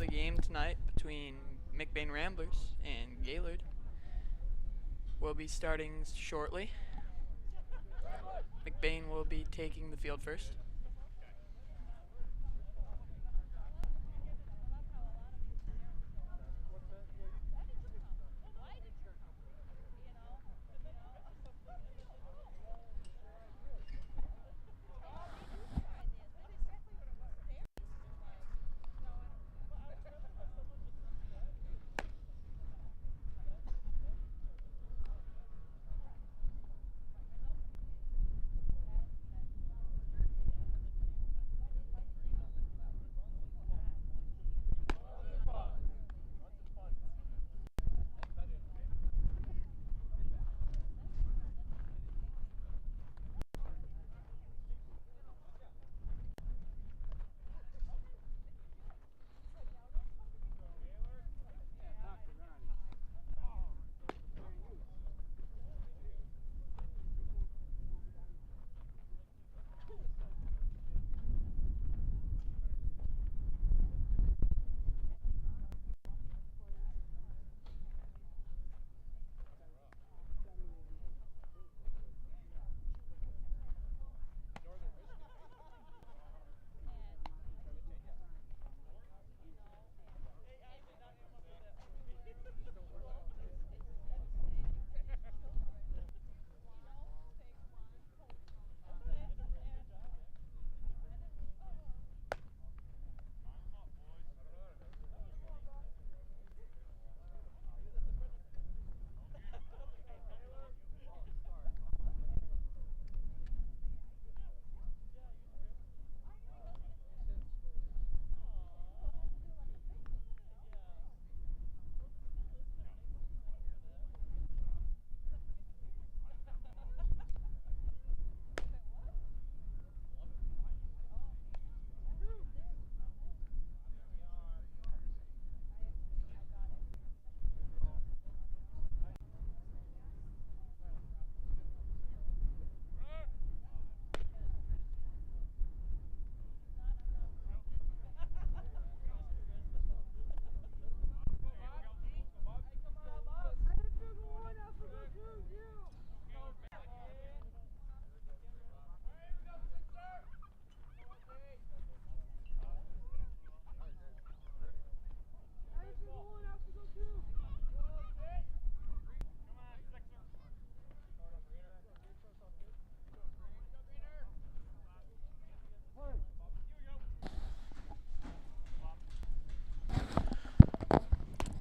the game tonight between McBain Ramblers and Gaylord will be starting shortly. McBain will be taking the field first.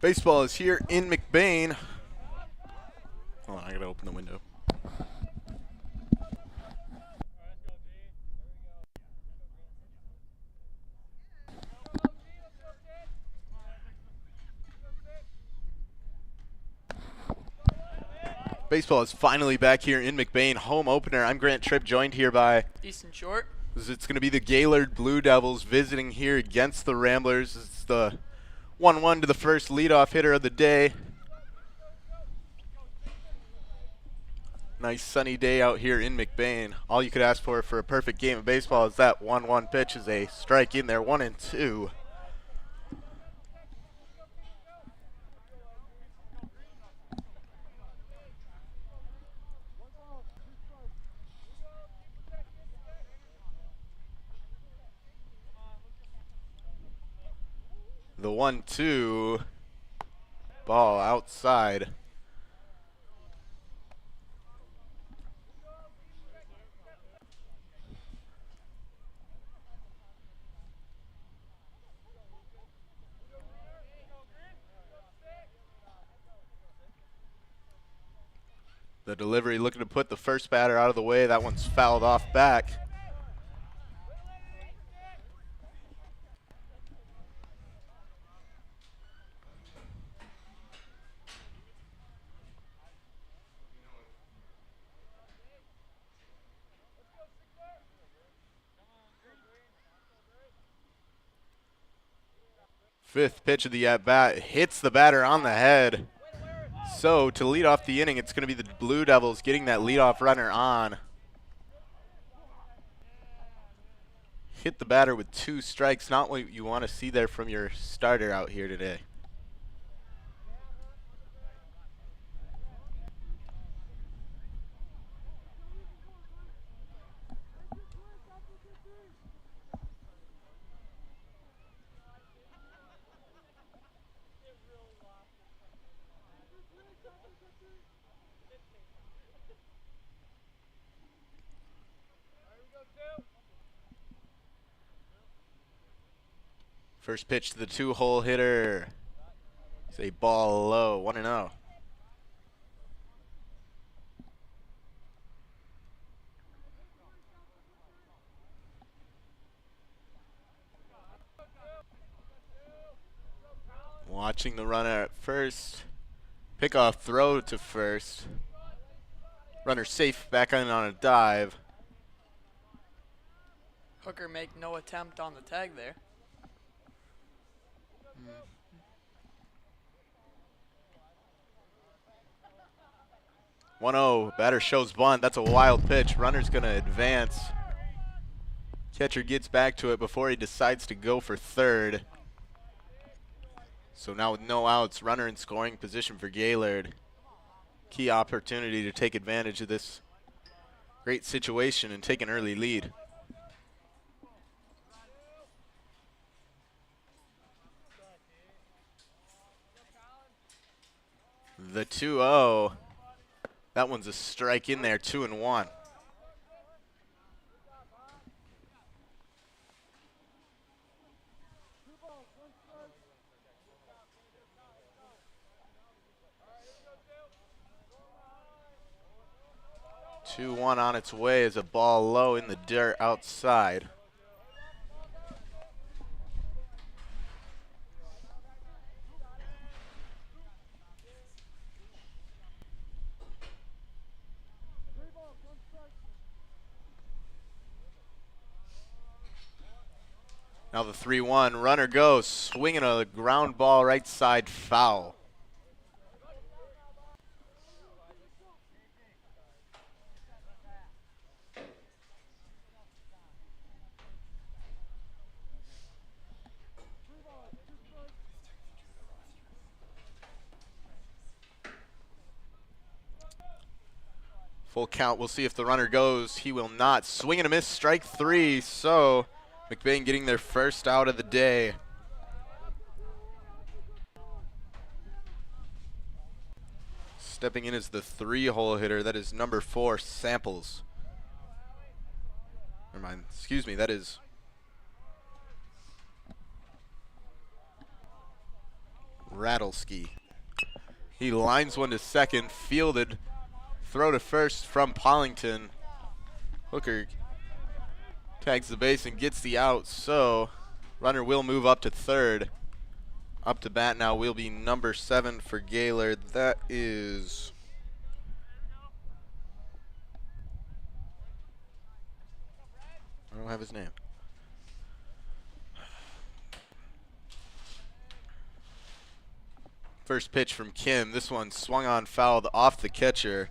Baseball is here in McBain. Hold on, I gotta open the window. Baseball is finally back here in McBain, home opener. I'm Grant Tripp, joined here by Easton Short. It's going to be the Gaylord Blue Devils visiting here against the Ramblers. It's the 1-1 to the first leadoff hitter of the day. Nice sunny day out here in McBain. All you could ask for a perfect game of baseball is that 1-1 pitch is a strike in there, 1-2. The 1-2, ball outside. The delivery looking to put the first batter out of the way. That one's fouled off back. Fifth pitch of the at-bat hits the batter on the head. So to lead off the inning, it's going to be the Blue Devils getting that leadoff runner on. hit the batter with 2 strikes. Not what you want to see there from your starter out here today. First pitch to the 2-hole hitter. It's a ball low, 1-0. Watching the runner at first. Pickoff throw to first. Runner safe back in on a dive. Hooker make no attempt on the tag there. 1-0, batter shows bunt. That's a wild pitch. Runner's going to advance. Catcher gets back to it before he decides to go for third. So now with no outs, runner in scoring position for Gaylord. Key opportunity to take advantage of this great situation and take an early lead. The 2-0. That one's a strike in there, 2-1. Two-one on its way as a ball low in the dirt outside. Now the 3-1, runner goes, swinging a ground ball right side, foul. Full count, we'll see if the runner goes. He will not. Swing and a miss, strike 3, so McBain getting their first out of the day. Stepping in as the 3-hole hitter, that is number 4, Samples. Never mind, excuse me, that is Rattlesky. He lines one to second, fielded. Throw to first from Pollington. Hooker tags the base and gets the out, so runner will move up to third. Up to bat now will be number 7 for Gaylord. That is I don't have his name. First pitch from Kim. This one swung on, fouled off the catcher.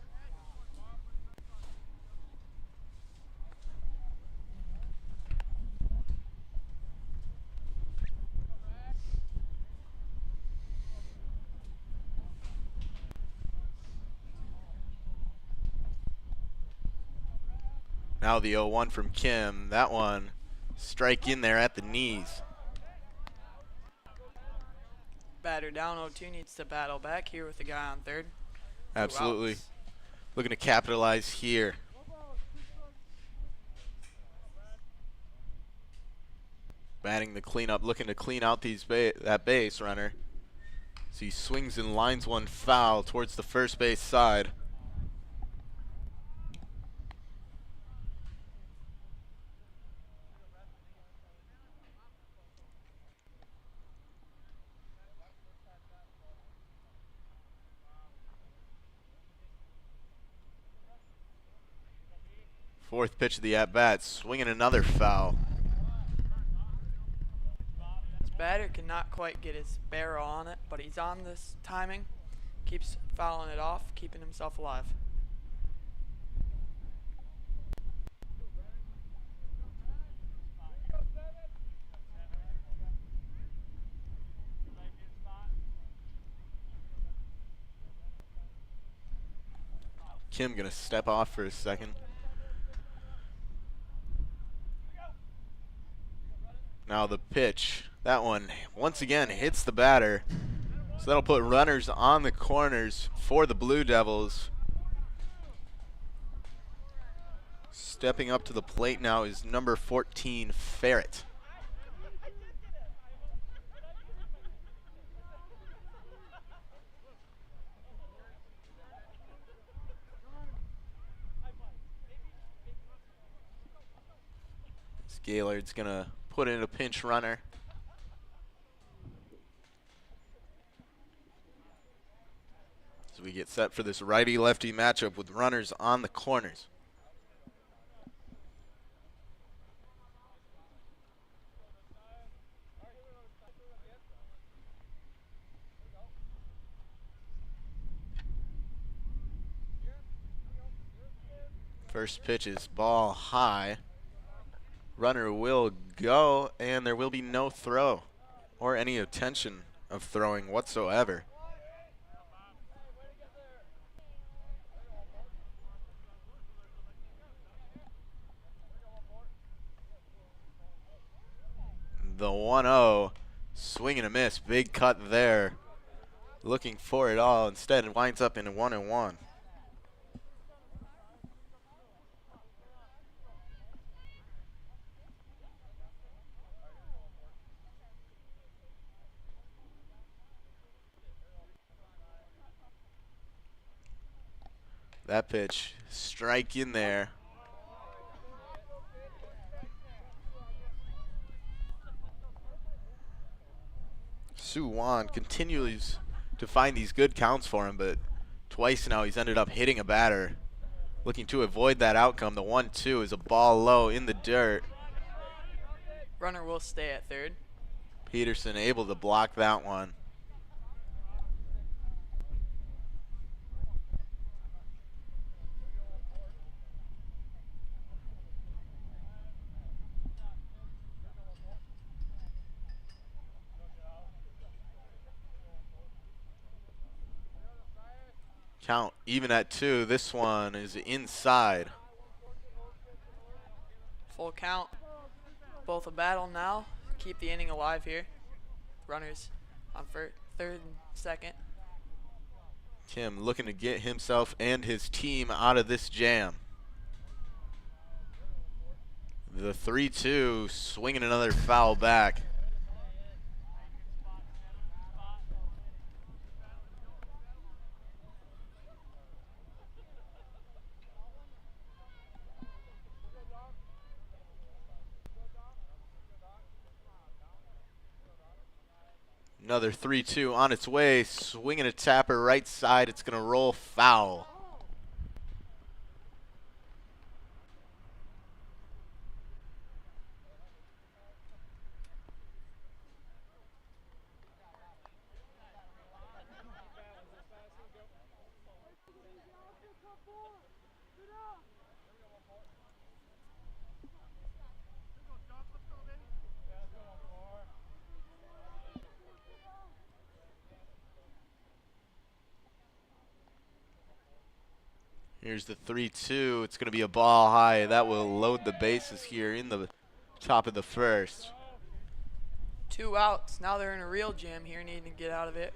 Now the 0-1 from Kim. That one, strike in there at the knees. Batter down 0-2 needs to battle back here with the guy on third. Absolutely. Looking to capitalize here. Batting the cleanup, looking to clean out these that base runner. So he swings and lines one foul towards the first base side. Fourth pitch of the at-bat, swinging another foul. This batter cannot quite get his barrel on it, but he's on this timing. Keeps fouling it off, keeping himself alive. Kim gonna step off for a second. Now the pitch. That one once again hits the batter. So that'll put runners on the corners for the Blue Devils. Stepping up to the plate now is number 14, Ferret. Gaylord's gonna put in a pinch runner. As we get set for this righty-lefty matchup with runners on the corners. First pitch is ball high. Runner will go, and there will be no throw or any intention of throwing whatsoever. The 1-0, swing and a miss, big cut there. Looking for it all, instead it winds up in a 1-1. That pitch, strike in there. Suwon continues to find these good counts for him, but twice now he's ended up hitting a batter. Looking to avoid that outcome. The 1-2 is a ball low in the dirt. Runner will stay at third. Peterson able to block that one. Count even at 2. This one is inside. Full count. Both a battle now. Keep the inning alive here. Runners on third and second. Kim looking to get himself and his team out of this jam. The 3-2 swinging another foul back. Another 3-2 on its way, swinging a tapper right side. It's going to roll foul. Here's the 3-2. It's going to be a ball high. That will load the bases here in the top of the first. 2 outs. Now they're in a real jam here, needing to get out of it.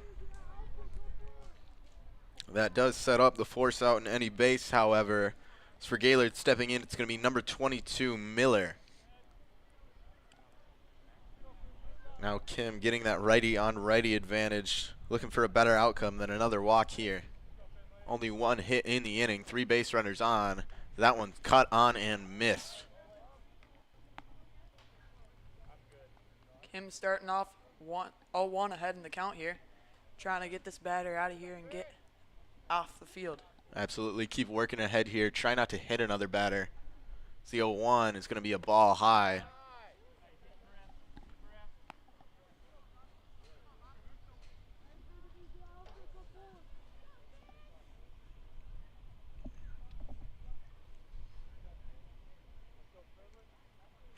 That does set up the force out in any base, however. As for Gaylord stepping in, it's going to be number 22, Miller. Now Kim getting that righty on righty advantage, looking for a better outcome than another walk here. Only 1 hit in the inning, 3 base runners on. That one's cut on and missed. Kim starting off 0-1 ahead in the count here. Trying to get this batter out of here and get off the field. Absolutely, keep working ahead here. Try not to hit another batter. The 0-1 is going to be a ball high.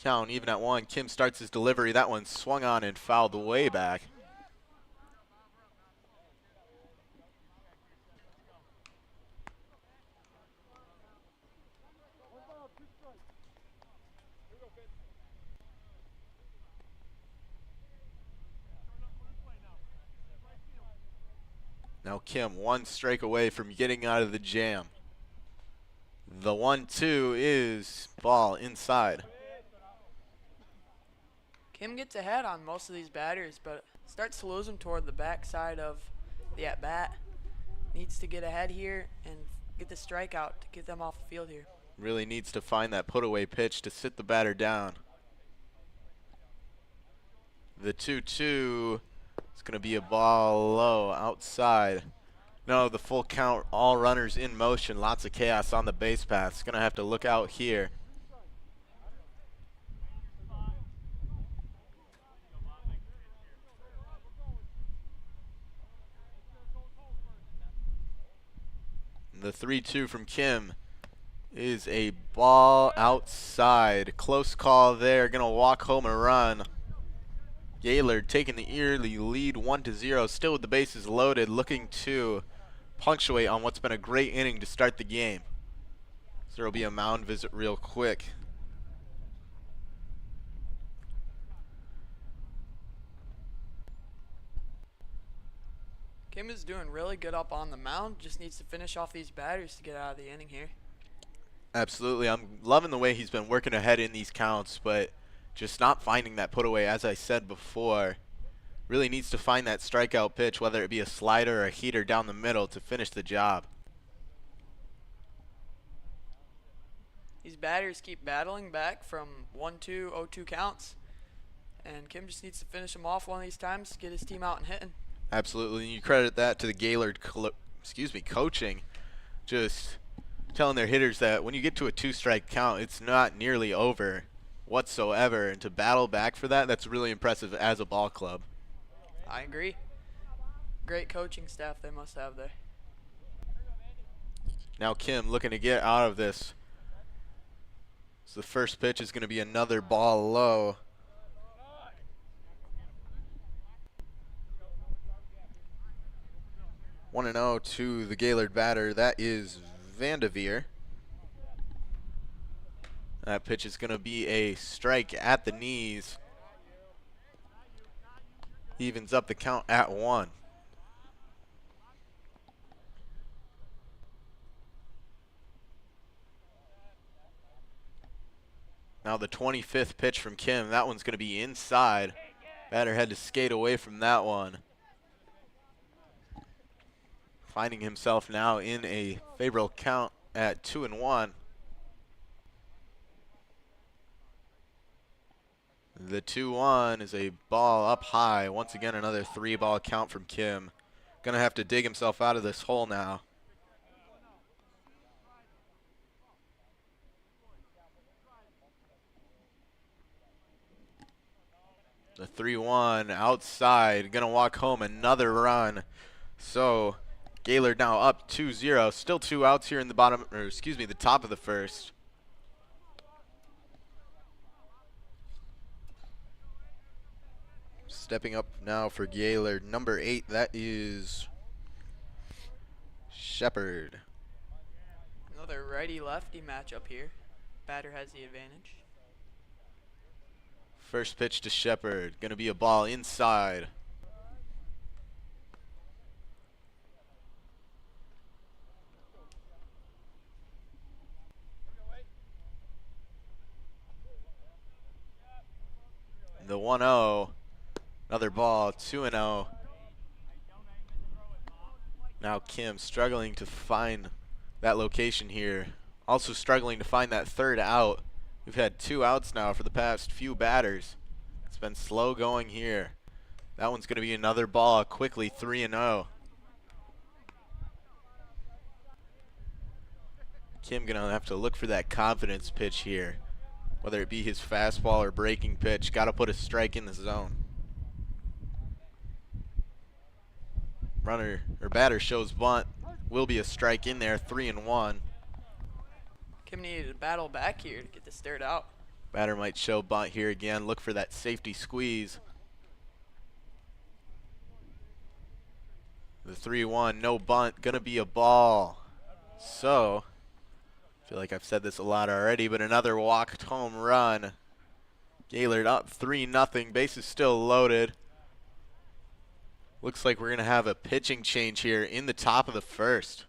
Count even at 1. Kim starts his delivery. That one swung on and fouled way back. Now Kim, one strike away from getting out of the jam. The 1-2 is ball inside. Kim gets ahead on most of these batters, but starts to lose them toward the backside of the at-bat. Needs to get ahead here and get the strikeout to get them off the field here. Really needs to find that put-away pitch to sit the batter down. The 2-2 is going to be a ball low outside. No, the full count, all runners in motion, lots of chaos on the base paths. Going to have to look out here. The 3-2 from Kim is a ball outside. Close call there. Going to walk home and run. Gaylord taking the early lead 1-0. Still with the bases loaded. Looking to punctuate on what's been a great inning to start the game. So there will be a mound visit real quick. Kim is doing really good up on the mound. Just needs to finish off these batters to get out of the inning here. Absolutely. I'm loving the way he's been working ahead in these counts, but just not finding that put away, as I said before. Really needs to find that strikeout pitch, whether it be a slider or a heater down the middle to finish the job. These batters keep battling back from 1-2, 0-2 counts. And Kim just needs to finish them off one of these times to get his team out and hitting. Absolutely. And you credit that to the Gaylord coaching. Just telling their hitters that when you get to a 2-strike count, it's not nearly over whatsoever. And to battle back for that, that's really impressive as a ball club. I agree. Great coaching staff they must have there. Now Kim looking to get out of this. So the first pitch is going to be another ball low. One and 0 to the Gaylord batter. That is Nver. That pitch is going to be a strike at the knees. Evens up the count at 1. Now the 25th pitch from Kim. That one's going to be inside. Batter had to skate away from that one. Finding himself now in a favorable count at 2-1. The 2-1 is a ball up high. Once again, another 3-ball count from Kim. Gonna have to dig himself out of this hole now. The 3-1 outside. Gonna walk home another run. So Gaylord now up 2-0. Still 2 outs here in the bottom, or excuse me, the top of the first. Stepping up now for Gaylord, number 8, that is Shepard. Another righty-lefty matchup here. Batter has the advantage. First pitch to Shepard, gonna be a ball inside. The 1-0. Another ball, 2-0. Now Kim struggling to find that location here. Also struggling to find that third out. We've had 2 outs now for the past few batters. It's been slow going here. That one's going to be another ball, quickly 3-0. Kim going to have to look for that confidence pitch here. Whether it be his fastball or breaking pitch, got to put a strike in the zone. Runner or batter shows bunt. Will be a strike in there, 3-1. Kim needed to battle back here to get this third out. Batter might show bunt here again. Look for that safety squeeze. The 3-1, no bunt, gonna be a ball. So, I feel like I've said this a lot already, but another walked home run Gaylord up 3-0. Base is still loaded. Looks like we're going to have a pitching change here in the top of the first.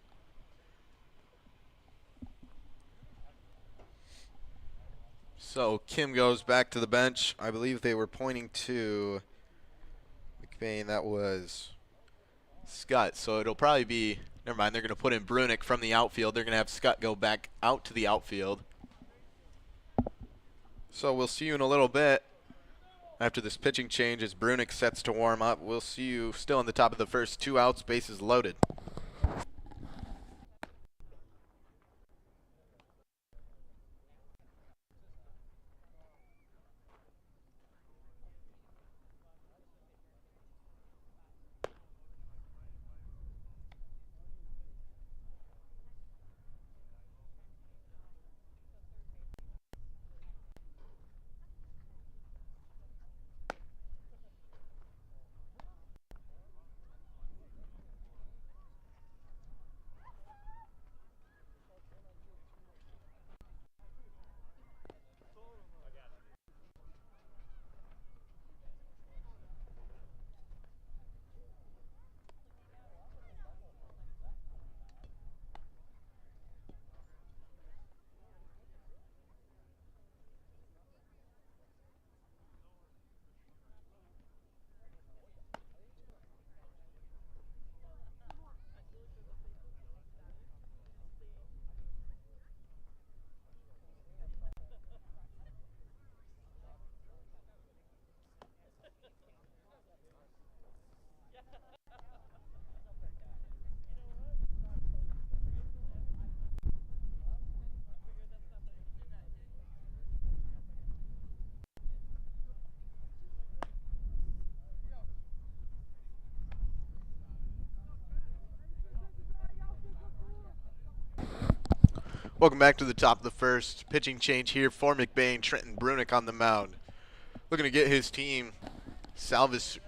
So Kim goes back to the bench. I believe they were pointing to McBain. That was Scott. So it'll probably be, never mind, they're going to put in Brunick from the outfield. They're going to have Scott go back out to the outfield. So we'll see you in a little bit after this pitching change as Brunick sets to warm up. We'll see you still in the top of the first. 2 outs, bases loaded. Welcome back to the top of the first. Pitching change here for McBain. Trenton Brunick on the mound. Looking to get his team salvage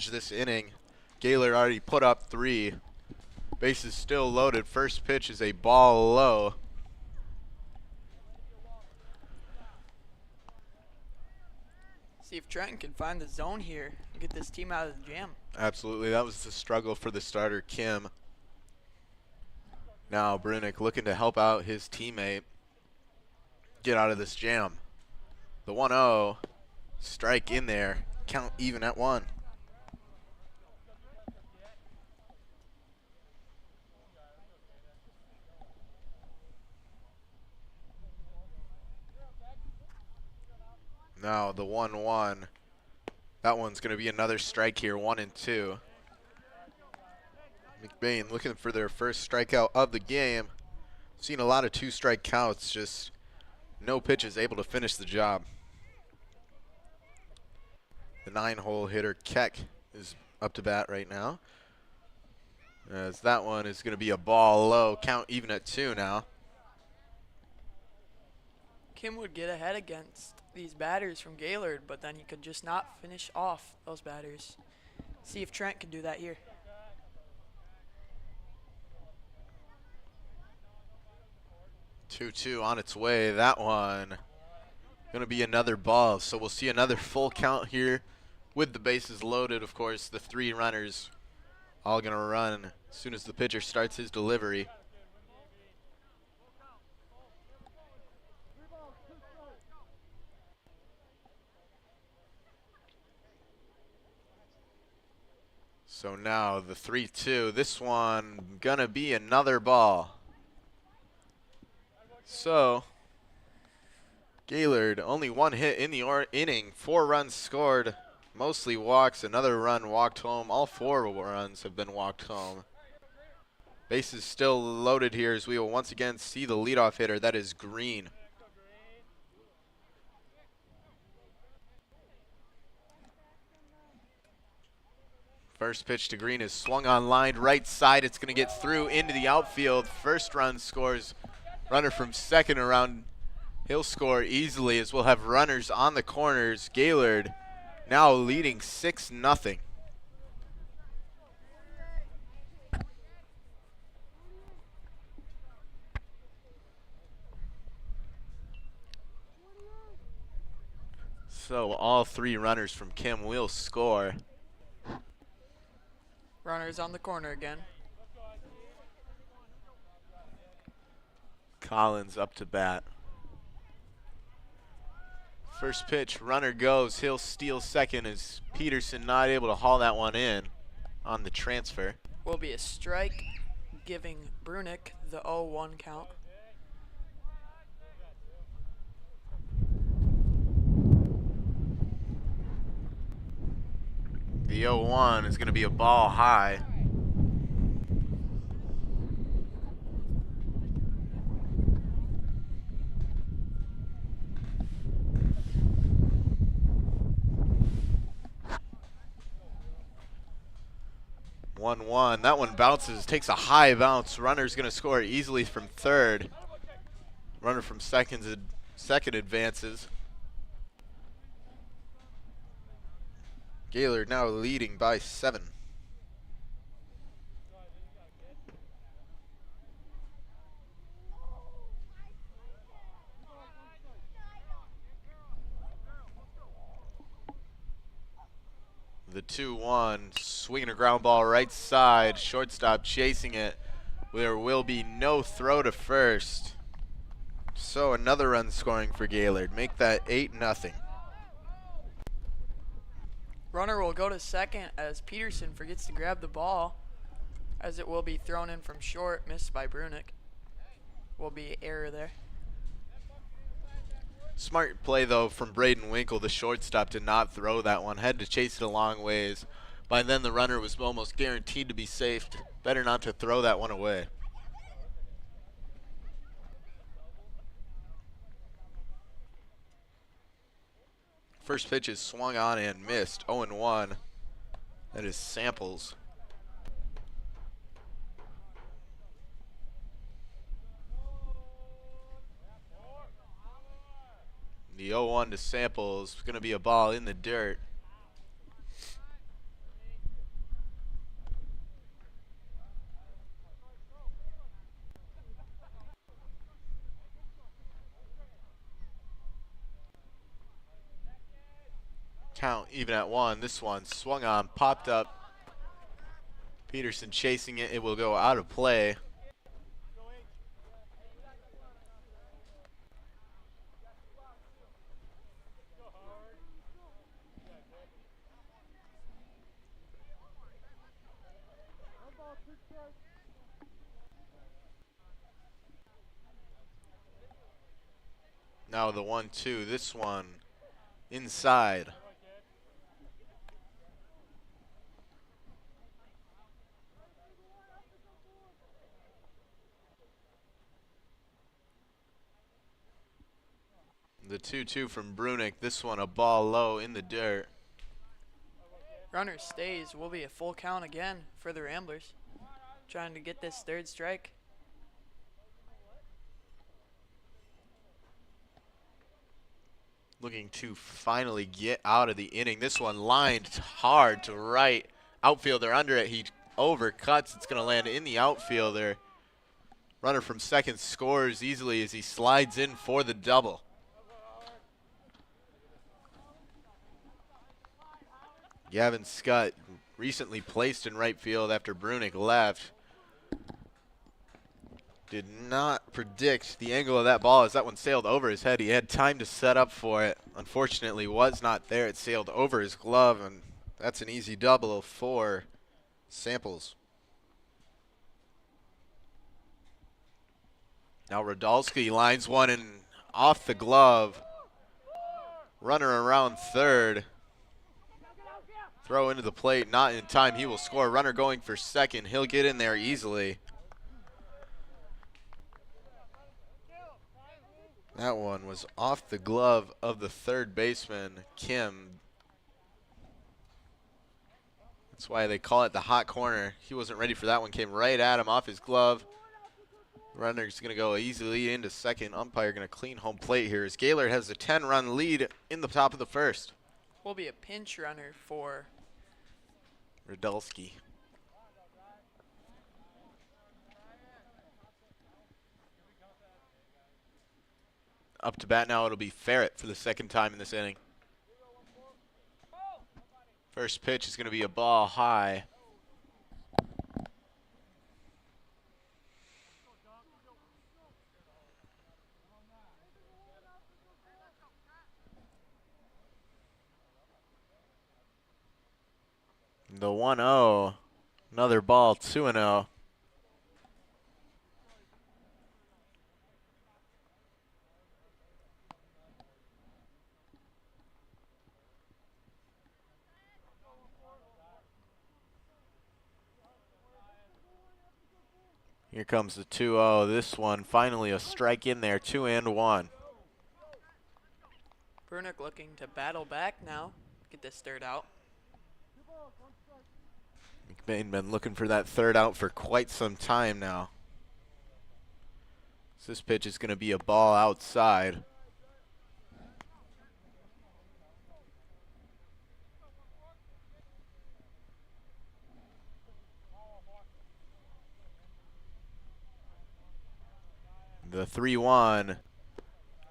this inning. Gaylord already put up 3. Bases still loaded. First pitch is a ball low. See if Trenton can find the zone here and get this team out of the jam. Absolutely. That was the struggle for the starter, Kim. Now Brunick looking to help out his teammate get out of this jam. The 1-0, strike in there, count even at 1. Now the 1-1, that one's going to be another strike here, 1-2. McBain looking for their first strikeout of the game. Seen a lot of 2-strike counts, just no pitches able to finish the job. The 9-hole hitter Keck is up to bat right now, as that one is going to be a ball low, count even at 2 now. Kim would get ahead against these batters from Gaylord, but then he could just not finish off those batters. See if Trent can do that here. 2-2 on its way. That one going to be another ball. So we'll see another full count here with the bases loaded. Of course, the 3 runners all going to run as soon as the pitcher starts his delivery. So now the 3-2. This one going to be another ball. So, Gaylord, only 1 hit in the inning, 4 runs scored, mostly walks, another run walked home. All 4 runs have been walked home. Bases still loaded here as we will once again see the leadoff hitter, that is Green. First pitch to Green is swung on line, right side. It's going to get through into the outfield. First run scores. Runner from second around, he'll score easily as we'll have runners on the corners. Gaylord now leading 6-0. So all three runners from Kim will score. Runners on the corner again. Collins up to bat. First pitch, runner goes. He'll steal second as Peterson not able to haul that one in on the transfer. Will be a strike, giving Brunick the 0-1 count. The 0-1 is going to be a ball high. One. That one bounces, takes a high bounce. Runner's going to score easily from third. Runner from second advances. Gaylord now leading by 7. The 2-1, swinging a ground ball right side, shortstop chasing it. There will be no throw to first. So another run scoring for Gaylord. Make that 8-0. Runner will go to second as Peterson forgets to grab the ball, as it will be thrown in from short, missed by Brunick. Will be error there. Smart play, though, from Braden Winkle, the shortstop, to not throw that one. Had to chase it a long ways. By then, the runner was almost guaranteed to be safe. Better not to throw that one away. First pitch is swung on and missed. 0-1. That is Samples. The 0-1 to Samples is going to be a ball in the dirt. Count even at 1. This one swung on, popped up. Peterson chasing it. It will go out of play. Now the 1-2. This one inside. The 2-2 from Brunick. This one a ball low in the dirt. Runner stays. Will be a full count again for the Ramblers. Trying to get this third strike. Looking to finally get out of the inning. This one lined hard to right. Outfielder under it. He overcuts. It's going to land in the outfielder. Runner from second scores easily as he slides in for the double. Gavin Scott recently placed in right field after Brunick left. Did not predict the angle of that ball as that one sailed over his head. He had time to set up for it. Unfortunately, was not there. It sailed over his glove, and that's an easy double for Samples. Now Radulski lines one in off the glove. Runner around third. Throw into the plate, not in time. He will score. Runner going for second. He'll get in there easily. That one was off the glove of the third baseman, Kim. That's why they call it the hot corner. He wasn't ready for that one. Came right at him off his glove. Runner's going to go easily into second. Umpire going to clean home plate here as Gaylord has a 10-run lead in the top of the first. Will be a pinch runner for Radulski. Up to bat now, it'll be Ferret for the second time in this inning. First pitch is going to be a ball high. The 1-0. Another ball, 2-0. Here comes the 2-0. This one finally a strike in there, 2-1. Brunick looking to battle back now. Get this third out. McBain been looking for that third out for quite some time now. So this pitch is going to be a ball outside. The 3-1.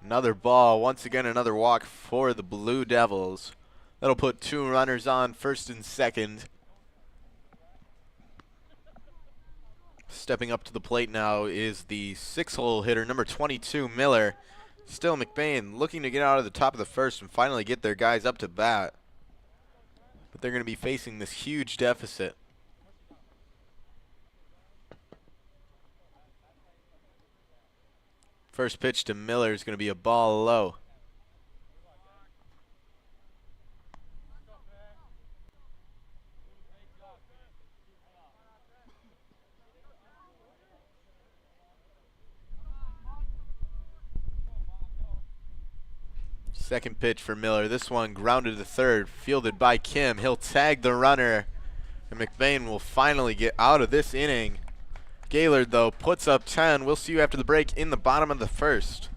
Another ball. Once again, another walk for the Blue Devils. That'll put 2 runners on, first and second. Stepping up to the plate now is the 6-hole hitter, number 22, Miller. Still McBain looking to get out of the top of the first and finally get their guys up to bat. But they're going to be facing this huge deficit. First pitch to Miller is going to be a ball low. Second pitch for Miller. This one grounded to third, fielded by Kim. He'll tag the runner, and McBain will finally get out of this inning. Gaylord, though, puts up 10. We'll see you after the break in the bottom of the first.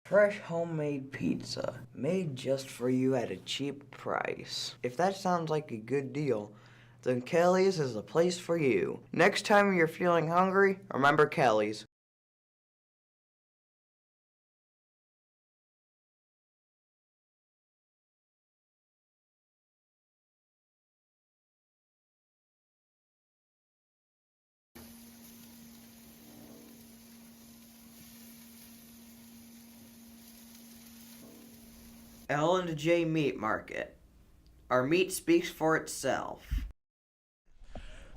Fresh homemade pizza, made just for you at a cheap price. If that sounds like a good deal, then Kelly's is the place for you. Next time you're feeling hungry, remember Kelly's. L&J Meat Market. Our meat speaks for itself.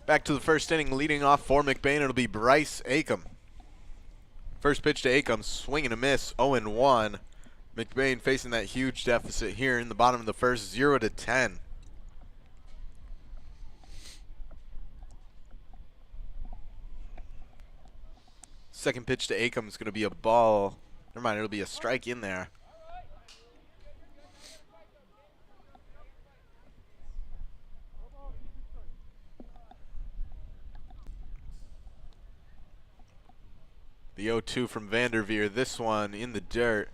Back to the first inning, leading off for McBain, it'll be Bryce Acom. First pitch to Acom, swing and a miss, 0-1. McBain facing that huge deficit here in the bottom of the first, 0-10. Second pitch to Acom is going to be a ball. Never mind, it'll be a strike in there. The 0-2 from Vanderveer, this one in the dirt.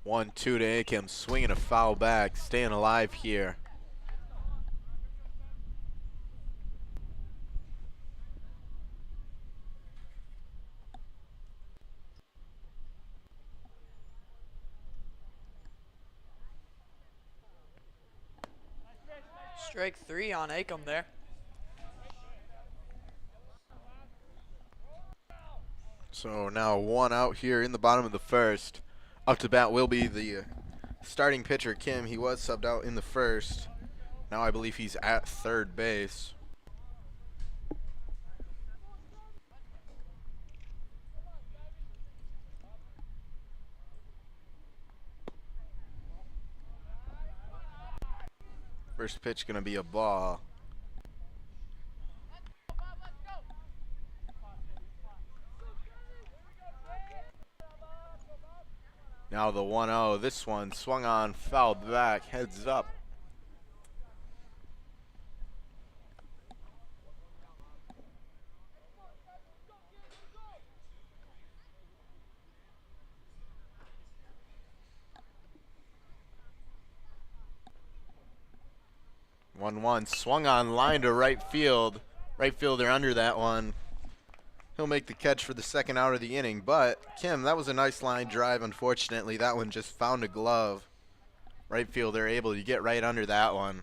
One, two to Akem, swinging a foul back, staying alive here. Strike 3 on Acom there. So now 1 out here in the bottom of the first. Up to bat will be the starting pitcher, Kim. He was subbed out in the first. Now I believe he's at third base. First pitch gonna be a ball. Now the 1-0, this one swung on, fouled back, heads up. One swung on, line to right field. Right fielder under that one. He'll make the catch for the second out of the inning. But, Kim, that was a nice line drive. Unfortunately, that one just found a glove. Right fielder able to get right under that one.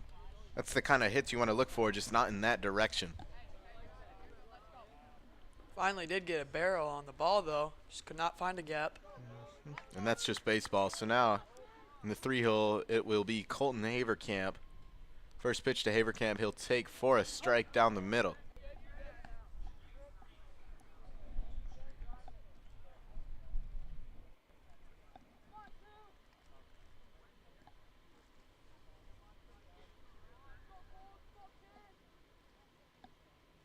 That's the kind of hits you want to look for, just not in that direction. Finally did get a barrel on the ball, though. Just could not find a gap. And that's just baseball. So now, in the 3-hole, it will be Colton Haverkamp. First pitch to Haverkamp, he'll take for a strike down the middle.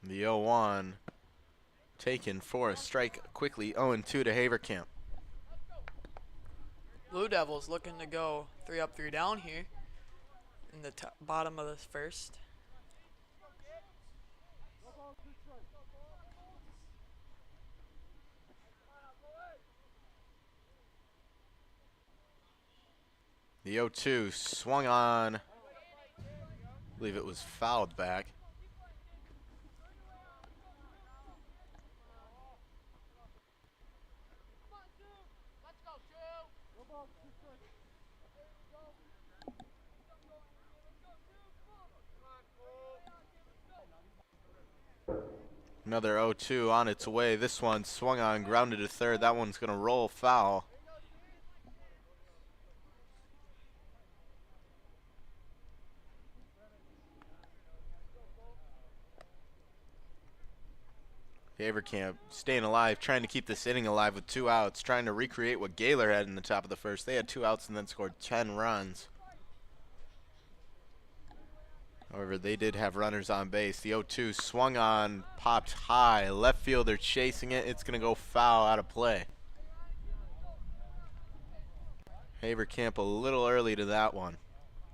The 0-1 taken for a strike quickly. 0-2 to Haverkamp. Blue Devils looking to go 3 up, 3 down here in the bottom of this first. The 0-2 swung on. I believe it was fouled back. Another 0-2 on its way. This one swung on, grounded to third. That one's going to roll foul. Haverkamp staying alive, trying to keep this inning alive with 2 outs, trying to recreate what Gaylord had in the top of the first. They had 2 outs and then scored 10 runs. However, they did have runners on base. The 0-2 swung on, popped high. Left fielder chasing it. It's going to go foul, out of play. Haverkamp a little early to that one.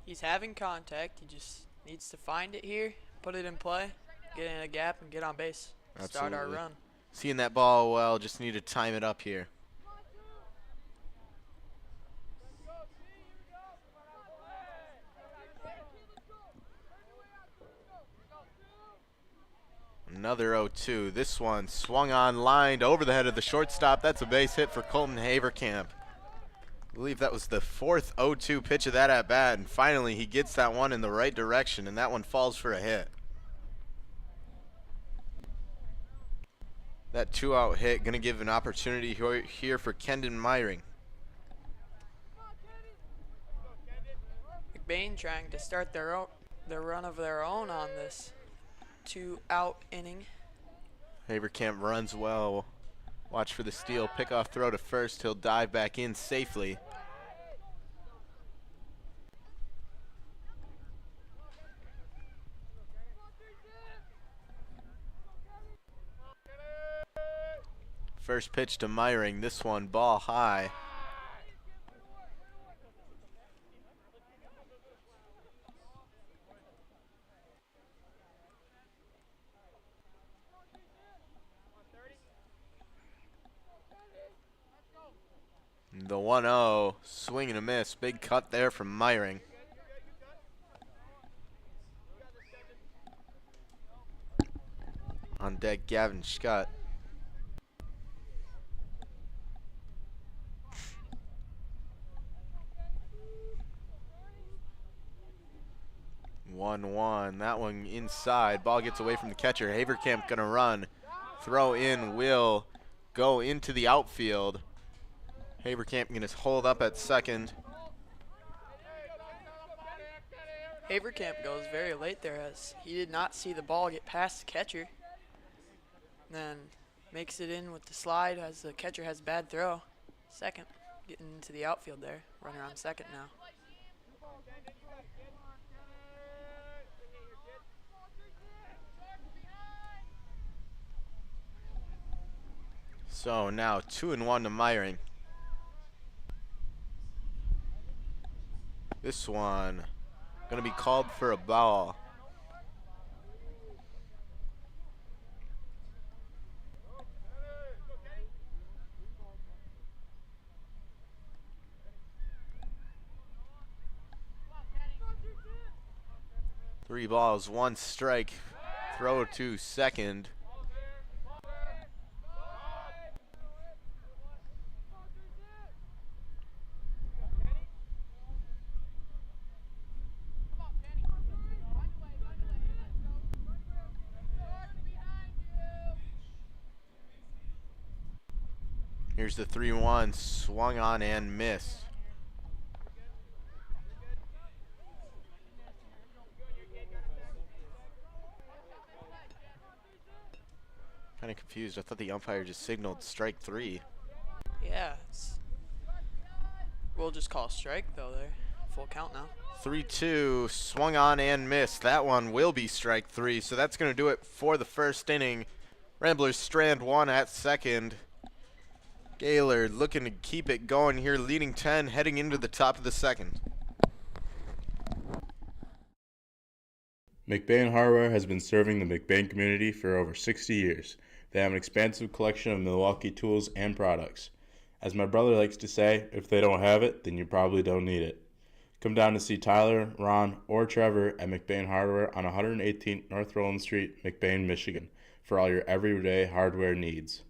He's having contact. He just needs to find it here, put it in play, get in a gap, and get on base. Absolutely. Start our run. Seeing that ball well, just need to time it up here. Another 0-2. This one swung on, lined over the head of the shortstop. That's a base hit for Colton Haverkamp. I believe that was the 4th 0-2 pitch of that at bat, and finally he gets that one in the right direction, and that one falls for a hit. That 2-out hit going to give an opportunity here for Kendon Myring. McBain trying to start their run of their own on this 2-out inning. Haverkamp runs well. Watch for the steal. Pick-off throw to first. He'll dive back in safely. First pitch to Myring. This one ball high. The 1-0, swing and a miss. Big cut there from Myring. On deck, Gavin Scott. One. That one inside. Ball gets away from the catcher. Haverkamp gonna run. Throw in will go into the outfield. Haverkamp gonna hold up at second. Haverkamp goes very late there as he did not see the ball get past the catcher. Then makes it in with the slide as the catcher has bad throw. Second, getting into the outfield there. Runner on second now. So now 2-1 to Myring. This one gonna be called for a ball. Three balls, one strike. Throw to second. Here's the 3-1, swung on and missed. Kind of confused. I thought the umpire just signaled strike 3. Yeah, we'll just call strike though there. Full count now. 3-2, swung on and missed. That one will be strike 3, so that's going to do it for the first inning. Ramblers strand 1 at second. Gaylord looking to keep it going here, leading 10, heading into the top of the second. McBain Hardware has been serving the McBain community for over 60 years. They have an expansive collection of Milwaukee tools and products. As my brother likes to say, if they don't have it, then you probably don't need it. Come down to see Tyler, Ron, or Trevor at McBain Hardware on 118th North Roland Street, McBain, Michigan, for all your everyday hardware needs.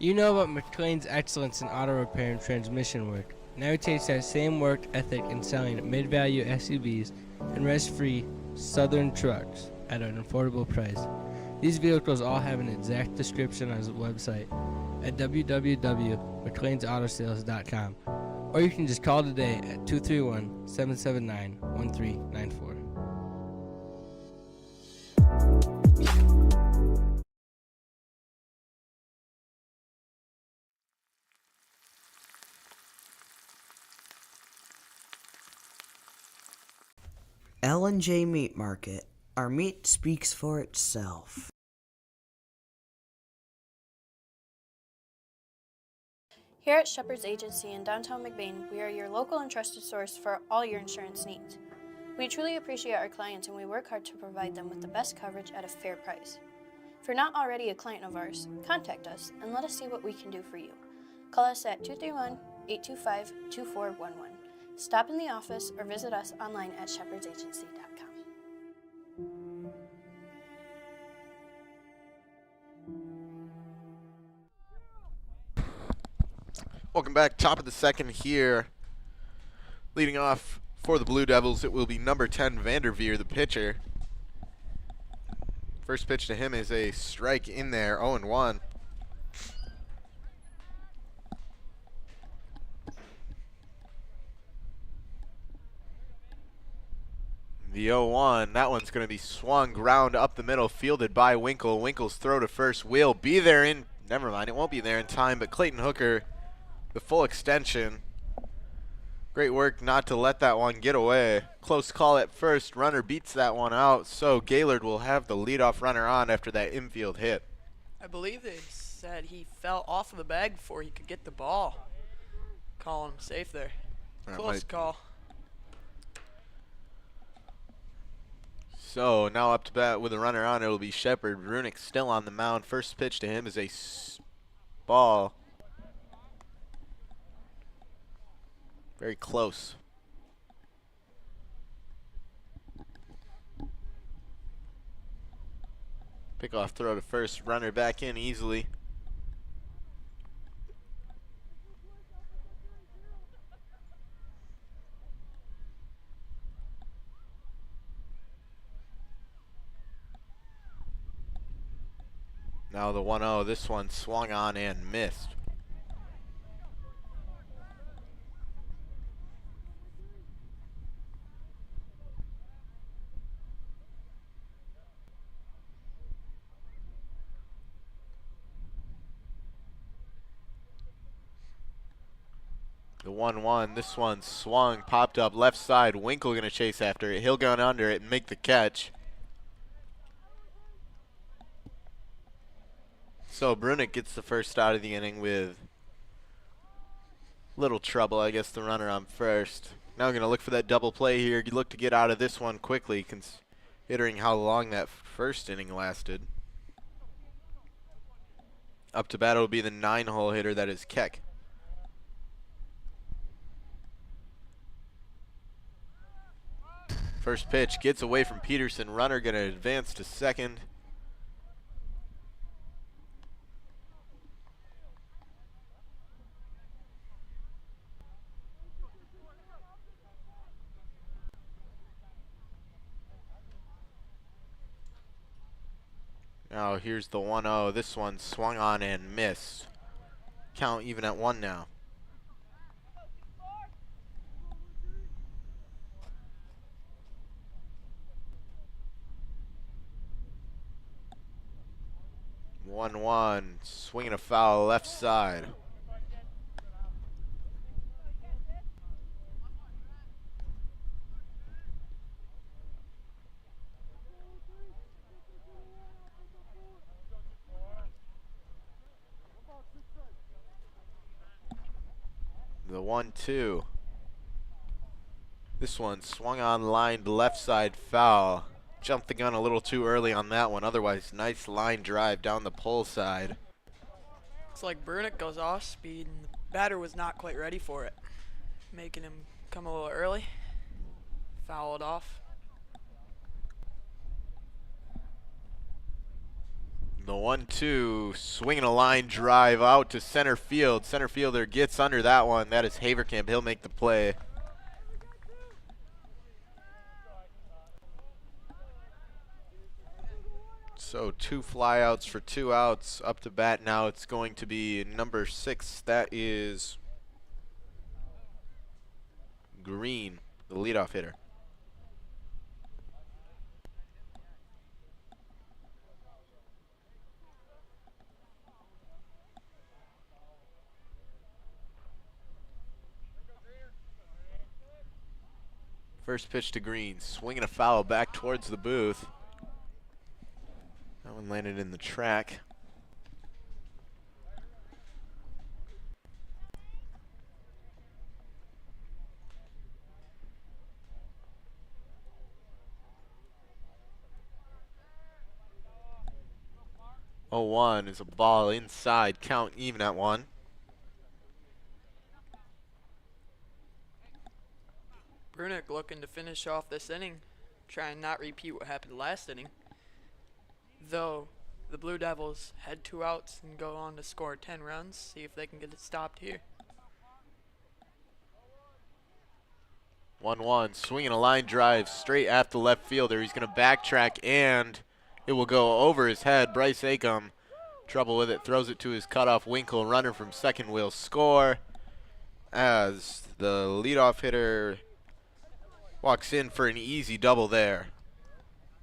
You know about McLain's excellence in auto repair and transmission work. Now he takes that same work ethic in selling mid-value SUVs and rest-free Southern trucks at an affordable price. These vehicles all have an exact description on his website at www.mclainsautosales.com, or you can just call today at 231-779-1394. L&J Meat Market. Our meat speaks for itself. Here at Shepherd's Agency in downtown McBain, we are your local and trusted source for all your insurance needs. We truly appreciate our clients and we work hard to provide them with the best coverage at a fair price. If you're not already a client of ours, contact us and let us see what we can do for you. Call us at 231-825-2411. Stop in the office or visit us online at shepherdsagency.com. Welcome back, top of the second here. Leading off for the Blue Devils, it will be number 10, Vanderveer, the pitcher. First pitch to him is a strike in there, 0-1. The 0-1, that one's going to be swung, ground up the middle, fielded by Winkle. Winkle's throw to first will be there in, never mind, it won't be there in time, but Clayton Hooker, the full extension, Great work not to let that one get away. Close call at first. Runner beats that one out, so Gaylord will have the leadoff runner on after that infield hit. I believe they said he fell off of the bag before he could get the ball. Calling him safe there. Close call. So now up to bat with a runner on, it'll be Shepard. Brunick still on the mound. First pitch to him is a ball. Very close. Pickoff throw to first. Runner back in easily. Now the 1-0. This one swung on and missed. The 1-1, this one swung, popped up left side. Winkle gonna chase after it. He'll go under it and make the catch. So Brunick gets the first out of the inning with little trouble, I guess, the runner on first. Now gonna look for that double play here. You look to get out of this one quickly, considering how long that first inning lasted. Up to bat will be the 9-hole hitter, that is Keck. First pitch gets away from Peterson. Runner gonna advance to second. Now here's the 1-0. This one swung on and missed. Count even at 1 now. One, swinging a foul left side. The 1-2. This one swung on, lined left side foul. Jumped the gun a little too early on that one. Otherwise, nice line drive down the pole side. Looks like Brunick goes off speed, and the batter was not quite ready for it, making him come a little early. Foul it off. The 1-2, swinging a line drive out to center field. Center fielder gets under that one. That is Haverkamp. He'll make the play. So 2 flyouts for 2 outs. Up to bat now. It's going to be number 6. That is Green, the leadoff hitter. First pitch to Green, swinging a foul back towards the booth. That one landed in the track. Oh, 1 is a ball inside, count even at 1. Brunick looking to finish off this inning, trying not repeat what happened last inning. Though the Blue Devils had 2 outs and go on to score 10 runs, see if they can get it stopped here. 1-1, swinging a line drive straight at the left fielder. He's going to backtrack and it will go over his head. Bryce Acom, trouble with it, throws it to his cutoff Winkle. Runner from second will score as the leadoff hitter walks in for an easy double there.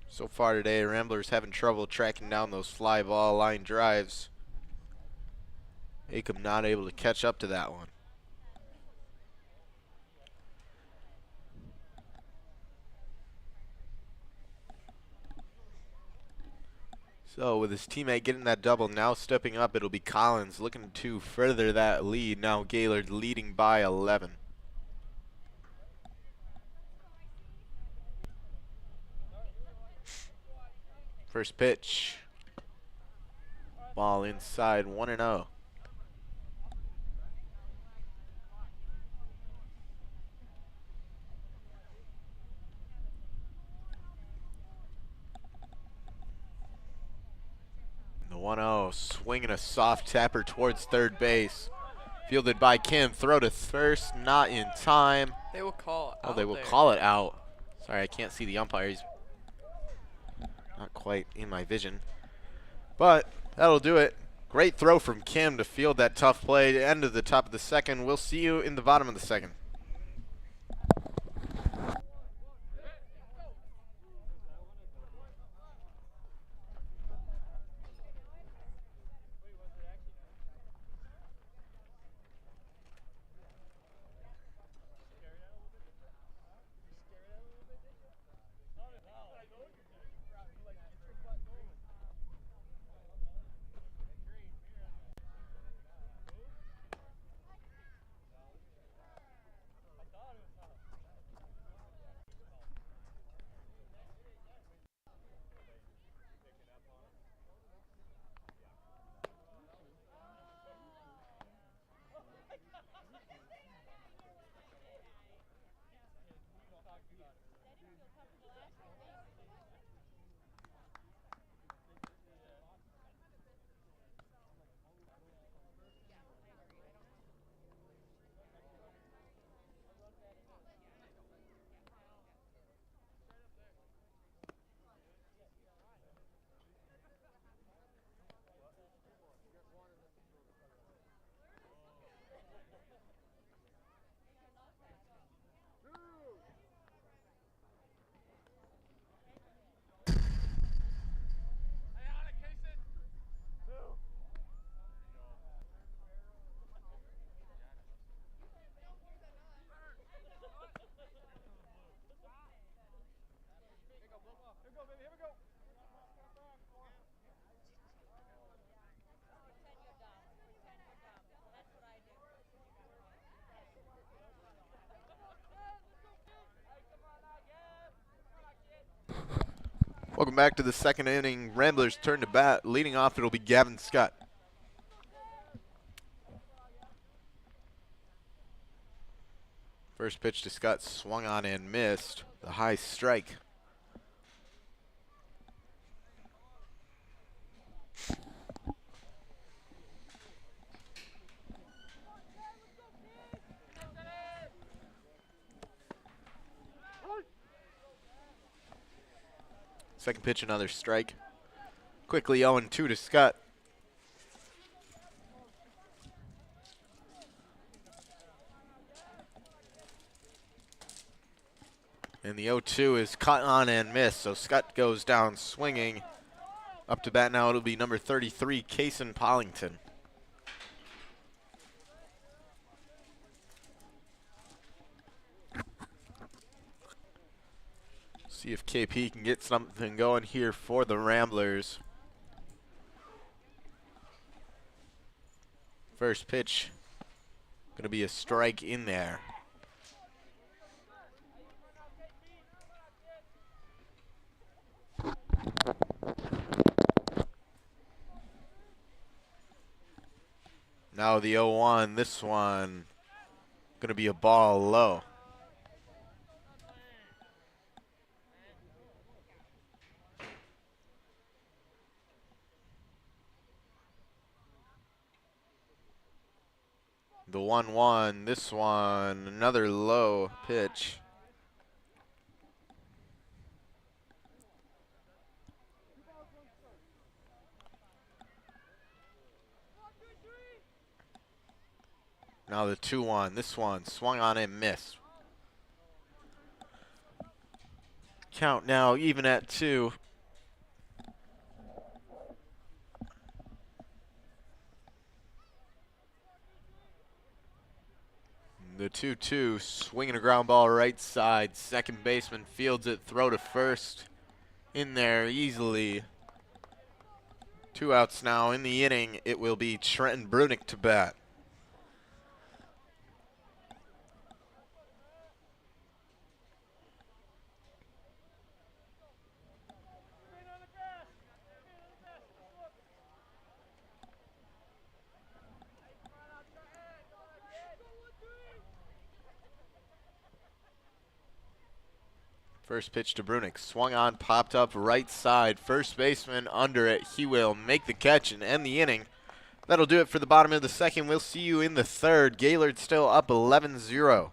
So far today, Ramblers having trouble tracking down those fly ball line drives. Acom not able to catch up to that one. So with his teammate getting that double, now stepping up, it'll be Collins looking to further that lead. Now Gaylord leading by 11. First pitch. Ball inside, 1-0. The 1-0, swinging a soft tapper towards third base. Fielded by Kim, throw to first, not in time. They will call it out. Oh, they will there. call it out. Sorry, I can't see the umpire. He's not quite in my vision. But that'll do it. Great throw from Kim to field that tough play. End of the top of the second. We'll see you in the bottom of the second. Welcome back to the second inning. Ramblers turn to bat. Leading off, it'll be Gavin Scott. First pitch to Scott, swung on and missed. The high strike. Second pitch, another strike. Quickly 0-2 to Scott. And the 0-2 is caught on and missed, so Scott goes down swinging. Up to bat now, it'll be number 33, Kason Pollington. See if KP can get something going here for the Ramblers. First pitch, gonna be a strike in there. Now the 0-1, this one gonna be a ball low. The 1-1, this one, another low pitch. Now the 2-1, this one, swung on and missed. Count now even at 2. The 2-2, swinging a ground ball right side. Second baseman fields it, throw to first. In there easily. 2 outs now in the inning. It will be Trenton Brunick to bat. First pitch to Brunick, swung on, popped up right side. First baseman under it. He will make the catch and end the inning. That'll do it for the bottom of the second. We'll see you in the third. Gaylord still up 11-0.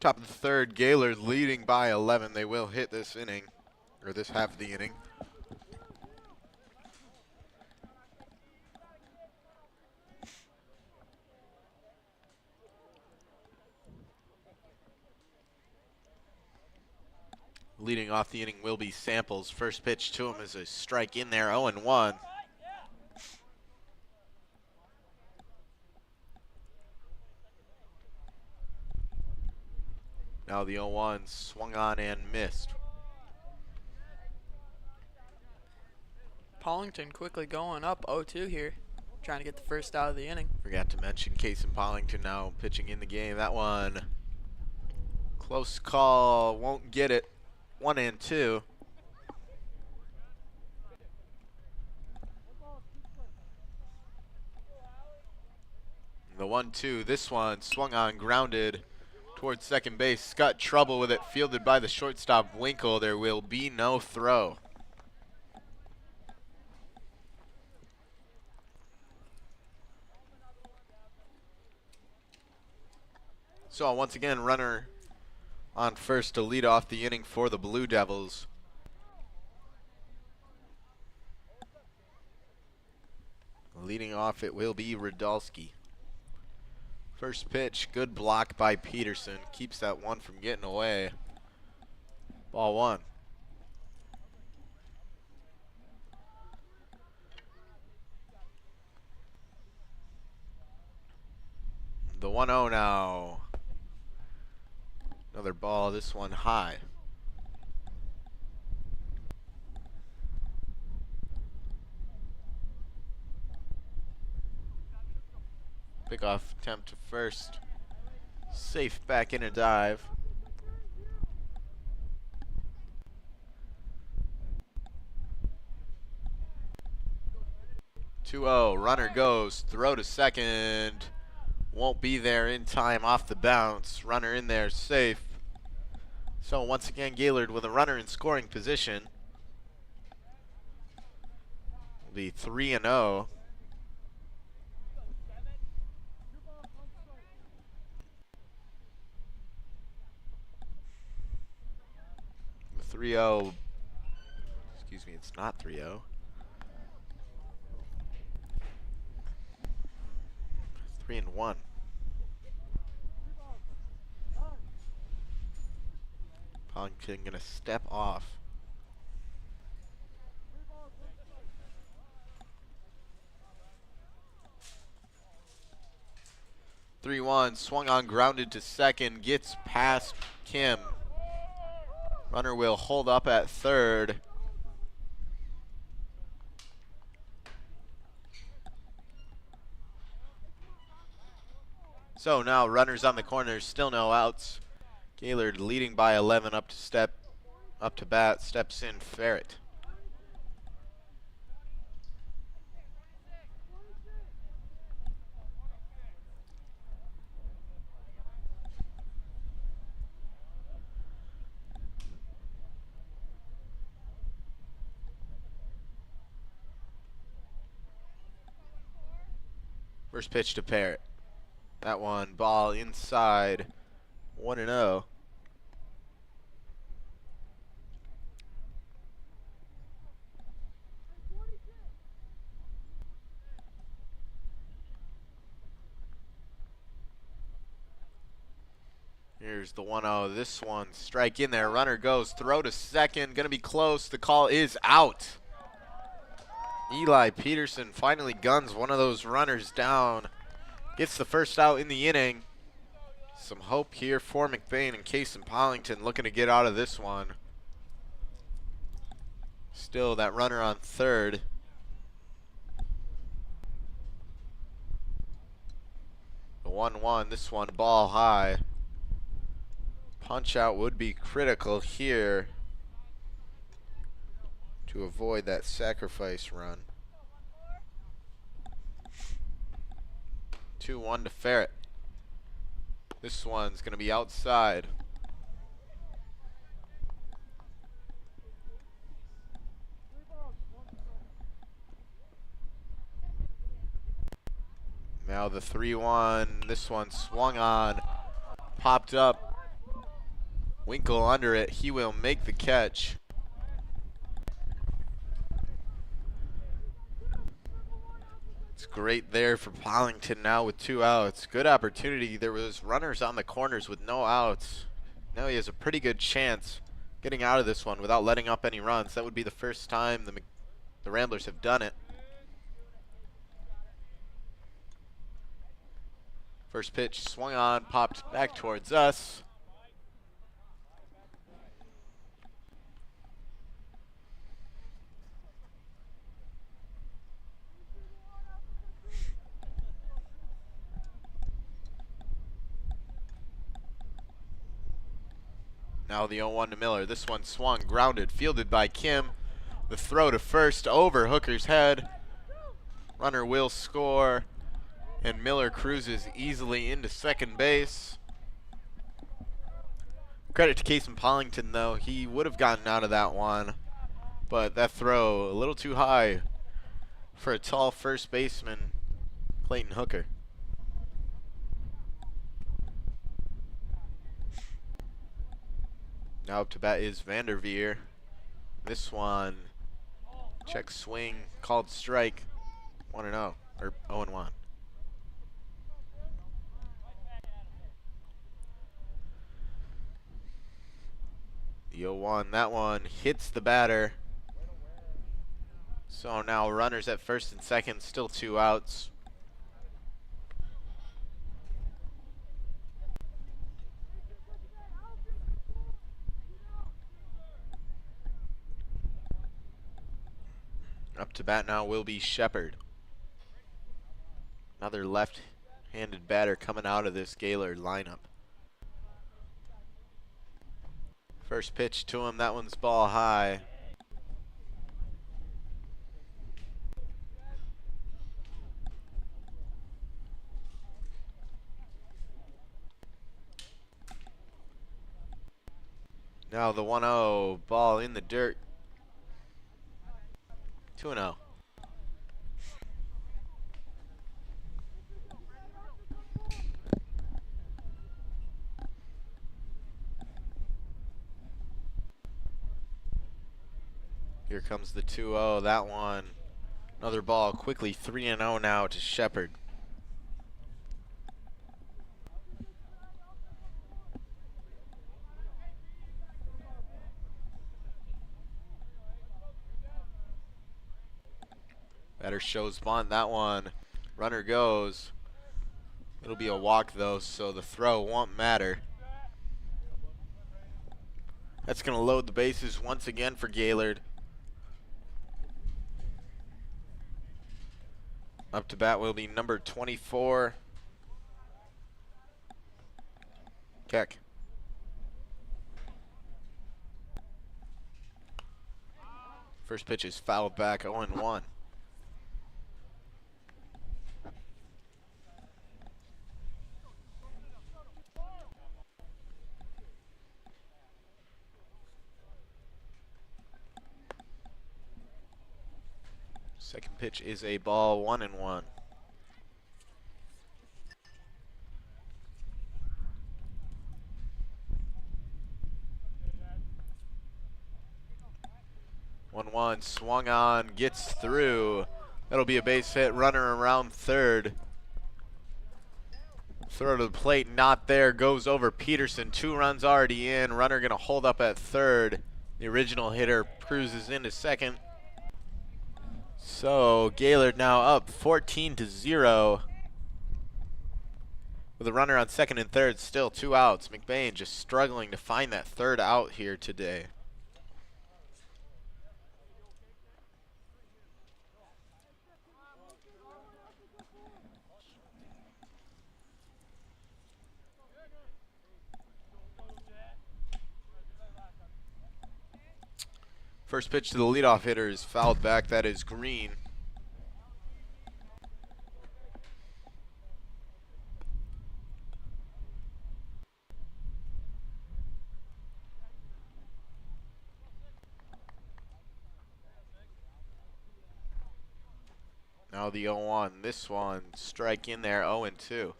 Top of the third, Gaylord leading by 11. They will hit this inning, or this half of the inning. Leading off the inning will be Samples. First pitch to him is a strike in there, 0-1. Now the 0-1 swung on and missed. Pollington quickly going up 0-2 here, trying to get the first out of the inning. Forgot to mention Casey Pollington now pitching in the game. That one, close call, won't get it. 1-2. The 1-2, this one swung on, grounded towards second base. Got trouble with it, fielded by the shortstop Winkle. There will be no throw. So once again, runner on first to lead off the inning for the Blue Devils. Leading off it will be Radulski. First pitch, good block by Peterson. Keeps that one from getting away. Ball one. The 1-0 now. Another ball, this one high. Pickoff attempt to first. Safe back in a dive. 2-0, runner goes, throw to second. Won't be there in time off the bounce. Runner in there, safe. So once again, Gaylord with a runner in scoring position. Will be 3-0. 3-0. Excuse me, it's not 3-0. 3-1. Palinkin gonna step off. (3-1) swung on, grounded to second, gets past Kim. Runner will hold up at third. So now runners on the corners, still no outs. Gaylord leading by 11 up to bat, steps in Ferret. First pitch to Parrott. That one, ball inside, 1-0. Here's the 1-0. This one, strike in there. Runner goes, throw to second. Gonna be close. The call is out. Eli Peterson finally guns one of those runners down. Gets the first out in the inning. Some hope here for McBain and Cason Pollington looking to get out of this one. Still that runner on third. The 1-1, this one ball high. Punch out would be critical here to avoid that sacrifice run. 2-1 to Ferret. This one's going to be outside. Now the 3-1. This one swung on, popped up. Winkle under it. He will make the catch. It's great there for Pollington now with 2 outs. Good opportunity. There was runners on the corners with no outs. Now he has a pretty good chance getting out of this one without letting up any runs. That would be the first time the Ramblers have done it. First pitch swung on, popped back towards us. Now the 0-1 to Miller. This one swung, grounded, fielded by Kim. The throw to first over Hooker's head. Runner will score, and Miller cruises easily into second base. Credit to Cason Pollington, though. He would have gotten out of that one, but that throw a little too high for a tall first baseman, Clayton Hooker. Now up to bat is Vanderveer. This one, check swing, called strike, 1-0, or 0-1. The 0-1, that one hits the batter. So now runners at first and second, still 2 outs. Up to bat now will be Shepard. Another left-handed batter coming out of this Gaylord lineup. First pitch to him, that one's ball high. Now the 1-0, ball in the dirt. 2-0. Here comes the 2-0. That one, another ball, quickly 3-0 now to Shepard. Batter shows bunt. That one, runner goes. It'll be a walk though, so the throw won't matter. That's going to load the bases once again for Gaylord. Up to bat will be number 24, Keck. First pitch is fouled back, 0-1. Second pitch is a ball, 1-1. One swung on, gets through. That'll be a base hit. Runner around third. Throw to the plate, not there. Goes over Peterson. 2 runs already in. Runner gonna hold up at third. The original hitter cruises into second. So Gaylord now up 14-0. With a runner on second and third, still 2 outs. McBain just struggling to find that third out here today. First pitch to the leadoff hitter is fouled back. That is Green. Now the 0-1. This one, strike in there, 0-2.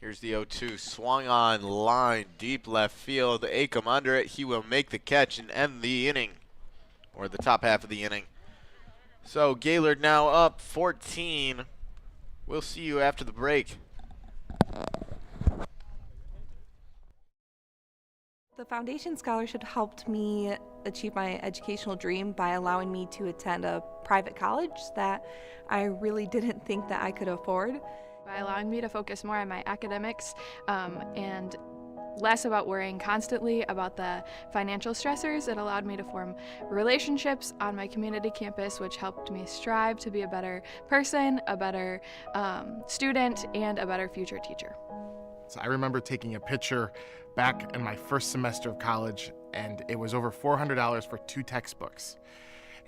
Here's the 0-2, swung on line, deep left field. Acom under it. He will make the catch and end the inning, or the top half of the inning. So Gaylord now up 14. We'll see you after the break. The Foundation Scholarship helped me achieve my educational dream by allowing me to attend a private college that I really didn't think that I could afford. By allowing me to focus more on my academics and less about worrying constantly about the financial stressors, it allowed me to form relationships on my community campus, which helped me strive to be a better person, a better student, and a better future teacher. So I remember taking a picture back in my first semester of college, and it was over $400 for 2 textbooks.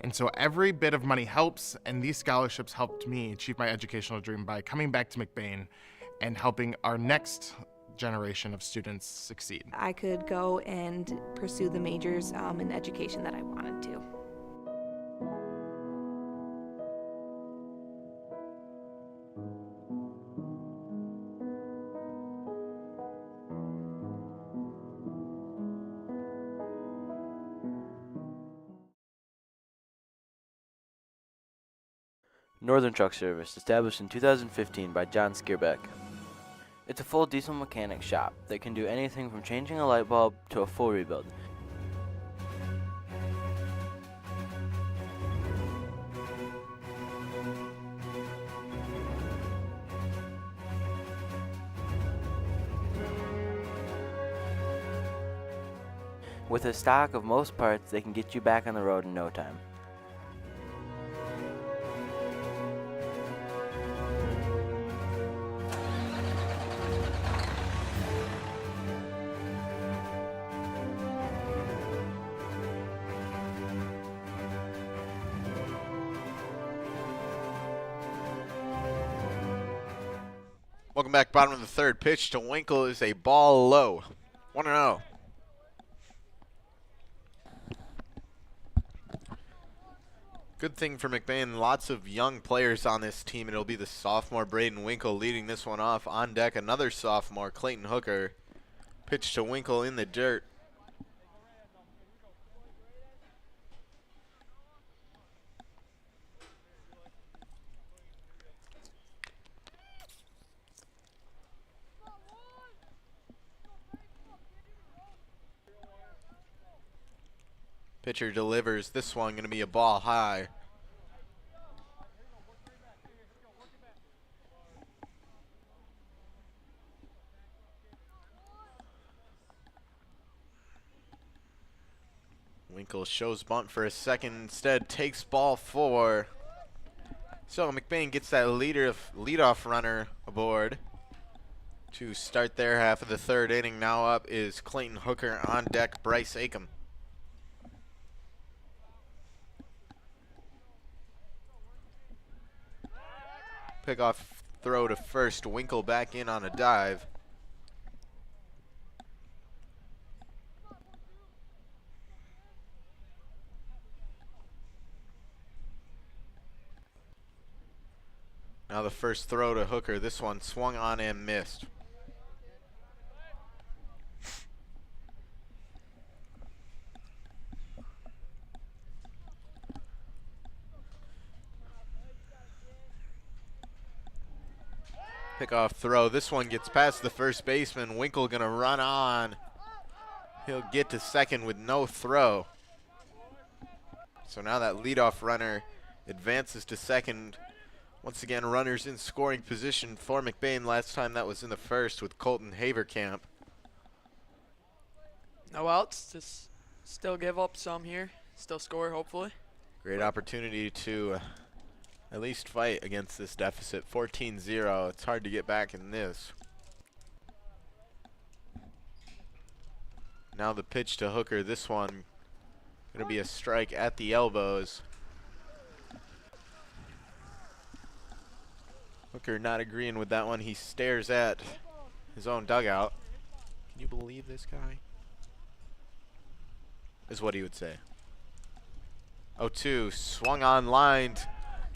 And so every bit of money helps, and these scholarships helped me achieve my educational dream by coming back to McBain and helping our next generation of students succeed. I could go and pursue the majors in education that I wanted to. Northern Truck Service, established in 2015 by John Skierbeck. It's a full diesel mechanic shop that can do anything from changing a light bulb to a full rebuild. With a stock of most parts, they can get you back on the road in no time. Welcome back. Bottom of the third. Pitch to Winkle is a ball low. 1-0. Good thing for McBain, lots of young players on this team, and it'll be the sophomore Braden Winkle leading this one off. On deck, another sophomore, Clayton Hooker. Pitch to Winkle in the dirt. Pitcher delivers. This one going to be a ball high. Winkle shows bunt for a second, instead takes ball 4. So McBain gets that leadoff runner aboard to start their half of the third inning. Now up is Clayton Hooker, on deck Bryce Acom. Pickoff throw to first, Winkle back in on a dive. Now the first throw to Hooker. This one swung on and missed. Pickoff throw. This one gets past the first baseman. Winkle gonna run on. He'll get to second with no throw. So now that leadoff runner advances to second. Once again, runners in scoring position for McBain. Last time that was in the first with Colton Haverkamp. No outs, just still give up some here. Still score, hopefully. Great opportunity to at least fight against this deficit. 14-0. It's hard to get back in this. Now the pitch to Hooker. This one going to be a strike at the elbows. Hooker not agreeing with that one. He stares at his own dugout. Can you believe this guy? Is what he would say. 0-2, swung on, lined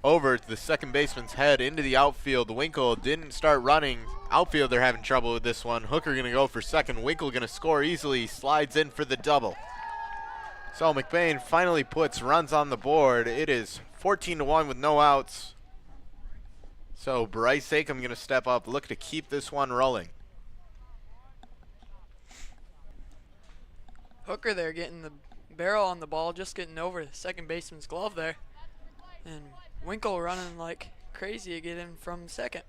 over to the second baseman's head into the outfield. Winkle didn't start running. Outfield, they're having trouble with this one. Hooker gonna go for second. Winkle gonna score easily. Slides in for the double. So McBain finally puts runs on the board. It is 14-1 with no outs. So Bryce Acom gonna step up, look to keep this one rolling. Hooker there getting the barrel on the ball, just getting over the second baseman's glove there. And Winkle running like crazy to get in from second.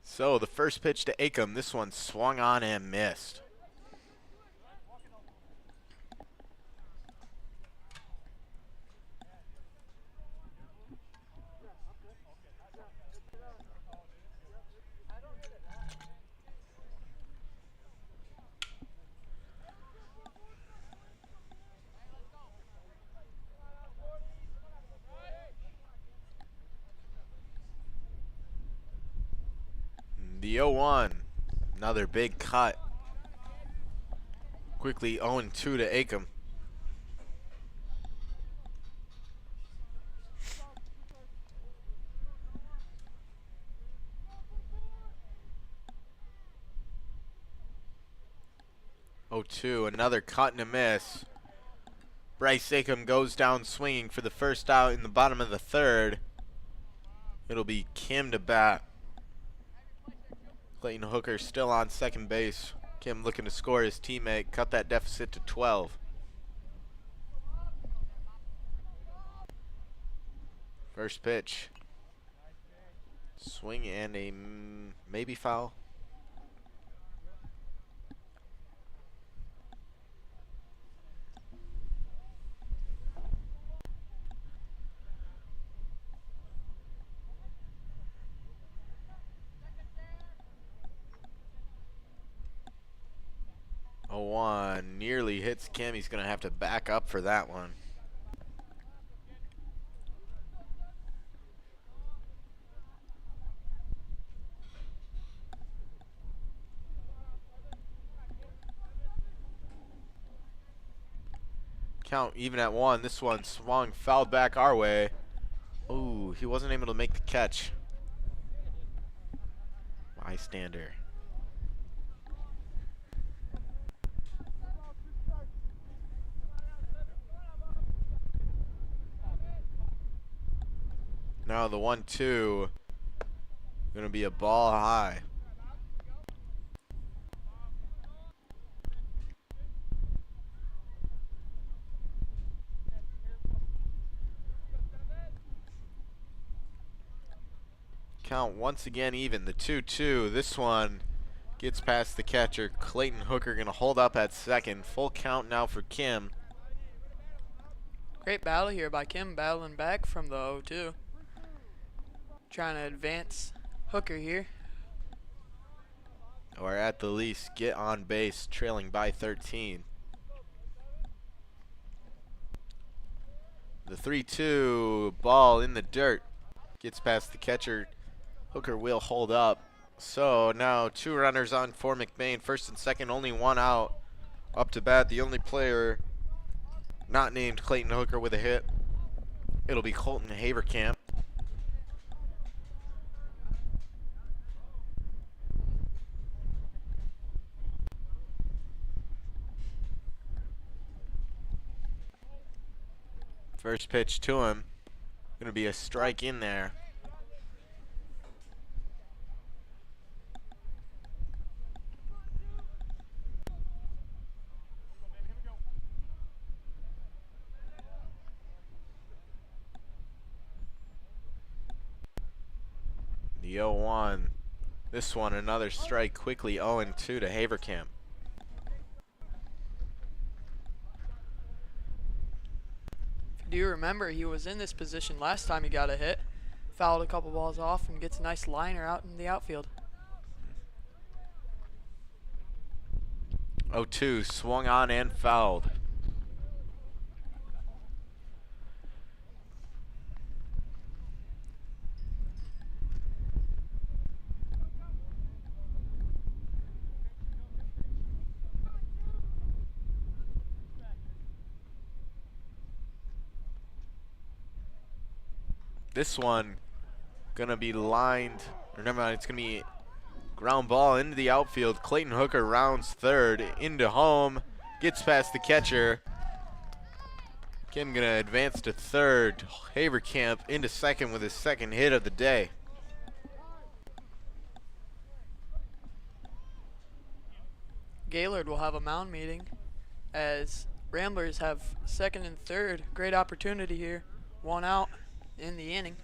So the first pitch to Acom, this one swung on and missed. The 0-1, another big cut. Quickly 0-2 to Acom. Another cut and a miss. Bryce Acom goes down swinging for the first out in the bottom of the third. It'll be Kim to bat. Clayton Hooker still on second base. Kim looking to score his teammate, cut that deficit to 12. First pitch. Swing and a maybe foul. Nearly hits Kim. He's going to have to back up for that one. Count even at 1. This one swung, fouled back our way. Ooh, he wasn't able to make the catch. Bystander. Now the 1-2 gonna be a ball high. Count once again even. The 2-2. This one gets past the catcher. Clayton Hooker gonna hold up at second. Full count now for Kim. Great battle here by Kim, battling back from the 0-2. Trying to advance Hooker here. Or at the least get on base, trailing by 13. The 3-2 ball in the dirt gets past the catcher. Hooker will hold up. So now 2 runners on for McBain. First and second, only 1 out. Up to bat, the only player not named Clayton Hooker with a hit. It'll be Colton Haverkamp. First pitch to him. Gonna be a strike in there. The 0-1. This one another strike quickly. 0-2 to Haverkamp. Do you remember he was in this position last time he got a hit? Fouled a couple balls off and gets a nice liner out in the outfield. 0-2 swung on and fouled. This one gonna be lined, or never mind, it's gonna be ground ball into the outfield. Clayton Hooker rounds third into home, gets past the catcher. Kim gonna advance to third. Haverkamp into second with his second hit of the day. Gaylord will have a mound meeting as Ramblers have second and third. Great opportunity here. 1 out in the inning.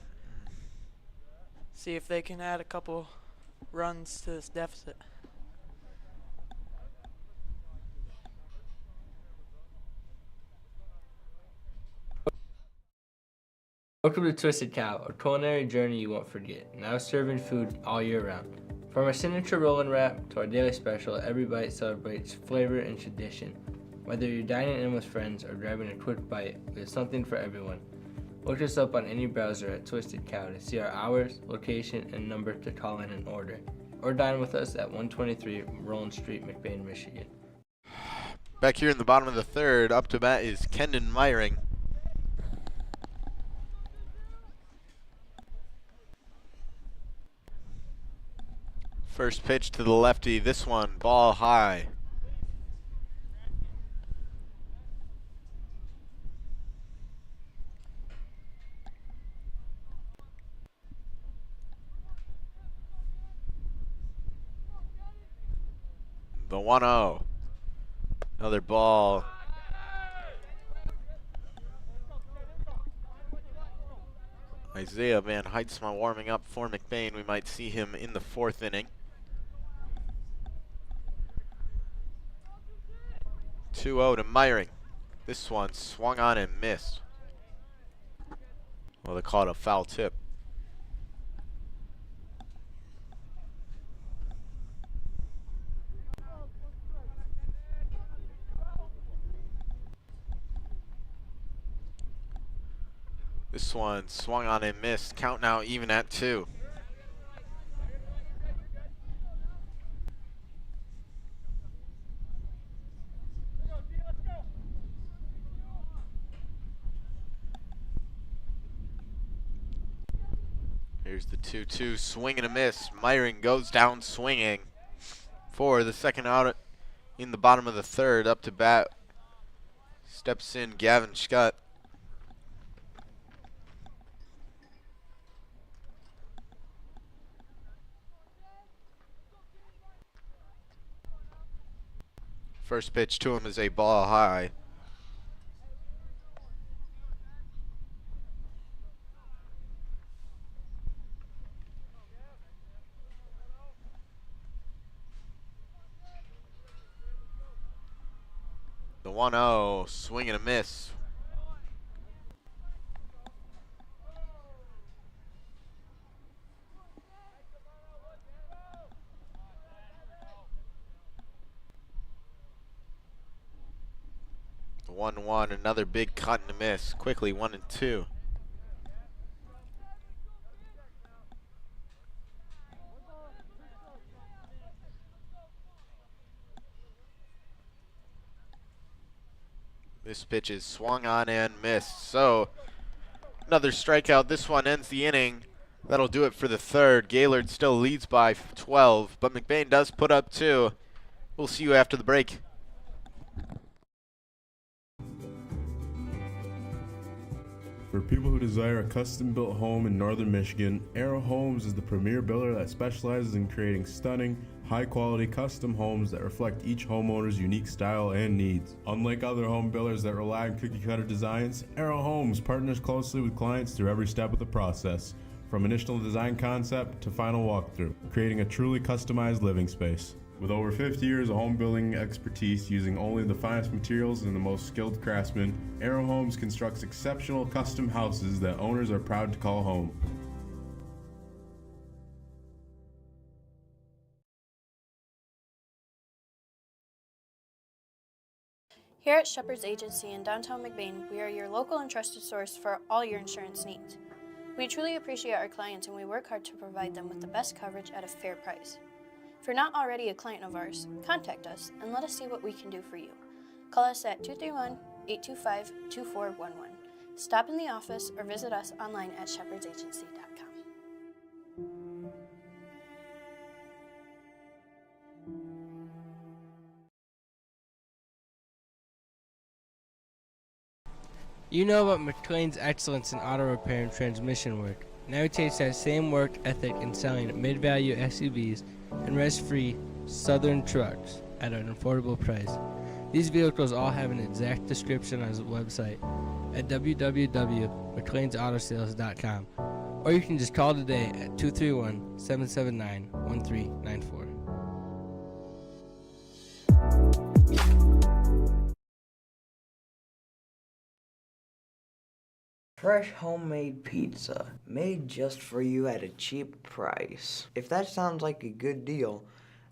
See if they can add a couple runs to this deficit. Welcome to Twisted Cow, a culinary journey you won't forget. Now serving food all year round. From our signature roll-and wrap to our daily special, every bite celebrates flavor and tradition. Whether you're dining in with friends or grabbing a quick bite, there's something for everyone. Look us up on any browser at Twisted Cow to see our hours, location, and number to call in and order. Or dine with us at 123 Roland Street, McBain, Michigan. Back here in the bottom of the third, up to bat is Kendon Meyering. First pitch to the lefty, this one ball high. The 1-0. Another ball. Isaiah Van Heidsma warming up for McBain. We might see him in the 4th inning. 2-0 to Meyering. This one swung on and missed. Well, they call it a foul tip. This one swung on and missed. Count now even at 2. Here's the 2-2, swing and a miss. Myron goes down swinging for the second out in the bottom of the third. Up to bat steps in Gavin Schutt. First pitch to him is a ball high. The 1-0, swing and a miss. The 1-1, another big cut and a miss. Quickly 1-2. This pitch is swung on and missed. So another strikeout. This one ends the inning. That'll do it for the third. Gaylord still leads by 12, but McBain does put up 2. We'll see you after the break. For people who desire a custom-built home in northern Michigan, Arrow Homes is the premier builder that specializes in creating stunning, high-quality custom homes that reflect each homeowner's unique style and needs. Unlike other home builders that rely on cookie-cutter designs, Arrow Homes partners closely with clients through every step of the process, from initial design concept to final walkthrough, creating a truly customized living space. With over 50 years of home building expertise using only the finest materials and the most skilled craftsmen, Arrow Homes constructs exceptional custom houses that owners are proud to call home. Here at Shepherd's Agency in downtown McBain, we are your local and trusted source for all your insurance needs. We truly appreciate our clients and we work hard to provide them with the best coverage at a fair price. If you're not already a client of ours, contact us and let us see what we can do for you. Call us at 231-825-2411. Stop in the office or visit us online at shepherdsagency.com. You know about McLain's excellence in auto repair and transmission work. Now he takes that same work ethic in selling mid-value SUVs and rest-free southern trucks at an affordable price. These vehicles all have an exact description on his website at www.mclainsautosales.com, or you can just call today at 231-779-1394. Fresh homemade pizza, made just for you at a cheap price. If that sounds like a good deal,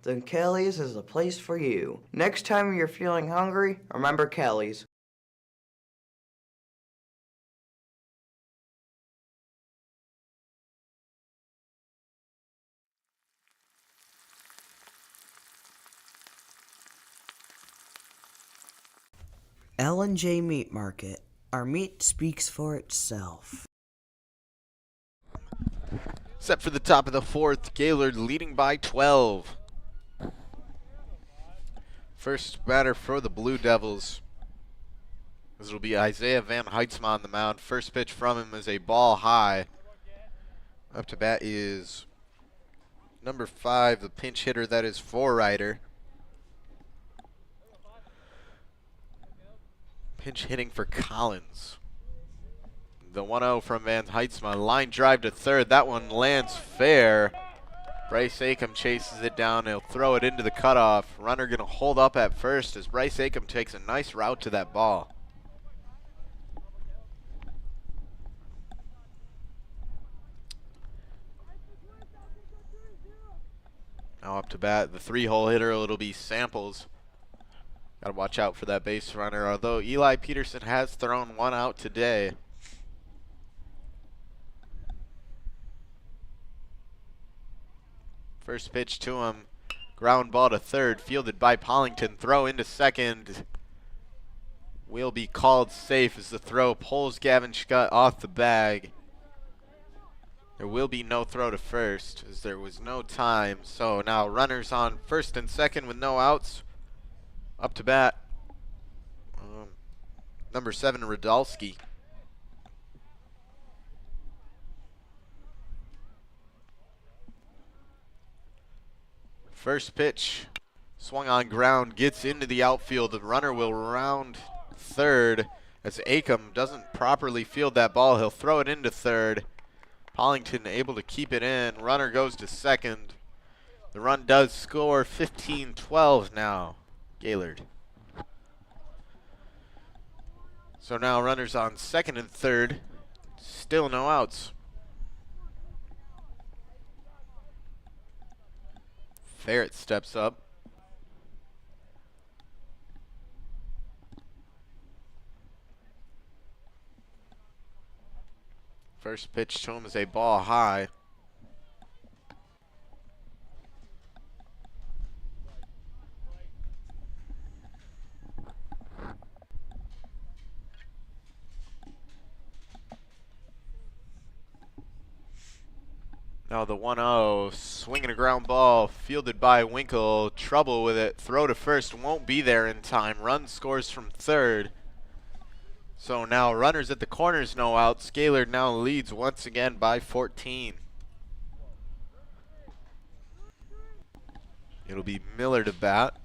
then Kelly's is the place for you. Next time you're feeling hungry, remember Kelly's. L&J Meat Market. Our meat speaks for itself. Set for the top of the fourth, Gaylord leading by 12. First batter for the Blue Devils. This will be Isaiah Van Heitzma on the mound. First pitch from him is a ball high. Up to bat is number 5, the pinch hitter, that is Forrider. Pinch hitting for Collins. The 1-0 from Van Heitzma. Line drive to third. That one lands fair. Bryce Acom chases it down. He'll throw it into the cutoff. Runner going to hold up at first as Bryce Acom takes a nice route to that ball. Now up to bat, the 3-hole hitter. It'll be Samples. Got to watch out for that base runner, although Eli Peterson has thrown one out today. First pitch to him, ground ball to third, fielded by Pollington. Throw into second will be called safe as the throw pulls Gavin Schutt off the bag. There will be no throw to first as there was no time. So now runners on first and second with no outs. Up to bat, number 7, Radulski. First pitch, swung on ground, gets into the outfield. The runner will round third as Acom doesn't properly field that ball. He'll throw it into third. Pollington able to keep it in. Runner goes to second. The run does score. 15-12 now, Gaylord. So now runners on second and third. Still no outs. Ferret steps up. First pitch to him is a ball high. Now the 1-0, swinging a ground ball, fielded by Winkle. Trouble with it. Throw to first won't be there in time. Run scores from third. So now runners at the corners, no outs. Gaylord now leads once again by 14. It'll be Miller to bat.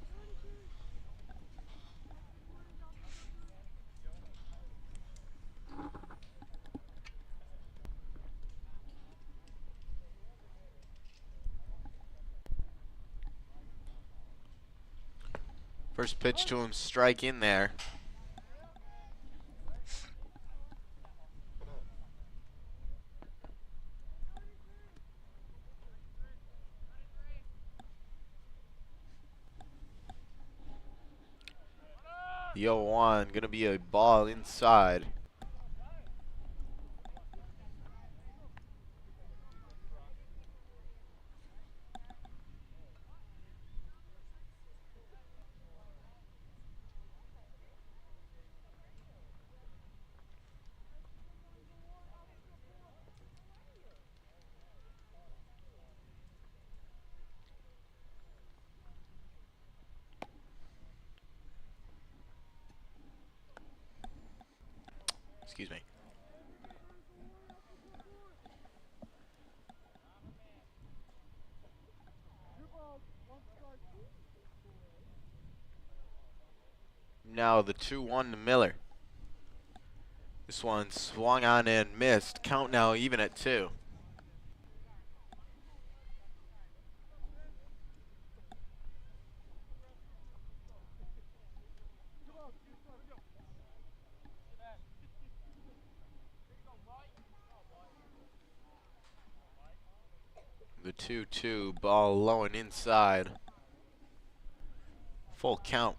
First pitch to him, strike in there. The 0-1 gonna be a ball inside. Excuse me. Now the 2-1 to Miller. This one swung on and missed. Count now even at 2. The 2-2, ball low and inside. Full count.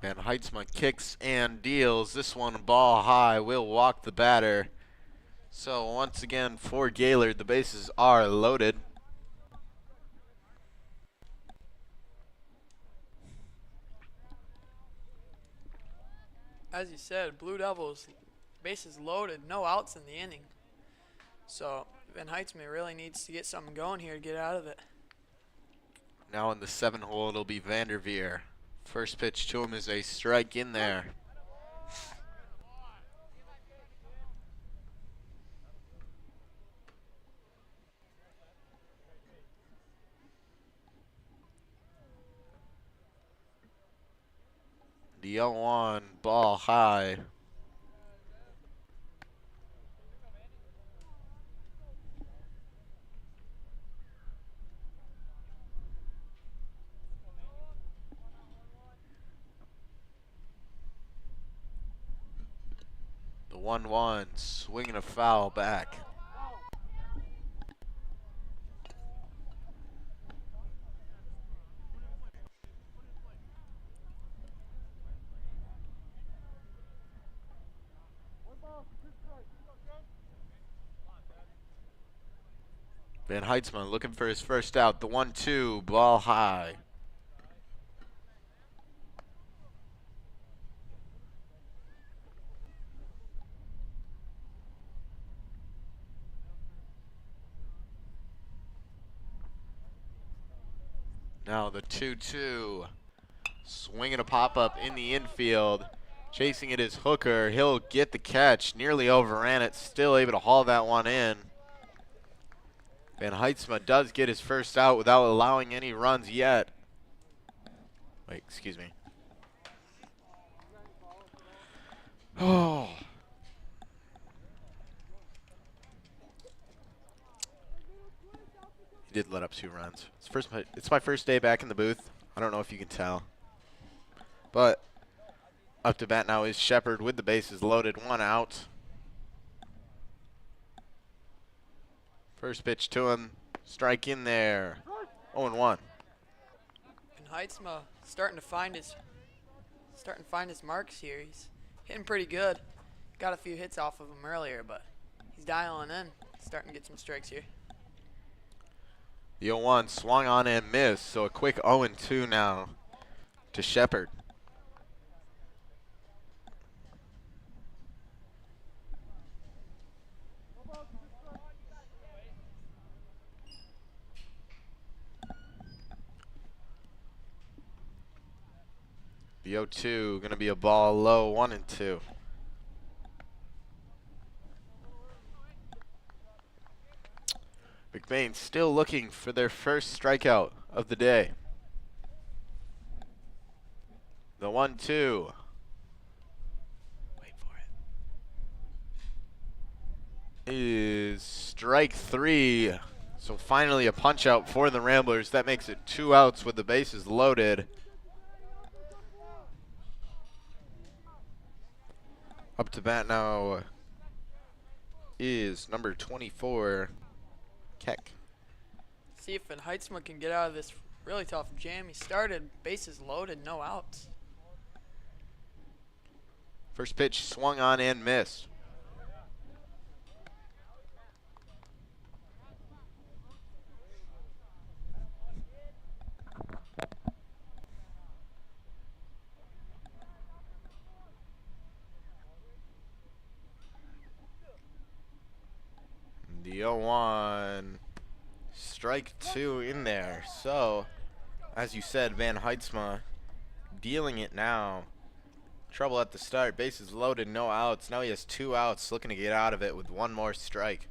And Heitzman kicks and deals. This one ball high, will walk the batter. So once again for Gaylord, the bases are loaded. As you said, Blue Devils, bases loaded, no outs in the inning. So Van Heitzman really needs to get something going here to get out of it. Now in the 7 hole, it'll be Vanderveer. First pitch to him is a strike in there. The 0-1, ball high. The 1-1, swinging a foul back. Van Heitzman looking for his first out. The 1-2, ball high. Now the 2-2. Swinging a pop-up in the infield. Chasing it is Hooker. He'll get the catch. Nearly overran it. Still able to haul that one in. Van Heitzma does get his first out without allowing any runs yet. Wait, excuse me. Oh. He did let up 2 runs. It's my first day back in the booth. I don't know if you can tell. But up to bat now is Shepard with the bases loaded. 1 out. First pitch to him. Strike in there. 0-1. And Heitzma starting to find his marks here. He's hitting pretty good. Got a few hits off of him earlier, but he's dialing in. Starting to get some strikes here. The 0-1 swung on and missed, so a quick 0-2 now to Shepard. The 0-2 going to be a ball low, 1-2. McBain still looking for their first strikeout of the day. The 1-2. Wait for it. Is strike 3. So finally a punch out for the Ramblers. That makes it 2 outs with the bases loaded. Up to bat now is number 24, Keck. See if Van Heitzma can get out of this really tough jam. He started, bases loaded, no outs. First pitch swung on and missed. The 0-1, strike 2 in there. So, as you said, Van Heitzma dealing it now. Trouble at the start, bases loaded, no outs. Now he has 2 outs, looking to get out of it with 1 more strike.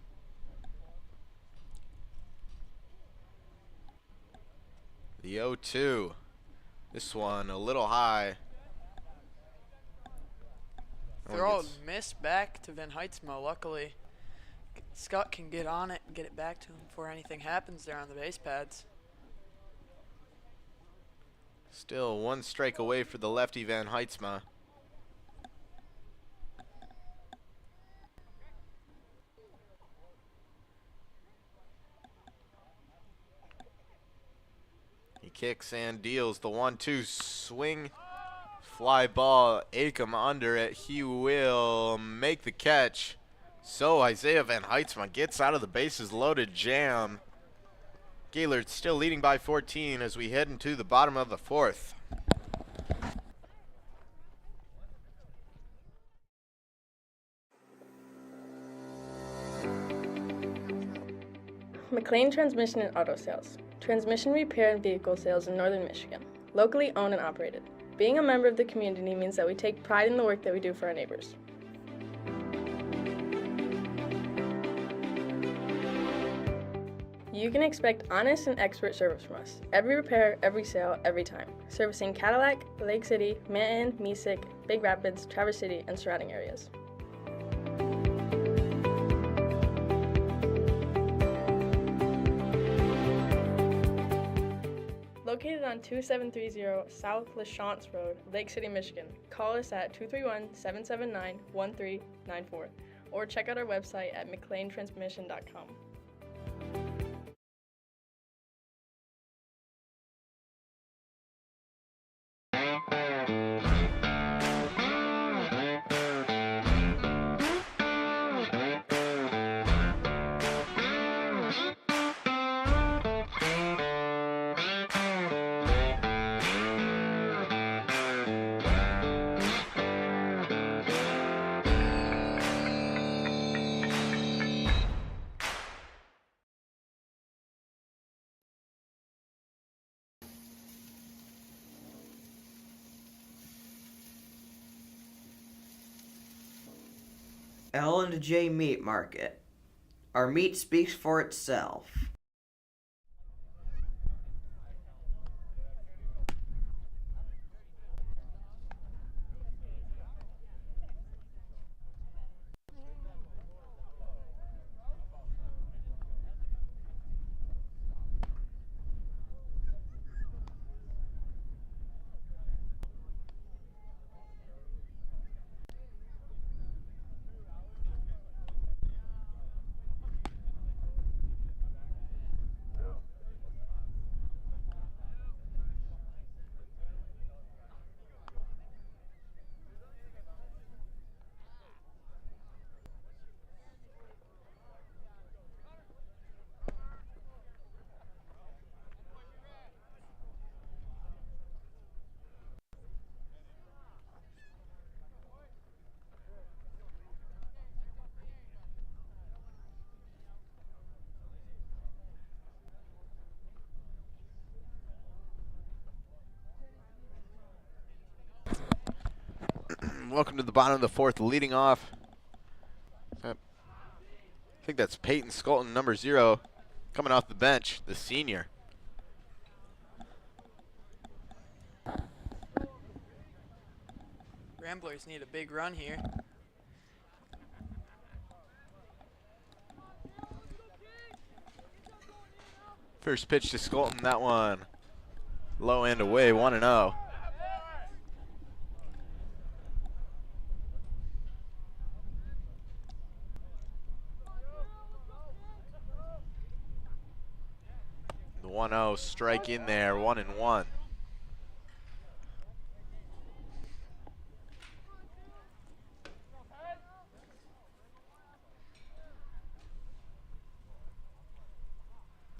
The 0-2, this one a little high. Throw a miss back to Van Heitzma, luckily. Scott can get on it and get it back to him before anything happens there on the base pads. Still 1 strike away for the lefty Van Heitzma. He kicks and deals the 1-2 swing. Fly ball, Acom under it. He will make the catch. So Isaiah Van Heitzma gets out of the bases loaded jam. Gaylord still leading by 14 as we head into the bottom of the 4th. McLain Transmission and Auto Sales. Transmission repair and vehicle sales in Northern Michigan. Locally owned and operated. Being a member of the community means that we take pride in the work that we do for our neighbors. You can expect honest and expert service from us. Every repair, every sale, every time. Servicing Cadillac, Lake City, Manton, Mesick, Big Rapids, Traverse City, and surrounding areas. Located on 2730 South LaChance Road, Lake City, Michigan. Call us at 231-779-1394 or check out our website at McLainTransmission.com. L&J Meat Market. Our meat speaks for itself. Welcome to the bottom of the fourth, leading off. I think that's Peyton Skolton, number 0, coming off the bench, the senior. Ramblers need a big run here. First pitch to Skolton, that one low and away, 1-0. The 1-0 strike in there, 1-1.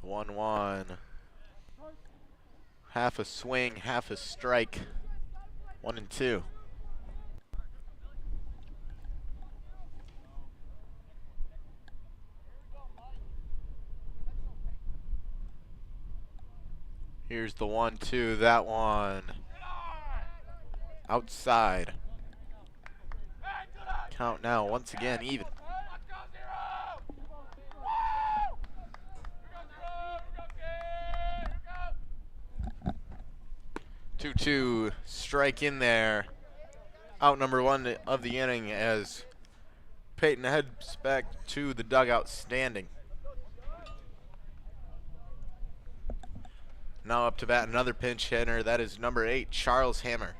The 1-1. Half a swing, half a strike. 1-2. Here's the 1-2, that one outside. Count now, once again, even. 2-2, strike in there. Out number 1 of the inning as Peyton heads back to the dugout standing. Now up to bat another pinch hitter. That is number 8, Charles Hammer.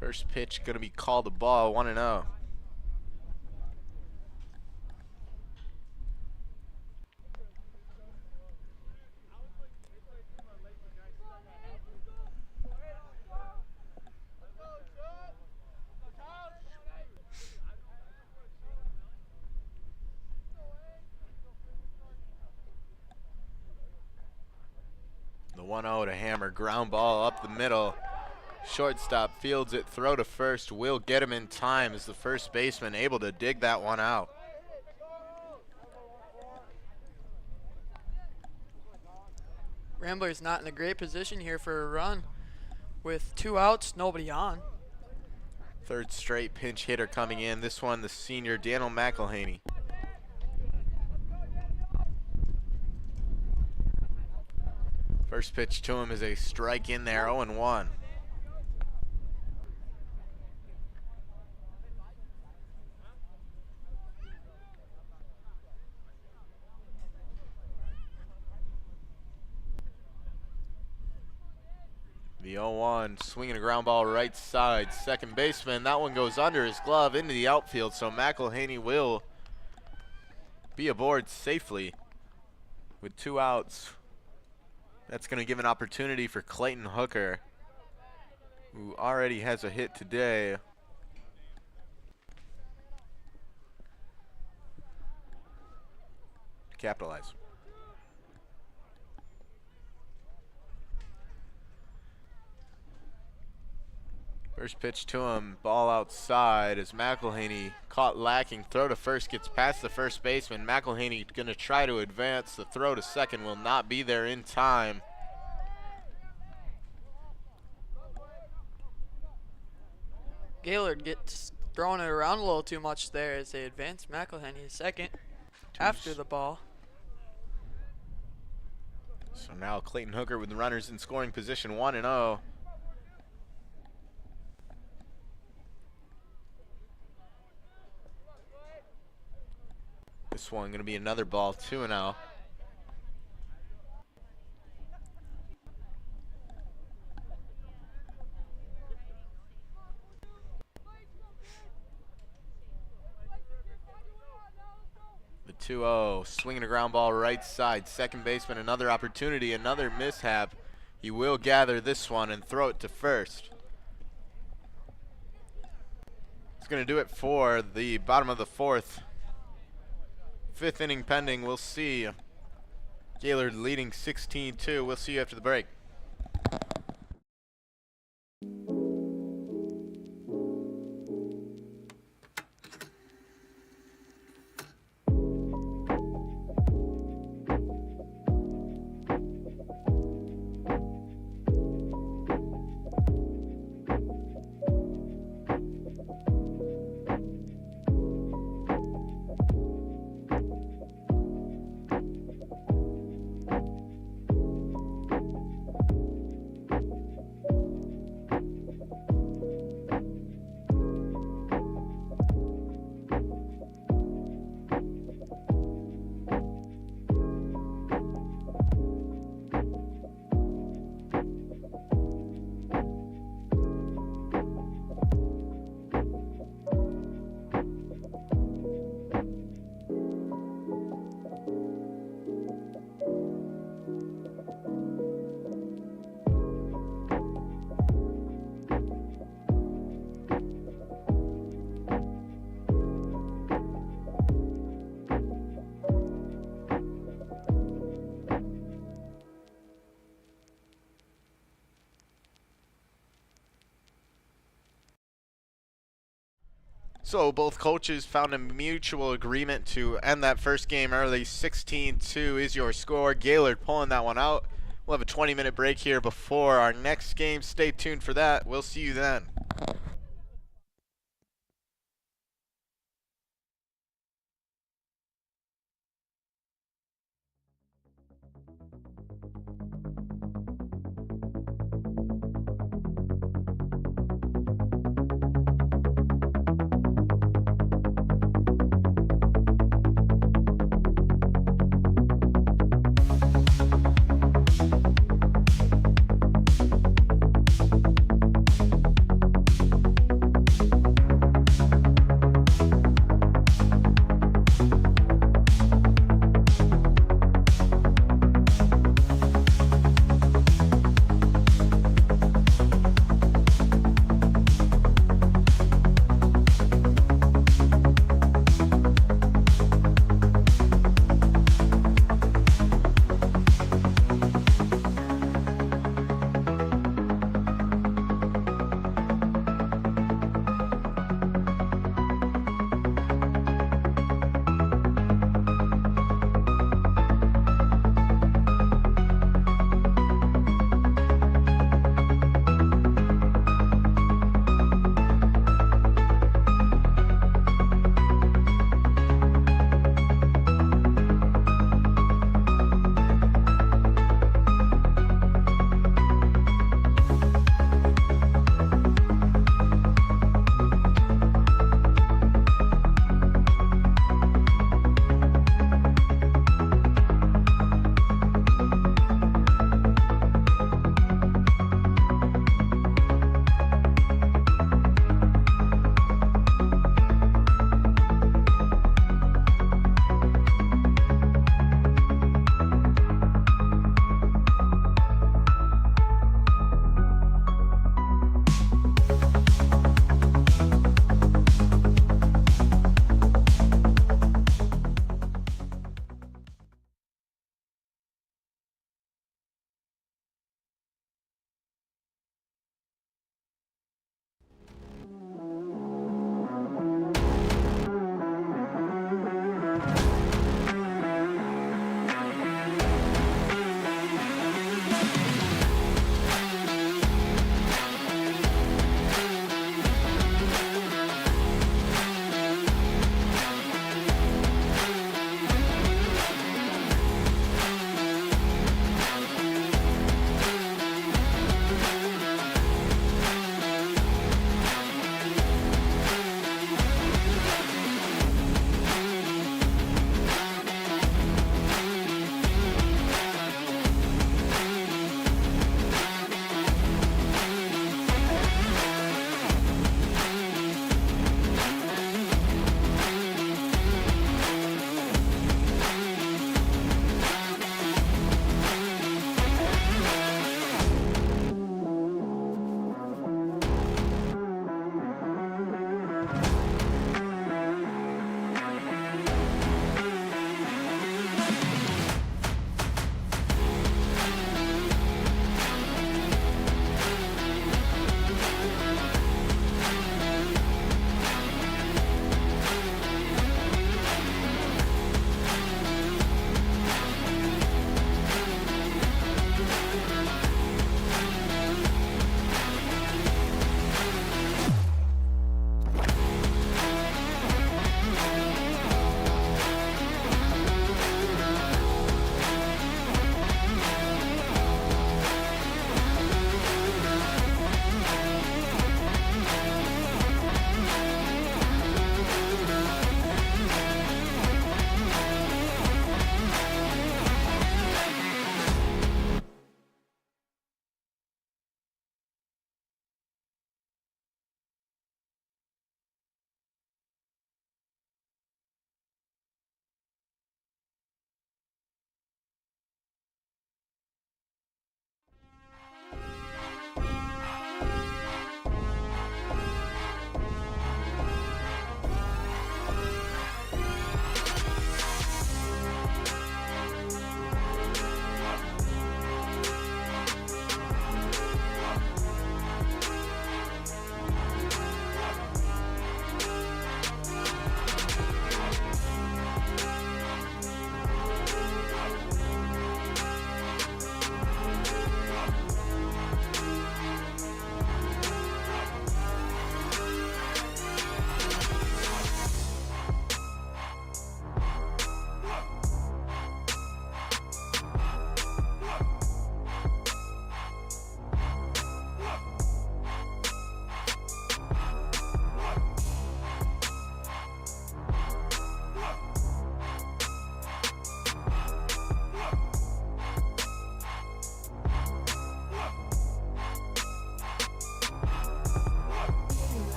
First pitch going to be called a ball, 1-0. The 1-0 to Hammer, ground ball up the middle. Shortstop fields it, throw to first, will get him in time as the first baseman able to dig that one out. Ramblers not in a great position here for a run. With 2 outs, nobody on. Third straight pinch hitter coming in. This one, the senior Daniel McElhaney. First pitch to him is a strike in there, 0-1. The 0-1, swinging a ground ball right side. Second baseman, that one goes under his glove into the outfield, so McElhaney will be aboard safely with 2 outs. That's going to give an opportunity for Clayton Hooker, who already has a hit today. To capitalize. First pitch to him, ball outside as McElhaney caught lacking. Throw to first gets past the first baseman. McElhaney going to try to advance. The throw to second will not be there in time. Gaylord gets throwing it around a little too much there as they advance McElhaney to second after the ball. So now Clayton Hooker with the runners in scoring position, 1-0. This one going to be another ball, 2-0. The 2-0, swinging a ground ball right side. Second baseman, another opportunity, another mishap. He will gather this one and throw it to first. It's going to do it for the bottom of the fourth. Fifth inning pending. We'll see. Gaylord leading 16-2. We'll see you after the break. So both coaches found a mutual agreement to end that first game early. 16-2 is your score. Gaylord pulling that one out. We'll have a 20-minute break here before our next game. Stay tuned for that. We'll see you then.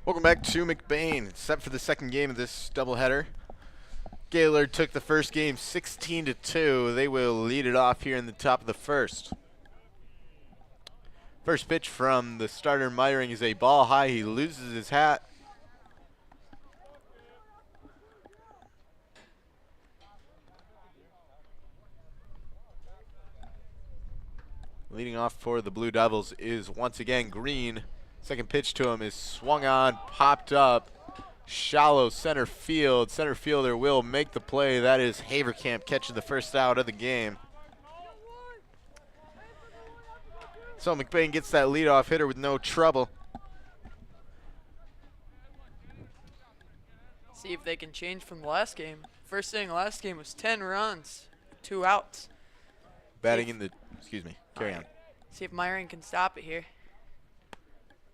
Welcome back to McBain. Set for the second game of this doubleheader. Gaylord took the first game 16-2. They will lead it off here in the top of the first. First pitch from the starter Meyering is a ball high. He loses his hat. Leading off for the Blue Devils is once again Green. Second pitch to him is swung on, popped up, shallow center field. Center fielder will make the play. That is Haverkamp catching the first out of the game. So McBain gets that leadoff hitter with no trouble. See if they can change from the last game. First inning last game was 10 runs, 2 outs. Batting in the, excuse me, carry on. See if Meyering can stop it here.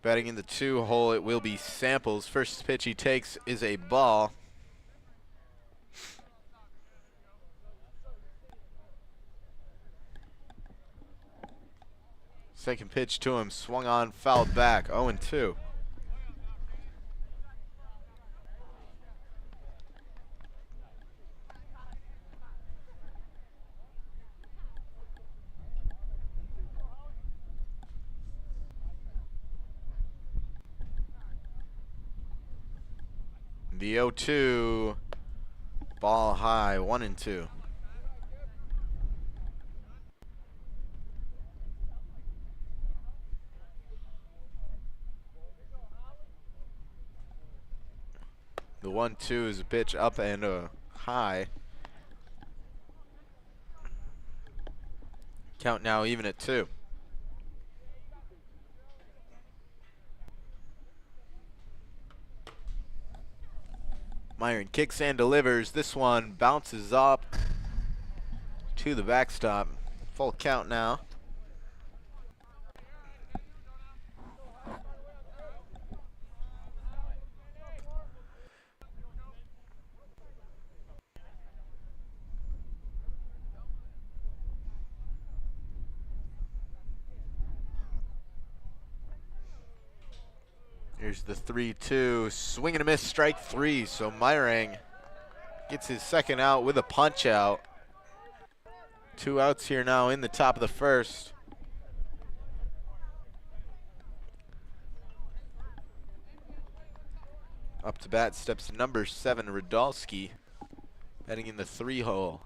Batting in the 2 hole, it will be Samples. First pitch he takes is a ball. Second pitch to him, swung on, fouled back, 0-2. The 0-2, ball high, 1-2. The 1-2 is a pitch up and a high. Count now even at 2. Meyering kicks and delivers. This one bounces up to the backstop. Full count now. Here's the 3-2, swing and a miss, strike 3. So Meyering gets his second out with a punch out. 2 outs here now in the top of the first. Up to bat steps number 7, Radalski, batting in the 3 hole.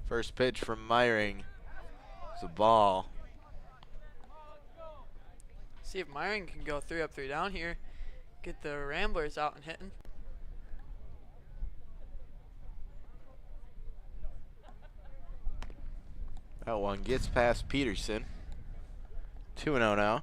First pitch from Meyering is a ball. See if Meyering can go 3 up, 3 down here. Get the Ramblers out and hitting. That one gets past Peterson. 2-0 now.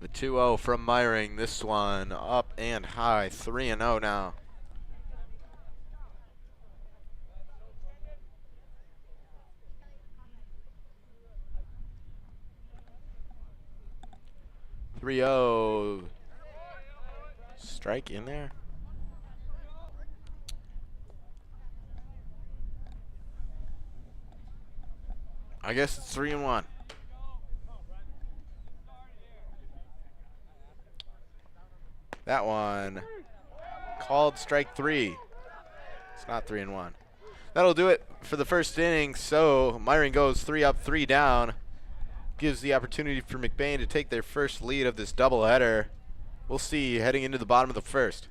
The 2-0 from Meyering. This one up and high. 3-0 now. Strike in there. I guess it's 3-1. That one called strike 3. It's not 3-1. That'll do it for the first inning. So Meyering goes 3 up, 3 down. Gives the opportunity for McBain to take their first lead of this doubleheader. We'll see heading into the bottom of the first.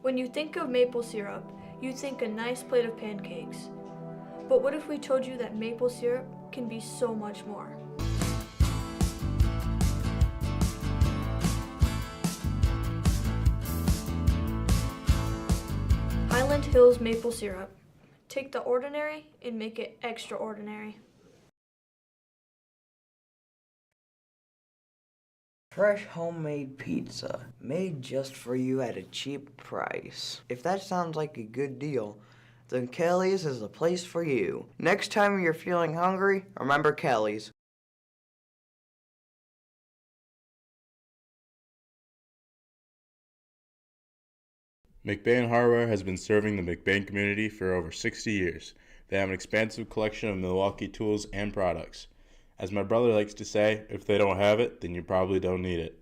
When you think of maple syrup, you think a nice plate of pancakes. But what if we told you that maple syrup can be so much more? Highland Hills maple syrup. Take the ordinary and make it extraordinary. Fresh homemade pizza, made just for you at a cheap price. If that sounds like a good deal, then Kelly's is the place for you. Next time you're feeling hungry, remember Kelly's. McBain Hardware has been serving the McBain community for over 60 years. They have an expansive collection of Milwaukee tools and products. As my brother likes to say, if they don't have it, then you probably don't need it.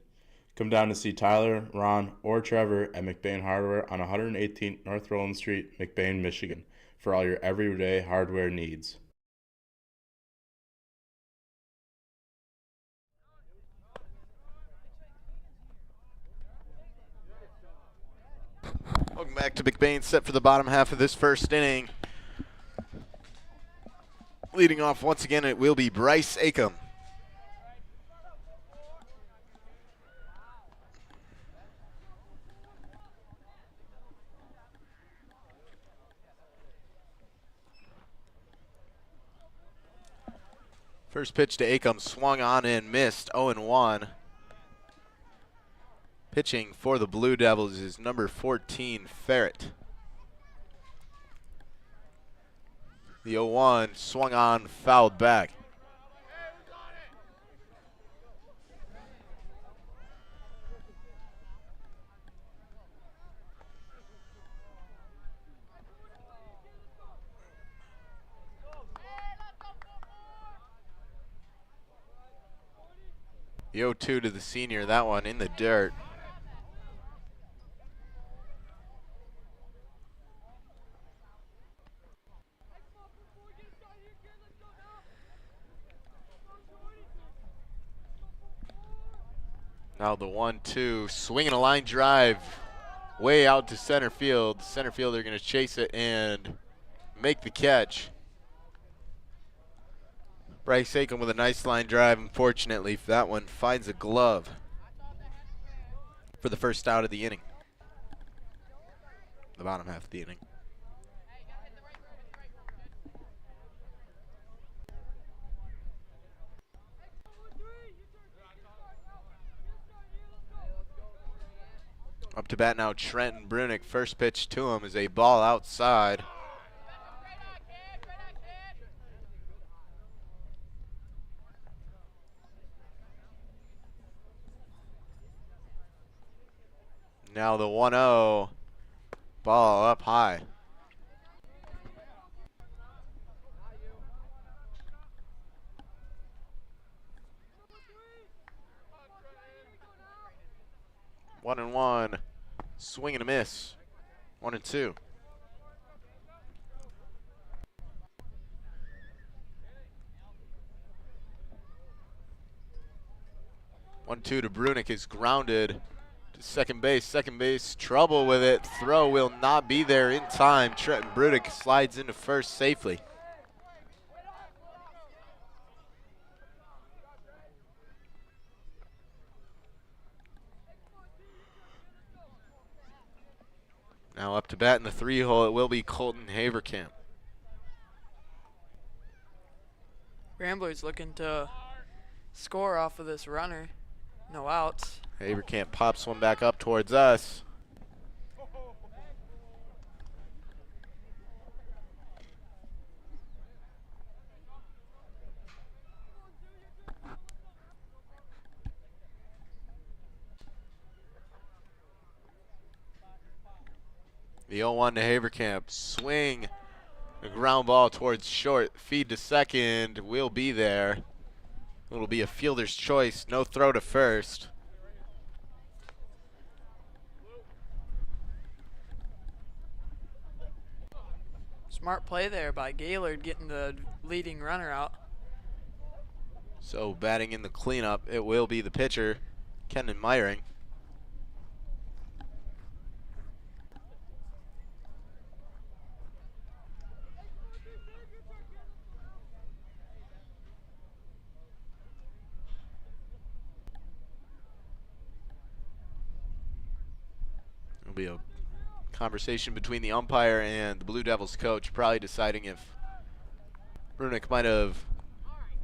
Come down to see Tyler, Ron, or Trevor at McBain Hardware on 118th North Roland Street, McBain, Michigan, for all your everyday hardware needs. Welcome back to McBain, set for the bottom half of this first inning. Leading off once again, it will be Bryce Acom. First pitch to Acom, swung on and missed, 0-1. Pitching for the Blue Devils is number 14, Ferret. The 0-1 swung on, fouled back. The 0-2 to the senior, that one in the dirt. Now the 1-2, swinging a line drive way out to center field. Center fielder going to chase it and make the catch. Bryce Acom with a nice line drive. Unfortunately, that one finds a glove for the first out of the inning. The bottom half of the inning. Up to bat now, Trenton Brunick. First pitch to him is a ball outside. Now the 1-0, ball up high. One and one, swing and a miss. 1-2. One two to Brunick is grounded to second base. Second base, trouble with it. Throw will not be there in time. Trenton Brunick slides into first safely. Now up to bat in the 3-hole, it will be Colton Haverkamp. Ramblers looking to score off of this runner. No outs. Haverkamp pops one back up towards us. The 0-1 to Haverkamp. Swing. A ground ball towards short. Feed to second. Will be there. It'll be a fielder's choice. No throw to first. Smart play there by Gaylord getting the leading runner out. So batting in the cleanup, it will be the pitcher, Kenan Meyering. It'll be a conversation between the umpire and the Blue Devils coach, probably deciding if Brunick might have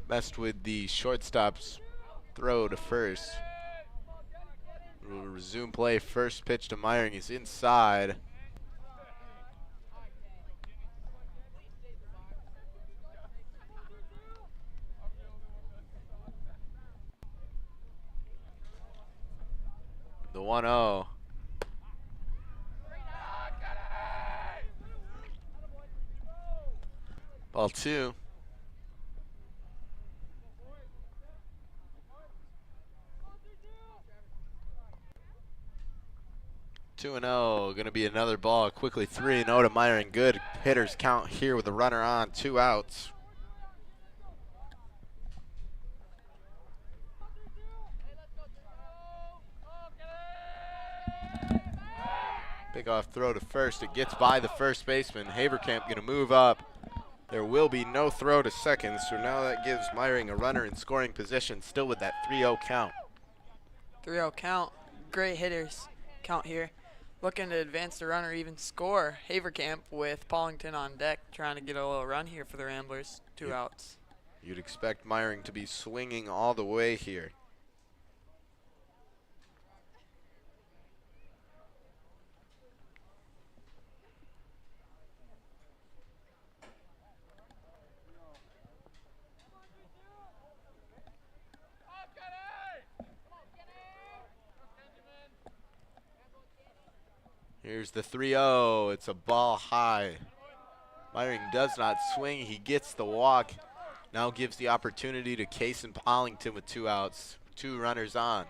messed with the shortstop's throw to first. We'll resume play. First pitch to Meyering. He's inside. The 1-0. Ball 2. 2-0, going to be another ball. Quickly 3-0 to Meyering. Good hitters count here with a runner on, 2 outs. Big off throw to first. It gets by the first baseman. Haverkamp going to move up. There will be no throw to second, so now that gives Meyering a runner in scoring position, still with that 3-0 count. 3-0 count. Great hitters count here. Looking to advance the runner, even score. Haverkamp with Paulington on deck, trying to get a little run here for the Ramblers. 2 outs. You'd expect Meyering to be swinging all the way here. Here's the 3-0. It's a ball high. Meyering does not swing. He gets the walk. Now gives the opportunity to Case and Paulington with 2 outs. 2 runners on.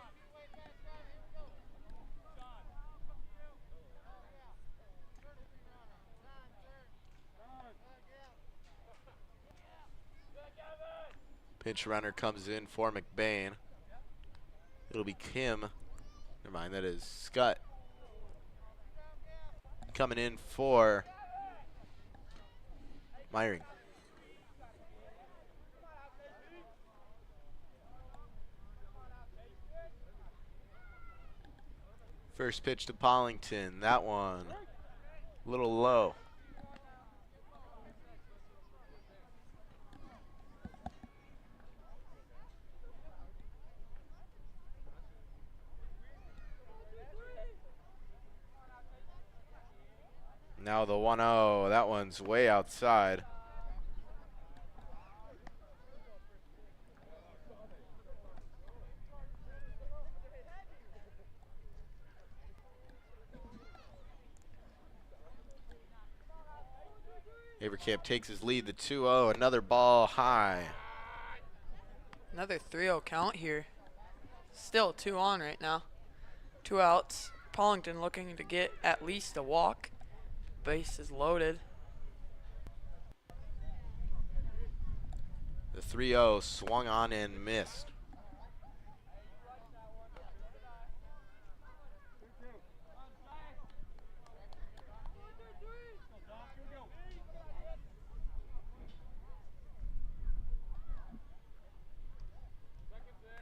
Pinch runner comes in for McBain. It'll be Kim. Never mind, that is Scott. Coming in for Meyering. First pitch to Paulington. That one a little low. Now the 1-0, that one's way outside. Haverkamp takes his lead, the 2-0, another ball high. Another 3-0 count here. Still 2 on right now. 2 outs. Paulington looking to get at least a walk. Base is loaded. The 3-0 swung on and missed.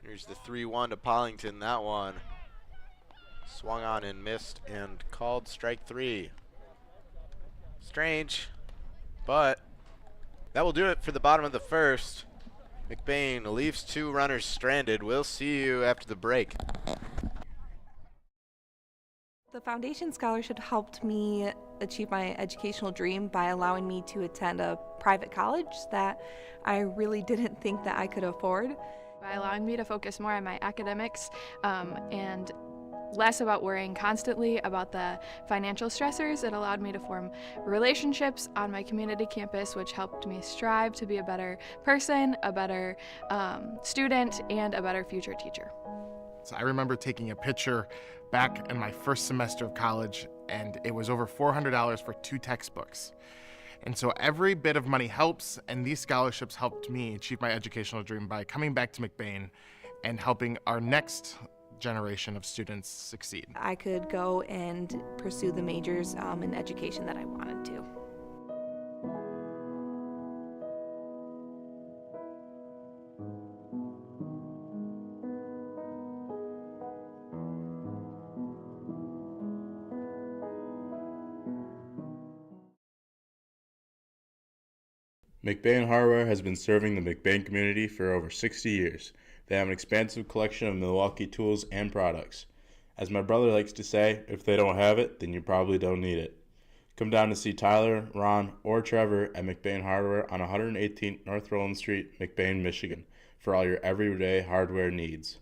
Here's the 3-1 to Paulington. That one swung on and missed and called strike 3. Strange, but that will do it for the bottom of the first. McBain leaves 2 runners stranded. We'll see you after the break. The foundation scholarship helped me achieve my educational dream by allowing me to attend a private college that I really didn't think that I could afford. By allowing me to focus more on my academics and less about worrying constantly about the financial stressors, it allowed me to form relationships on my community campus, which helped me strive to be a better person, a better student, and a better future teacher. So I remember taking a picture back in my first semester of college, and it was over $400 for 2 textbooks. And so every bit of money helps, and these scholarships helped me achieve my educational dream by coming back to McBain and helping our next generation of students succeed. I could go and pursue the majors in education that I wanted to. McBain Hardware has been serving the McBain community for over 60 years. They have an expansive collection of Milwaukee tools and products. As my brother likes to say, if they don't have it, then you probably don't need it. Come down to see Tyler, Ron, or Trevor at McBain Hardware on 118th North Roland Street, McBain, Michigan, for all your everyday hardware needs.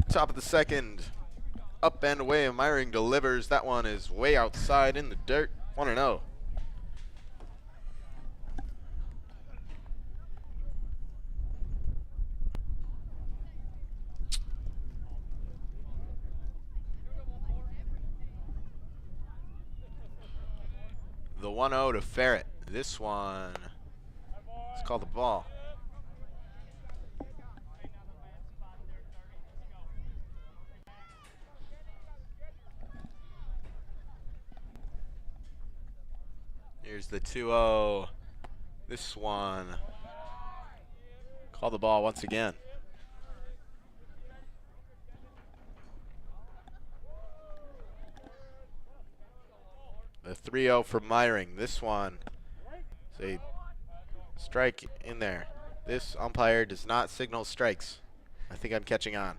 Top of the second. Up and away, Myring delivers. That one is way outside in the dirt. 1-0. The 1-0 to Ferret. This one is called the ball. Here's the 2-0. This one. Call the ball once again. The 3-0 for Myring. This one is a strike in there. This umpire does not signal strikes. I think I'm catching on.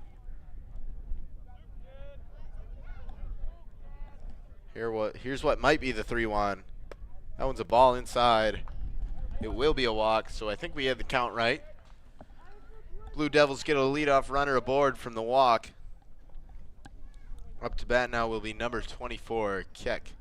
Here's what might be the 3-1. That one's a ball inside. It will be a walk, so I think we had the count right. Blue Devils get a leadoff runner aboard from the walk. Up to bat now will be number 24, Keck.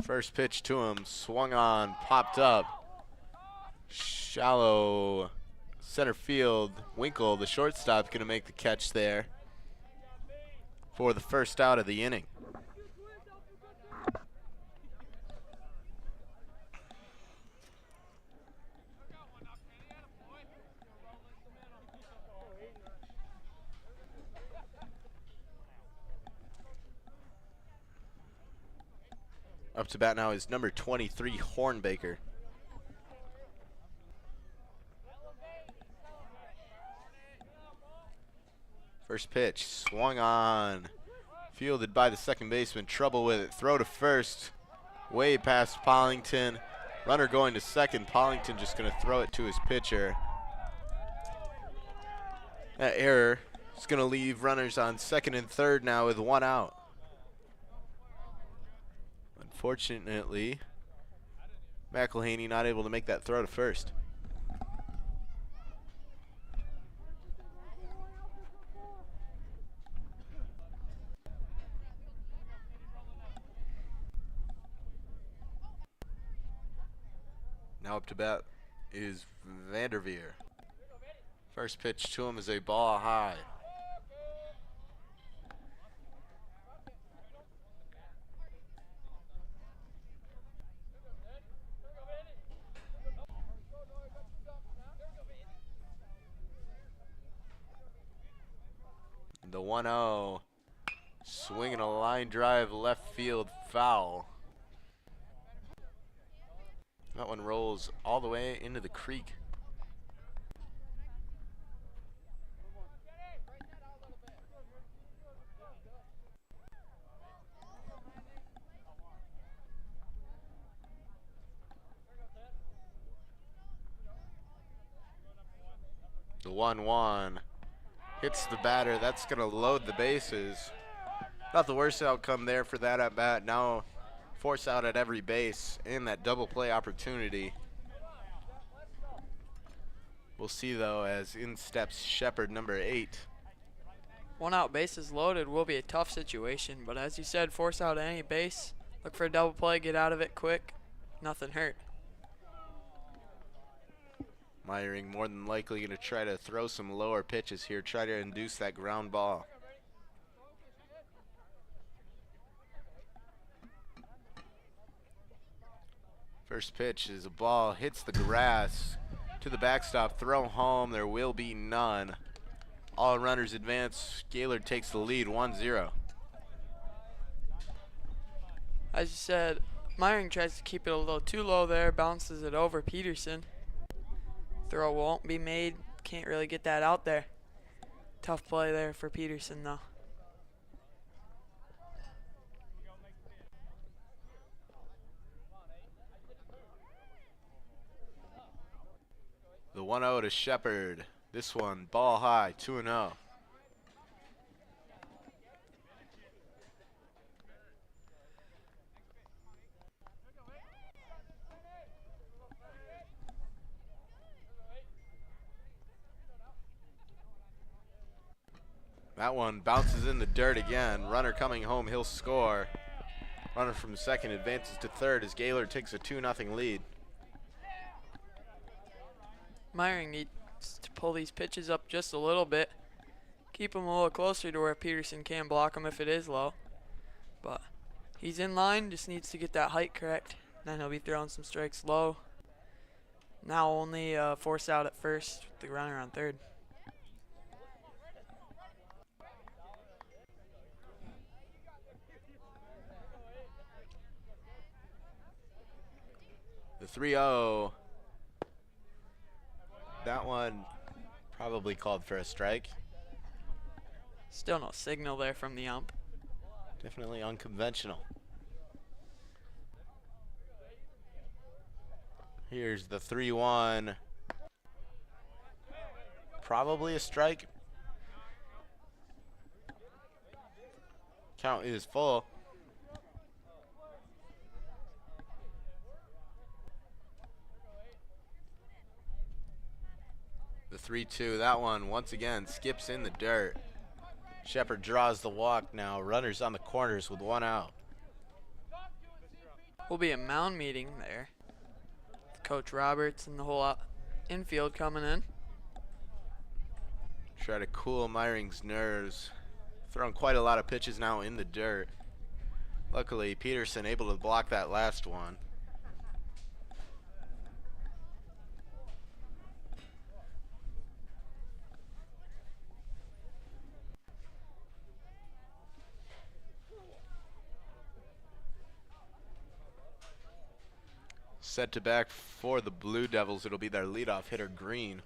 First pitch to him, swung on, popped up. Shallow center field. Winkle, the shortstop, going to make the catch there for the first out of the inning. Up to bat now is number 23, Hornbaker. First pitch, swung on, fielded by the second baseman, trouble with it, throw to first, way past Pollington. Runner going to second, Pollington just going to throw it to his pitcher. That error is going to leave runners on second and third now with one out. Unfortunately, McLain not able to make that throw to first. Now up to bat is Vanderveer. First pitch to him is a ball high. The 1-0, swinging a line drive left field foul. That one rolls all the way into the creek. The 1-1 hits the batter. That's going to load the bases. Not the worst outcome there for that at bat. Now force out at every base in that double play opportunity. We'll see though as in steps Shepard, number 8. One out, bases loaded will be a tough situation, but as you said, force out at any base, look for a double play, get out of it quick, nothing hurt. Myring more than likely going to try to throw some lower pitches here, try to induce that ground ball. First pitch is a ball, hits the grass to the backstop, throw home. There will be none. All runners advance. Gaylord takes the lead, 1-0. As you said, Myring tries to keep it a little too low there, bounces it over Peterson. Throw won't be made, can't really get that out there. Tough play there for Peterson though. The 1-0 to Shepard. This one, ball high, 2-0. That one bounces in the dirt again. Runner coming home, he'll score. Runner from second advances to third as Gaylord takes a 2-0 lead. Myring needs to pull these pitches up just a little bit. Keep them a little closer to where Peterson can block them if it is low. But he's in line, just needs to get that height correct. Then he'll be throwing some strikes low. Now only force out at first with the runner on third. The 3-0. That one probably called for a strike. Still no signal there from the ump. Definitely unconventional. Here's the 3-1. Probably a strike. Count is full. The 3-2, that one once again skips in the dirt. Shepard draws the walk now. Runners on the corners with 1 out. Will be a mound meeting there. Coach Roberts and the whole infield coming in. Try to cool Myring's nerves. Throwing quite a lot of pitches now in the dirt. Luckily, Peterson able to block that last one. Set to back for the Blue Devils. It'll be their leadoff hitter, Green.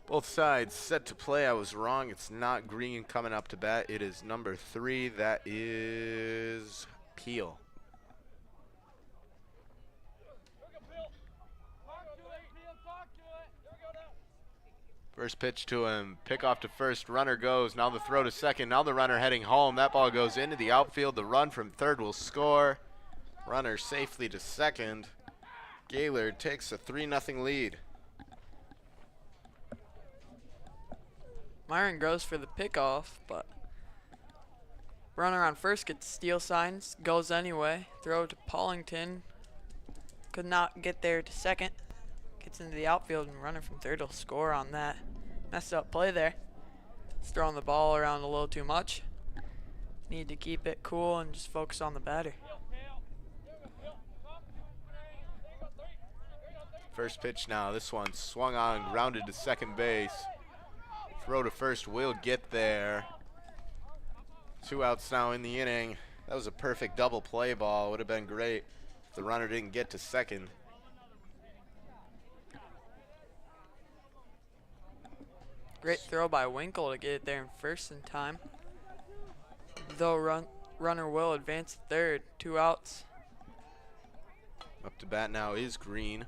Both sides set to play. I was wrong. It's not Green coming up to bat. It is number 3. That is Peel. First pitch to him. Pick off to first. Runner goes. Now the throw to second. Now the runner heading home. That ball goes into the outfield. The run from third will score. Runner safely to second. Gaylord takes a 3-0 lead. Myring goes for the pickoff, but runner on first gets steal signs, goes anyway. Throw to Paulington. Could not get there to second. Gets into the outfield and runner from third will score on that. Messed up play there. He's throwing the ball around a little too much. Need to keep it cool and just focus on the batter. First pitch now. This one swung on, grounded to second base. Throw to first will get there. 2 outs now in the inning. That was a perfect double play ball. Would have been great if the runner didn't get to second. Great throw by Winkle to get it there in first in time. Though runner will advance to third. 2 outs. Up to bat now is Green.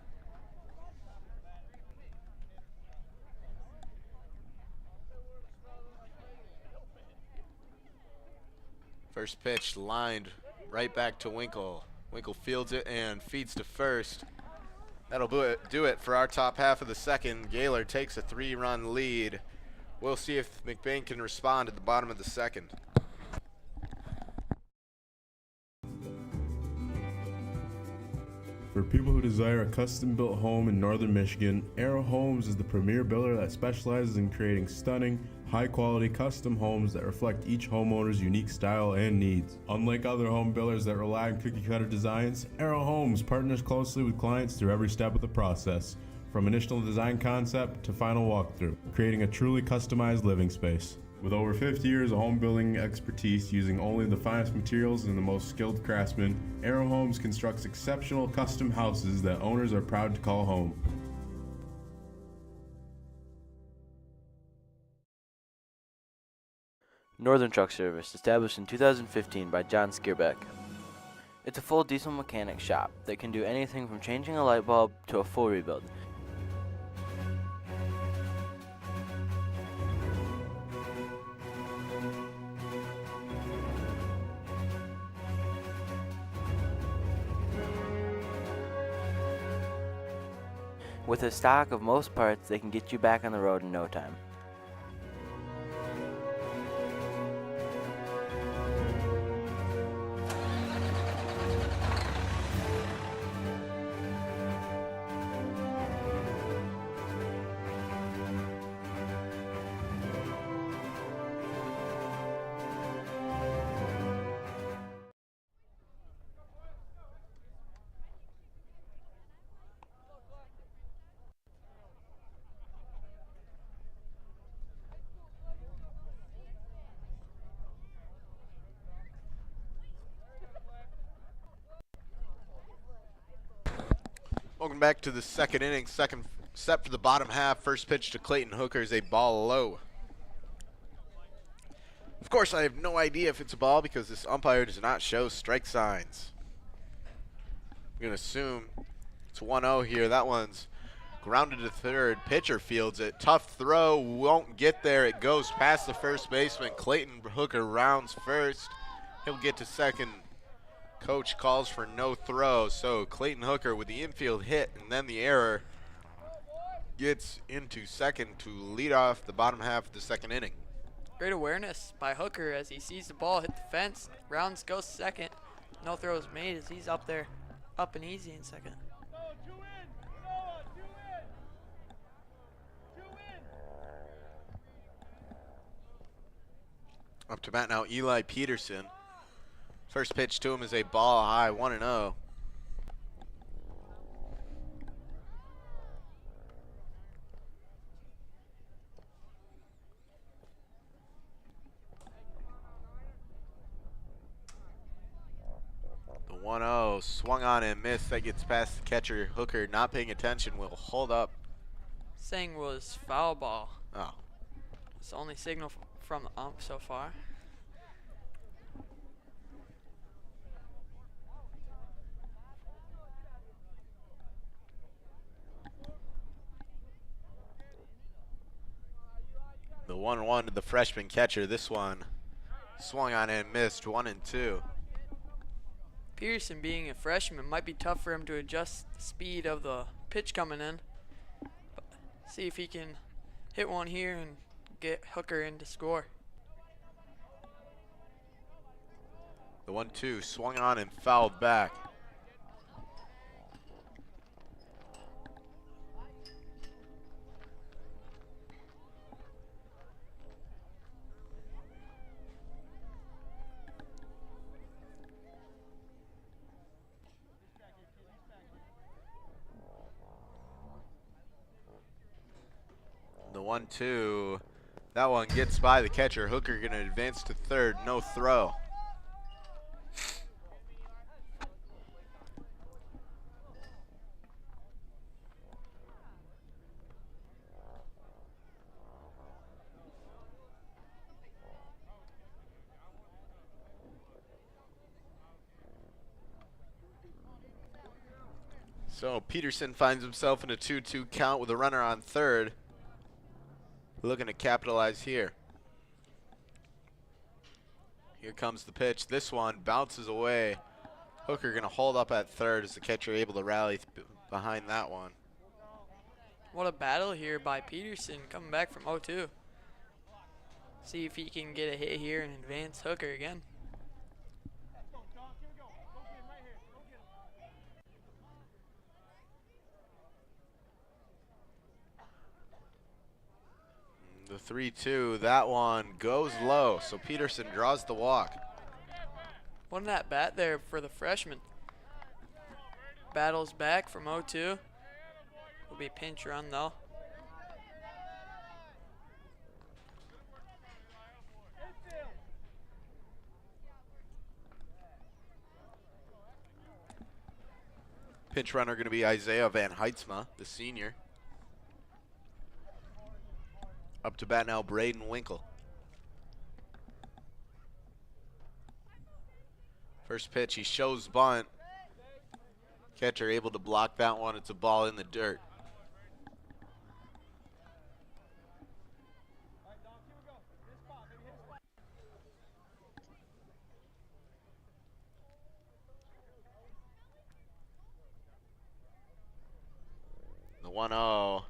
First pitch lined right back to Winkle. Winkle fields it and feeds to first. That'll do it for our top half of the second. Gaylord takes a 3-run lead. We'll see if McBain can respond at the bottom of the second. For people who desire a custom-built home in northern Michigan, Arrow Homes is the premier builder that specializes in creating stunning, high-quality custom homes that reflect each homeowner's unique style and needs. Unlike other home builders that rely on cookie-cutter designs, Arrow Homes partners closely with clients through every step of the process, from initial design concept to final walkthrough, creating a truly customized living space. With over 50 years of home building expertise using only the finest materials and the most skilled craftsmen, Arrow Homes constructs exceptional custom houses that owners are proud to call home. Northern Truck Service, established in 2015 by John Skierbeck. It's a full diesel mechanic shop that can do anything from changing a light bulb to a full rebuild. With a stock of most parts, they can get you back on the road in no time. Welcome back to the second inning. Second set for the bottom half. First pitch to Clayton Hooker is a ball low. Of course, I have no idea if it's a ball because this umpire does not show strike signs. I'm going to assume it's 1-0 here. That one's grounded to third. Pitcher fields it. Tough throw. Won't get there. It goes past the first baseman. Clayton Hooker rounds first. He'll get to second. Coach calls for no throw, so Clayton Hooker with the infield hit and then the error gets into second to lead off the bottom half of the second inning. Great awareness by Hooker as he sees the ball hit the fence. Rounds goes second. No throws made as he's up there, up and easy in second. Up to bat now, Eli Peterson. First pitch to him is a ball high, 1-0. The 1-0 swung on and missed. That gets past the catcher. Hooker not paying attention will hold up. Saying was foul ball. Oh. It's the only signal from the ump so far. The 1-1 to the freshman catcher. This one swung on and missed, 1-2. Peterson being a freshman might be tough for him to adjust the speed of the pitch coming in. But see if he can hit one here and get Hooker in to score. The 1-2 swung on and fouled back. The 1-2, that one gets by the catcher. Hooker gonna advance to third, no throw. So Peterson finds himself in a 2-2 count with a runner on third. Looking to capitalize here. Here comes the pitch. This one bounces away. Hooker going to hold up at third as the catcher able to rally behind that one. What a battle here by Peterson coming back from 0-2. See if he can get a hit here and advance Hooker again. The 3-2, that one goes low, so Peterson draws the walk. What an at bat there for the freshman. Battles back from 0-2. Will be a pinch run though. Pinch runner going to be Isaiah Van Heitzma, the senior. Up to bat now, Braden Winkle. First pitch, he shows bunt. Catcher able to block that one. It's a ball in the dirt. The 1-0.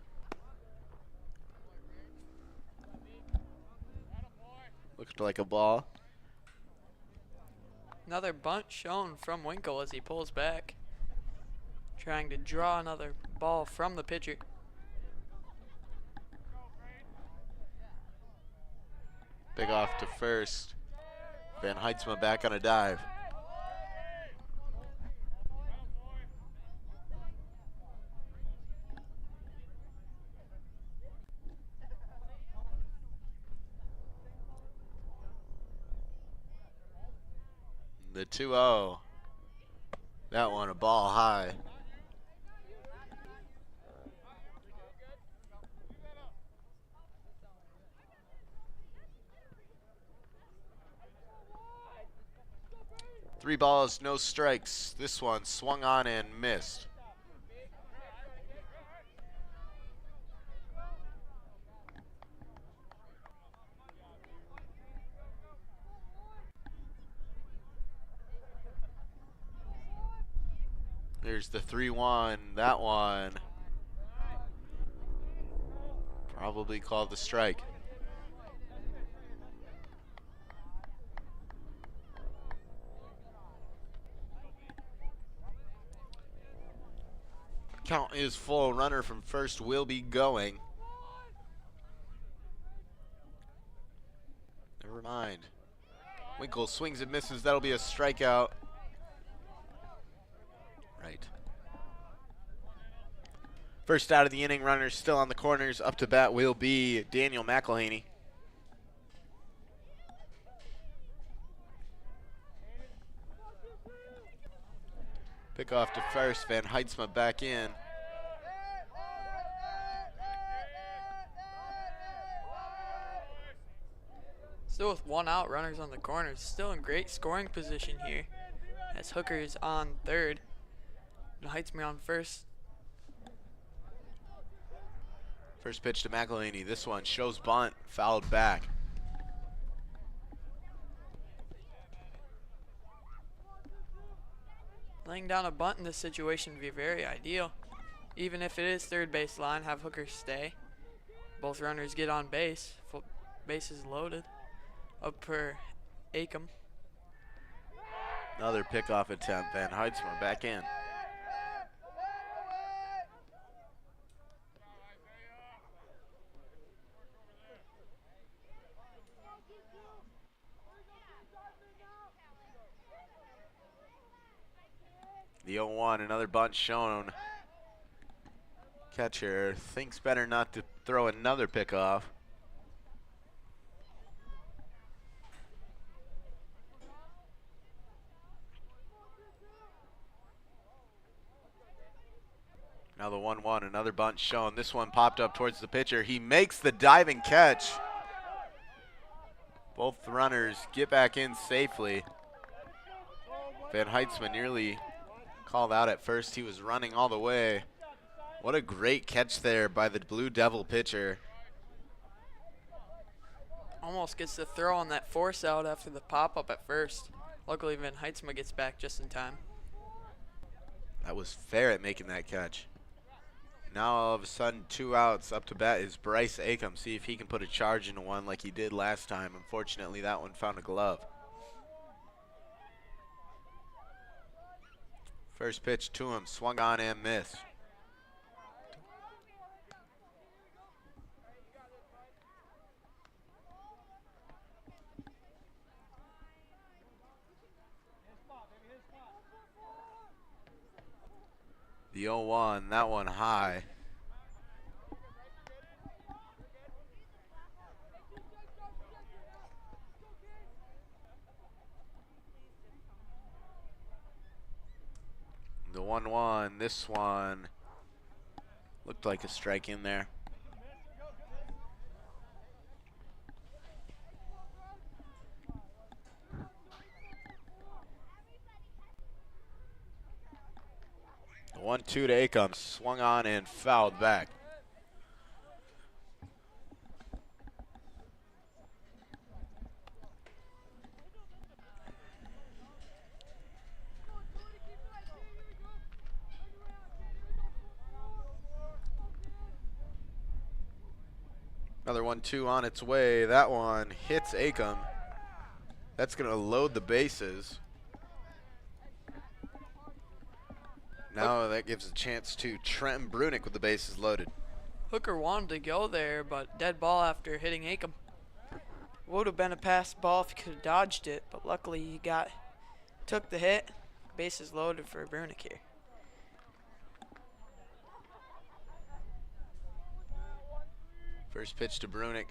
Looked like a ball. Another bunt shown from Winkle as he pulls back, trying to draw another ball from the pitcher. Big off to first. Van Heitzma back on a dive. The 2-0. That one a ball high. Three balls, no strikes. This one swung on and missed. There's the 3-1. That one probably called the strike. Count is full. Runner from first will be going. Never mind. Winkle swings and misses. That'll be a strikeout. Right. First out of the inning, runners still on the corners. Up to bat will be Daniel McLain. Pick off to first. Van Heitzma back in. Still with one out, runners on the corners. Still in great scoring position here as Hooker is on third and Heitzma on first. First pitch to McElhaney. This one shows bunt, fouled back. Laying down a bunt in this situation would be very ideal. Even if it is third base line, have Hooker stay. Both runners get on base. Full bases loaded. Up per Acom. Another pickoff attempt. Van Heitzma back in. The 0-1, another bunt shown. Catcher thinks better not to throw another pickoff. Now the 1-1, another bunt shown. This one popped up towards the pitcher. He makes the diving catch. Both runners get back in safely. Van Heitzma nearly called out at first. He was running all the way. What a great catch there by the Blue Devil pitcher. Almost gets the throw on that force out after the pop-up at first. Luckily, Van Heitzma gets back just in time. That was fair at making that catch. Now all of a sudden, 2 outs. Up to bat is Bryce Acom. See if he can put a charge into one like he did last time. Unfortunately, that one found a glove. First pitch to him, swung on and missed. The 0-1, that one high. The 1-1, this one looked like a strike in there. The 1-2 to Acom, swung on and fouled back. Another 1-2 on its way. That one hits Acom. That's going to load the bases. Now that gives a chance to Trenton Brunick with the bases loaded. Hooker wanted to go there, but dead ball after hitting Acom. Would have been a pass ball if he could have dodged it, but luckily he took the hit. Bases loaded for Brunick here. First pitch to Brunick.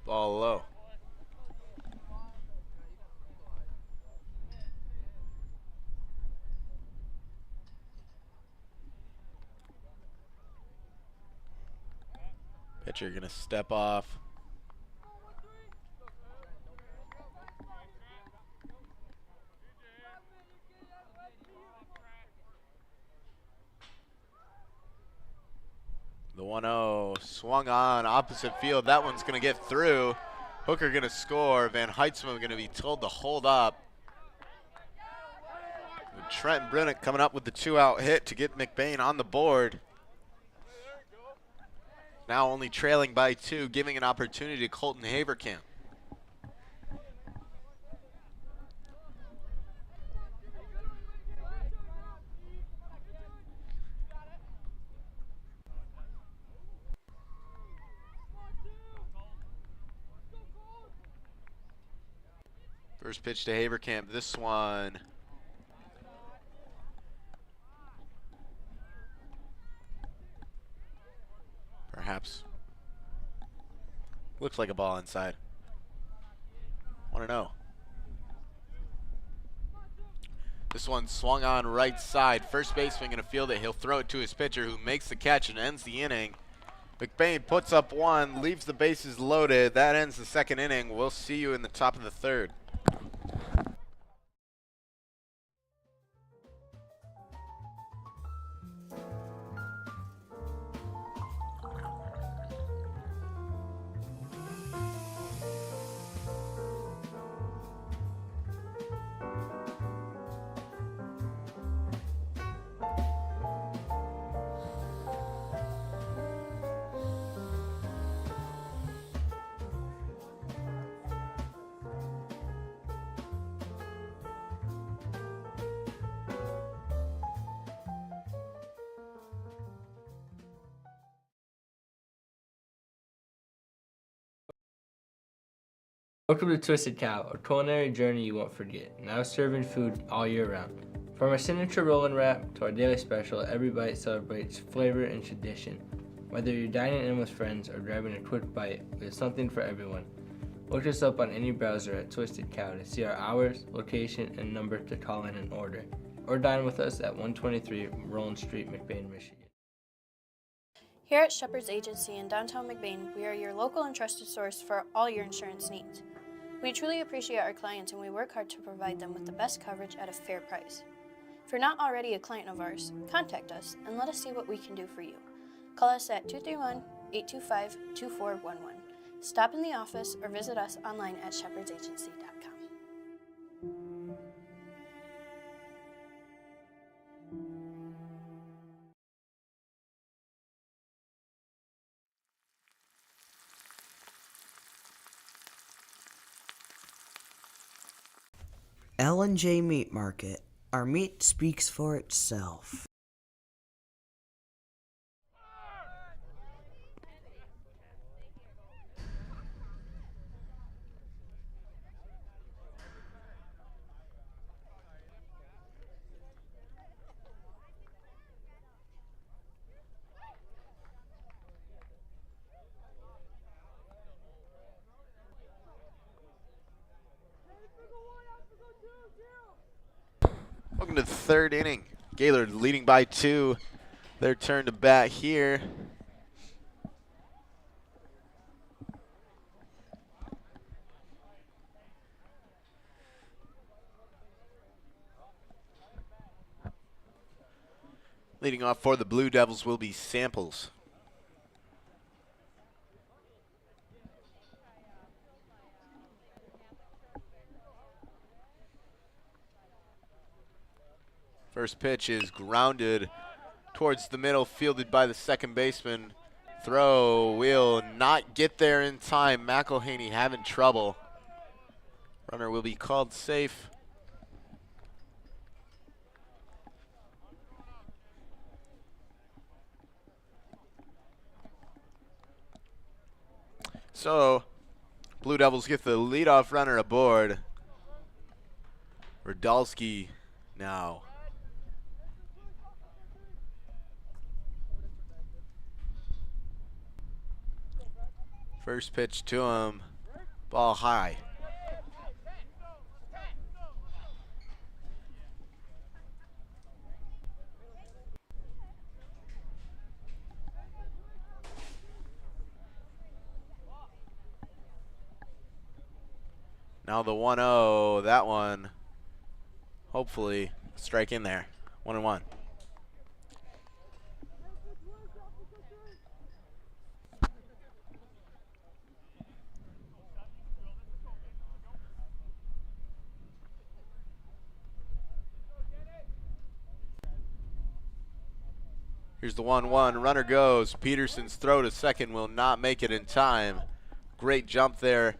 Ball low. Pitcher gonna step off. The 1-0 swung on opposite field. That one's going to get through. Hooker going to score. Van Heitzma going to be told to hold up. And Trenton Brunick coming up with the 2-out hit to get McBain on the board. Now only trailing by 2, giving an opportunity to Colton Haverkamp. First pitch to Haverkamp. This one perhaps looks like a ball inside. 1-0. This one swung on right side. First baseman going to field it. He'll throw it to his pitcher, who makes the catch and ends the inning. McBain puts up 1, leaves the bases loaded. That ends the second inning. We'll see you in the top of the third. Welcome to Twisted Cow, a culinary journey you won't forget. Now serving food all year round. From our signature roll and wrap to our daily special, every bite celebrates flavor and tradition. Whether you're dining in with friends or grabbing a quick bite, we have something for everyone. Look us up on any browser at Twisted Cow to see our hours, location, and number to call in and order. Or dine with us at 123 Roland Street, McBain, Michigan. Here at Shepherd's Agency in downtown McBain, we are your local and trusted source for all your insurance needs. We truly appreciate our clients and we work hard to provide them with the best coverage at a fair price. If you're not already a client of ours, contact us and let us see what we can do for you. Call us at 231-825-2411. Stop in the office or visit us online at shepherdsagency.com. L&J Meat Market. Our meat speaks for itself. Welcome to the third inning. Gaylord leading by 2. Their turn to bat here. Leading off for the Blue Devils will be Samples. First pitch is grounded towards the middle, fielded by the second baseman. Throw will not get there in time. McElhaney having trouble. Runner will be called safe. So, Blue Devils get the leadoff runner aboard. Radalski now. First pitch to him, ball high. Now the 1-0, that one, hopefully strike in there, 1-1. Here's the 1-1, runner goes. Peterson's throw to second will not make it in time. Great jump there.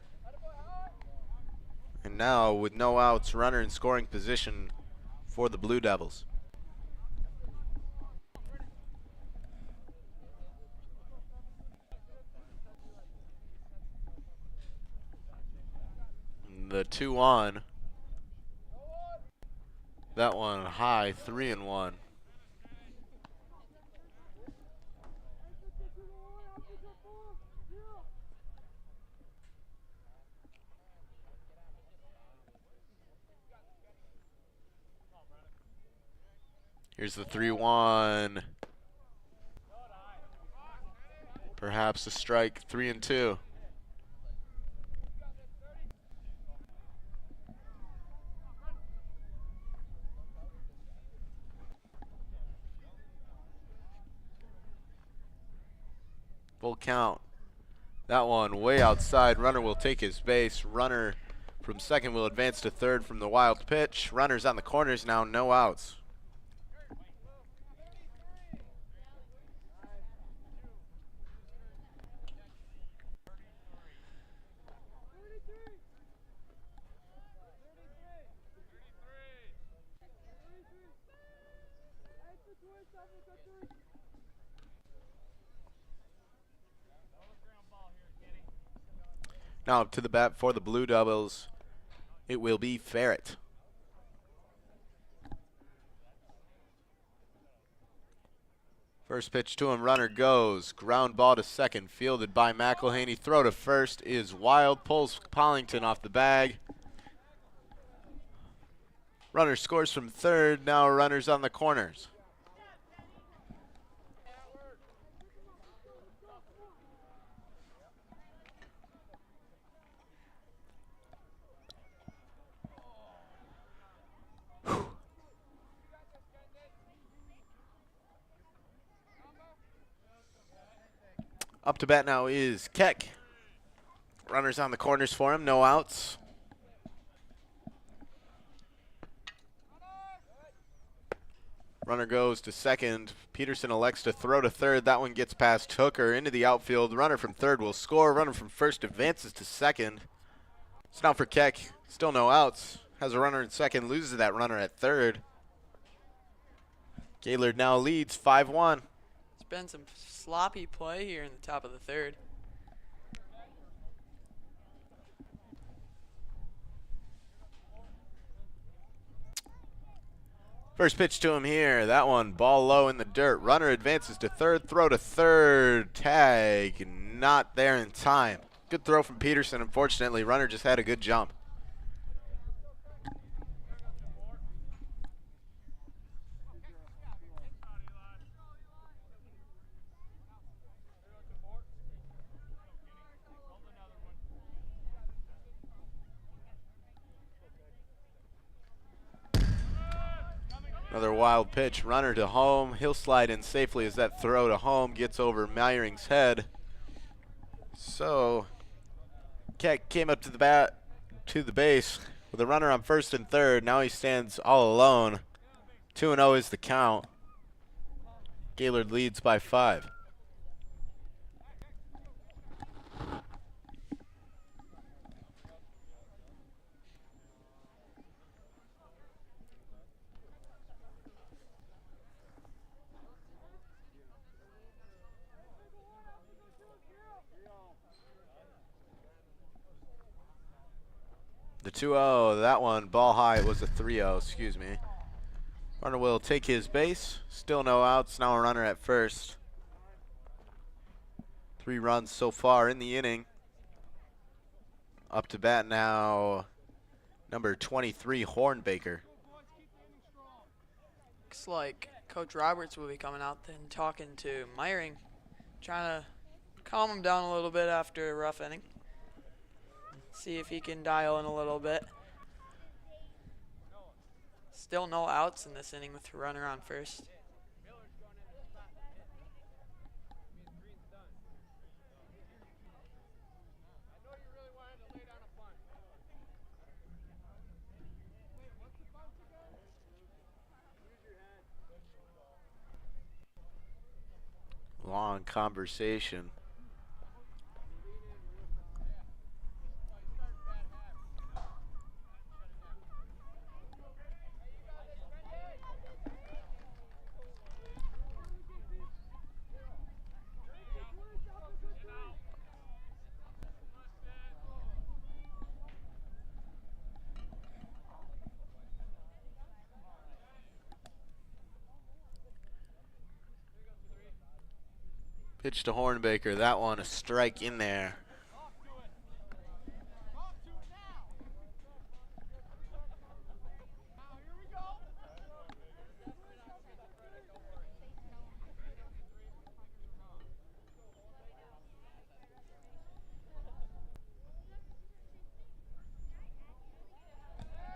And now with no outs, runner in scoring position for the Blue Devils. The 2-on. That one high, 3-1. Here's the 3-1. Perhaps a strike, 3-2. Full count. That one way outside. Runner will take his base. Runner from second will advance to third from the wild pitch. Runners on the corners now, no outs. Now up to the bat for the Blue Devils, it will be Ferret. First pitch to him, runner goes. Ground ball to second, fielded by McElhaney. Throw to first is wild, pulls Pollington off the bag. Runner scores from third, now runners on the corners. Up to bat now is Keck. Runners on the corners for him, no outs. Runner goes to second. Peterson elects to throw to third. That one gets past Hooker into the outfield. Runner from third will score. Runner from first advances to second. It's now for Keck. Still no outs. Has a runner in second. Loses that runner at third. Gaylord now leads 5-1. It's been some sloppy play here in the top of the third. First pitch to him here. That one, ball low in the dirt. Runner advances to third. Throw to third. Tag. Not there in time. Good throw from Peterson. Unfortunately, runner just had a good jump. Another wild pitch, runner to home. He'll slide in safely as that throw to home gets over Meyring's head. So, Keck came up to the base with a runner on first and third. Now he stands all alone. 2-0 is the count. Gaylord leads by 5. The 2-0, that one, ball high, it was a 3-0, excuse me. Runner will take his base, still no outs, now a runner at first. 3 runs so far in the inning. Up to bat now, number 23, Hornbaker. Looks like Coach Roberts will be coming out then talking to Meyring, trying to calm him down a little bit after a rough inning. See if he can dial in a little bit. Still no outs in this inning with a runner on first. Long conversation. Pitch to Hornbaker, that one a strike in there.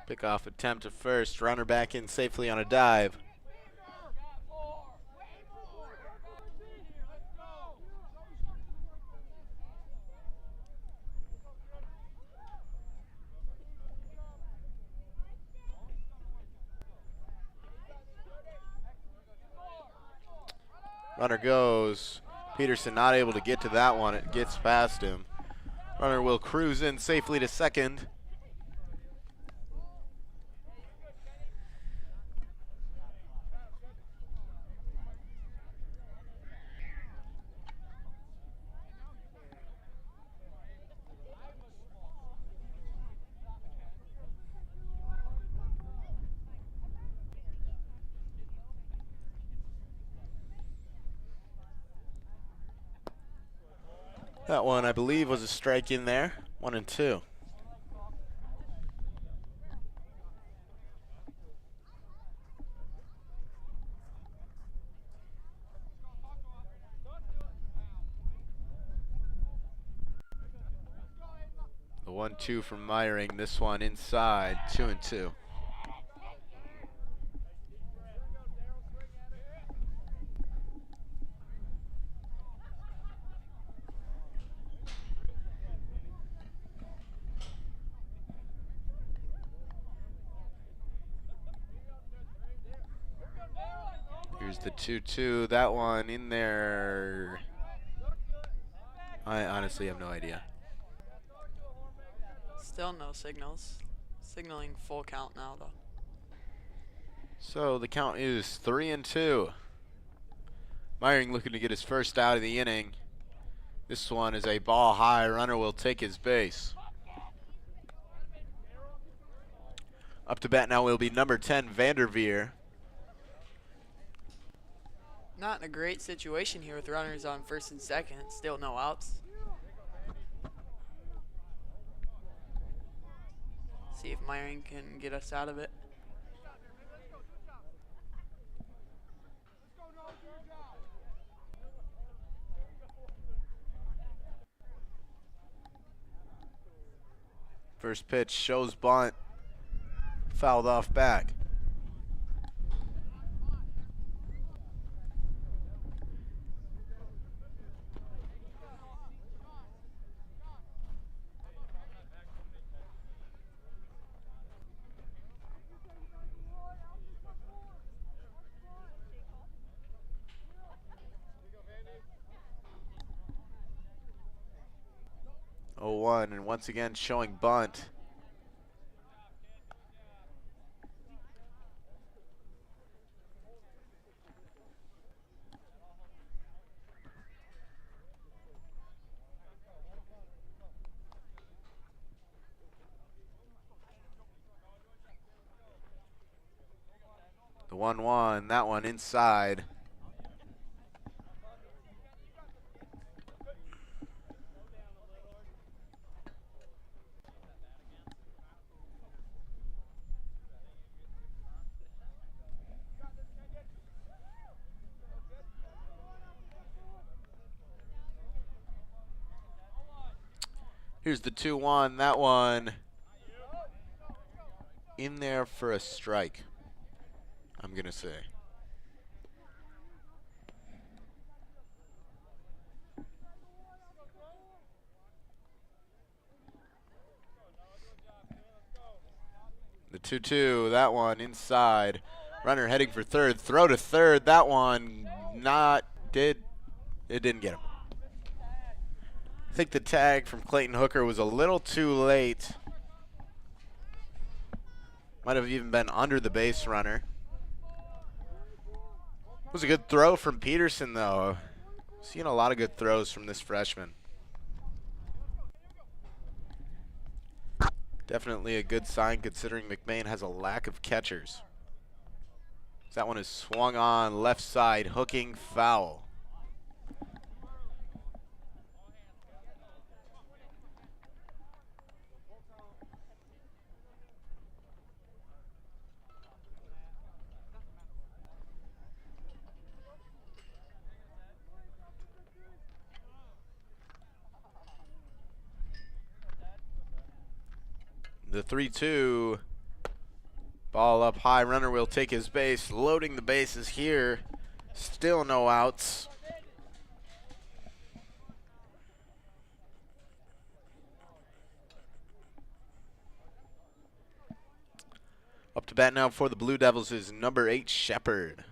Pickoff attempt at first, runner back in safely on a dive. Runner goes. Peterson not able to get to that one. It gets past him. Runner will cruise in safely to second. That one, I believe, was a strike in there. 1-2. The 1-2 from Meyring. This one inside. 2-2. Here's the 2-2. That one in there. I honestly have no idea. Still no signals. Signaling full count now, though. So the count is 3-2. Meyering looking to get his first out of the inning. This one is a ball high. Runner will take his base. Up to bat now will be number 10, Vanderveer. Not in a great situation here with runners on first and second. Still no outs. See if Meyering can get us out of it. First pitch shows bunt. Fouled off back. Oh, 1, and once again showing bunt. The 1-1, that one inside. Here's the 2-1, that one in there for a strike, I'm gonna say. The 2-2, that one inside. Runner heading for third, throw to third, that one it didn't get him. I think the tag from Clayton Hooker was a little too late. Might have even been under the base runner. It was a good throw from Peterson, though. Seeing a lot of good throws from this freshman. Definitely a good sign considering McBain has a lack of catchers. That one is swung on left side, hooking foul. The 3-2, ball up high, runner will take his base, loading the bases here, still no outs. Up to bat now for the Blue Devils is number 8, Shepard.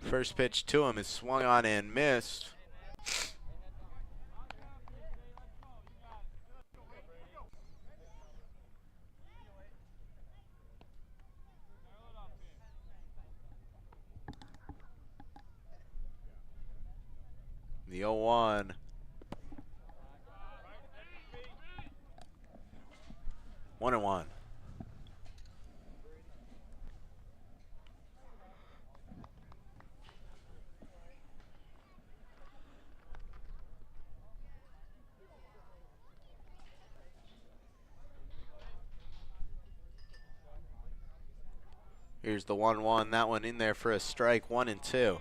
First pitch to him is swung on and missed. The 0-1. One and one. Here's the 1-1. That one in there for a strike. 1-2.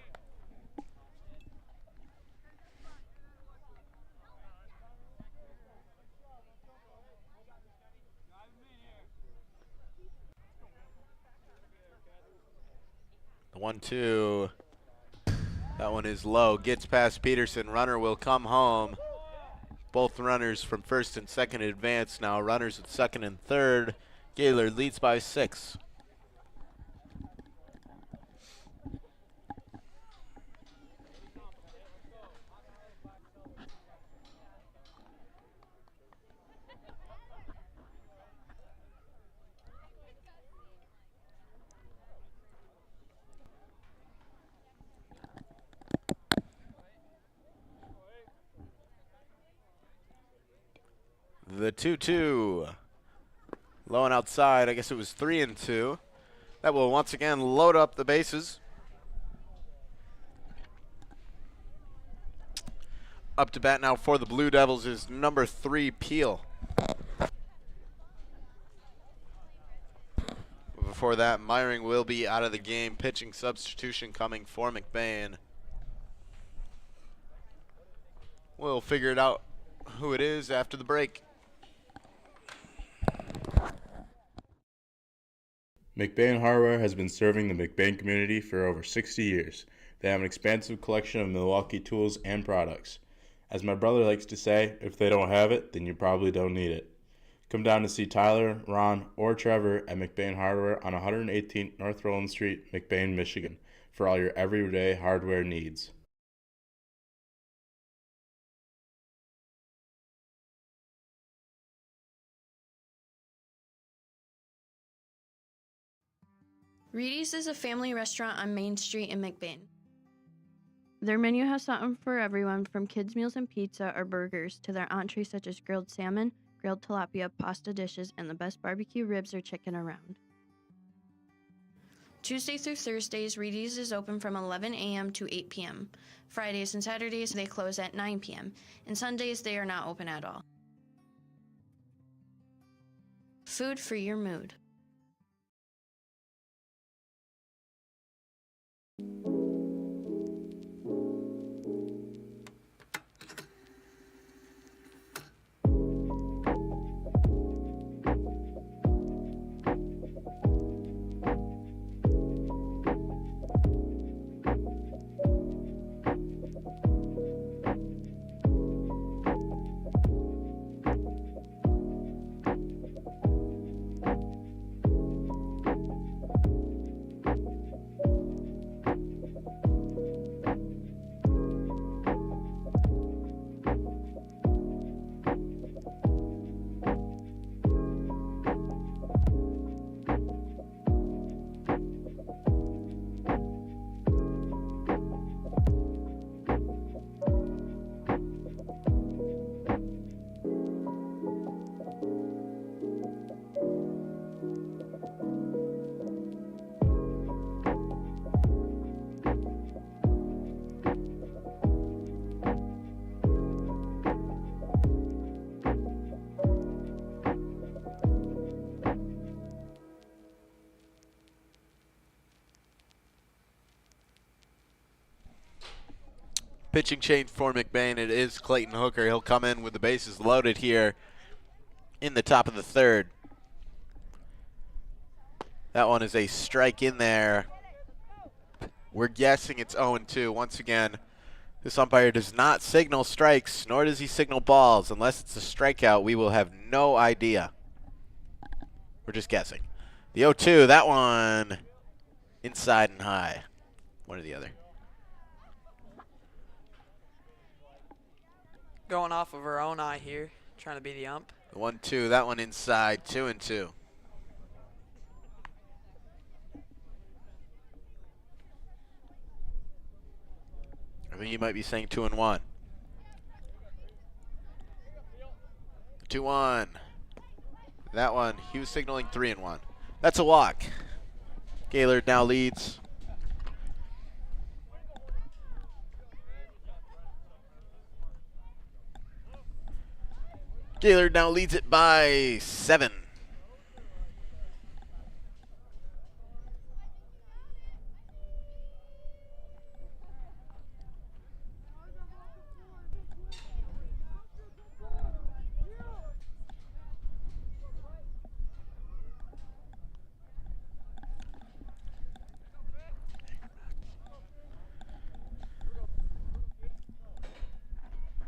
The 1-2. That one is low. Gets past Peterson. Runner will come home. Both runners from first and second advance now. Runners at second and third. Gaylord leads by 6. The 2-2. Low and outside. I guess it was 3-2. That will once again load up the bases. Up to bat now for the Blue Devils is number 3, Peel. Before that, Myring will be out of the game. Pitching substitution coming for McBain. We'll figure it out who it is after the break. McBain Hardware has been serving the McBain community for over 60 years. They have an expansive collection of Milwaukee tools and products. As my brother likes to say, if they don't have it, then you probably don't need it. Come down to see Tyler, Ron, or Trevor at McBain Hardware on 118th North Roland Street, McBain, Michigan, for all your everyday hardware needs. Reedy's is a family restaurant on Main Street in McBain. Their menu has something for everyone from kids' meals and pizza or burgers to their entrees such as grilled salmon, grilled tilapia, pasta dishes, and the best barbecue ribs or chicken around. Tuesday through Thursdays, Reedy's is open from 11 a.m. to 8 p.m. Fridays and Saturdays, they close at 9 p.m. And Sundays, they are not open at all. Food for your mood. Pitching change for McBain. It is Clayton Hooker. He'll come in with the bases loaded here in the top of the third. That one is a strike in there. We're guessing it's 0-2. Once again, this umpire does not signal strikes, nor does he signal balls. Unless it's a strikeout, we will have no idea. We're just guessing. The 0-2, that one inside and high. One or the other. Going off of our own eye here, trying to be the ump. The 1-2, that one inside, 2-2. I think you might be saying 2-1. 2-1. That one, he was signaling 3-1. That's a walk. Gaylord now leads. Gaylord now leads it by 7.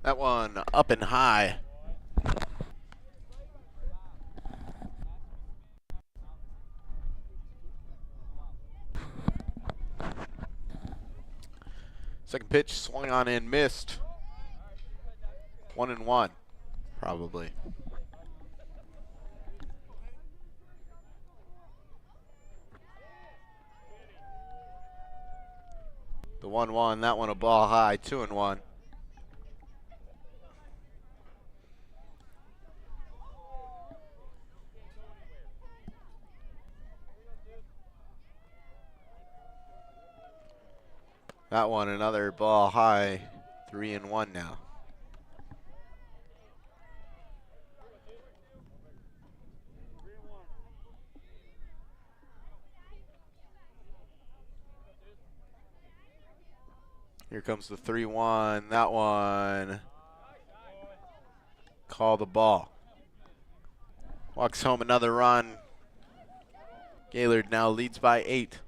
That one up and high. Second pitch swung on and missed. 1-1, probably. The 1-1, that one a ball high, 2-1. That one another ball high, 3-1 now. Here comes the 3-1. That one. Call the ball. Walks home another run. Gaylord now leads by 8.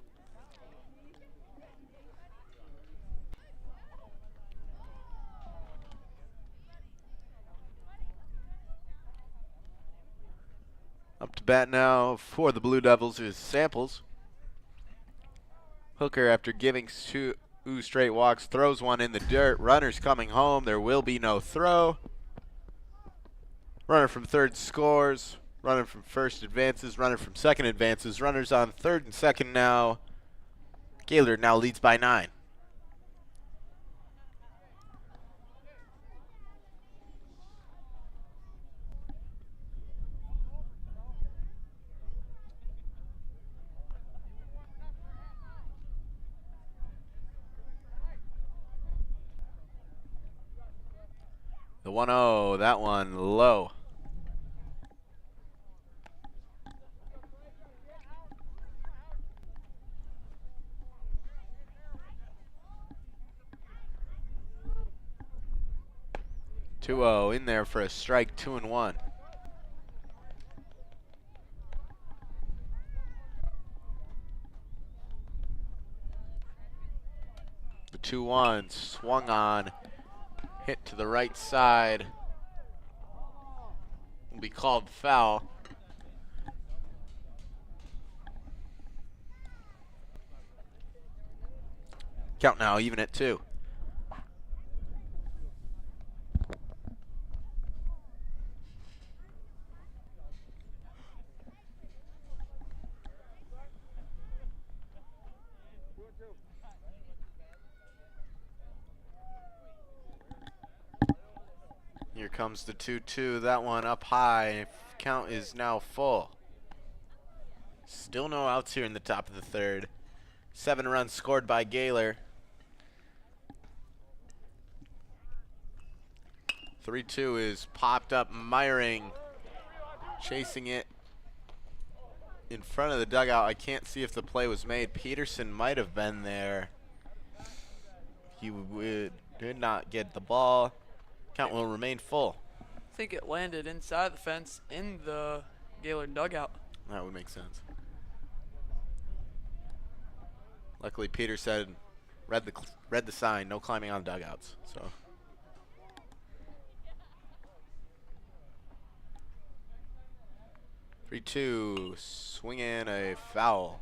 Up to bat now for the Blue Devils is Samples. Hooker, after giving two straight walks, throws one in the dirt. Runners coming home. There will be no throw. Runner from third scores. Runner from first advances. Runner from second advances. Runners on third and second now. Gaylord now leads by 9. The 1-0, that one low. Two-0 in there for a strike, 2-1. The 2-1 swung on. Hit to the right side. Will be called foul. Count now even at 2. Here comes the 2-2. That one up high. Count is now full. Still no outs here in the top of the third. 7 runs scored by Gaylord. 3-2 is popped up. Meyering chasing it in front of the dugout. I can't see if the play was made. Peterson might have been there. He did not get the ball. Count will remain full. I think it landed inside the fence in the Gaylord dugout. That would make sense. Luckily, Peter said, read the sign, no climbing on dugouts. So. Three-two, swing in a foul.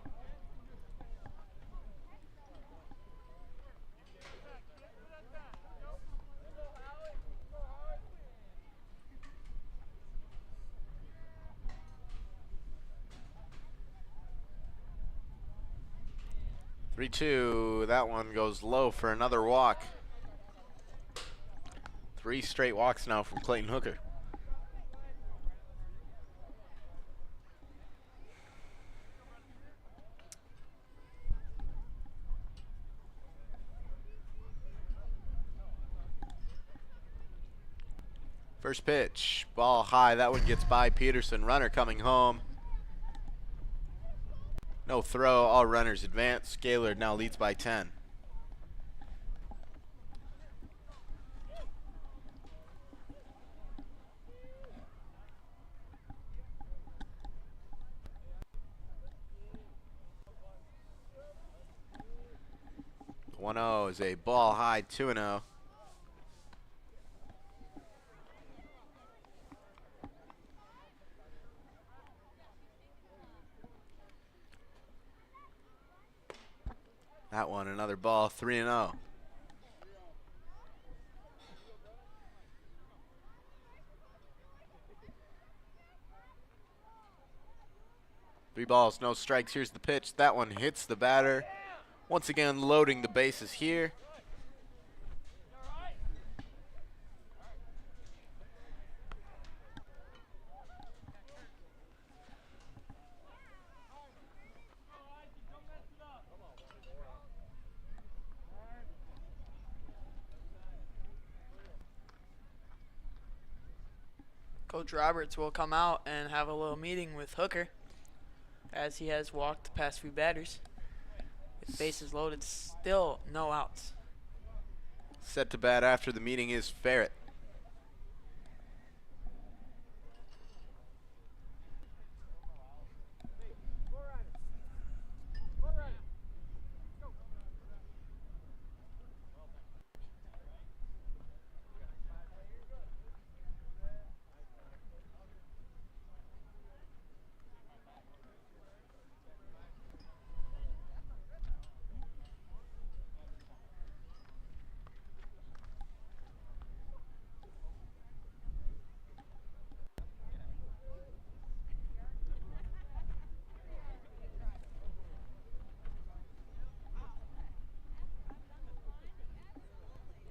Three-two, that one goes low for another walk. 3 straight walks now from Clayton Hooker. First pitch, ball high, that one gets by Peterson. Runner coming home. No throw, all runners advance. Gaylord now leads by 10. The 1-0 is a ball high, 2-0. That one, another ball, 3-0. Three balls, no strikes. Here's the pitch. That one hits the batter. Once again, loading the bases here. Coach Roberts will come out and have a little meeting with Hooker, as he has walked the past few batters. With bases loaded, still no outs. Set to bat after the meeting is Ferret.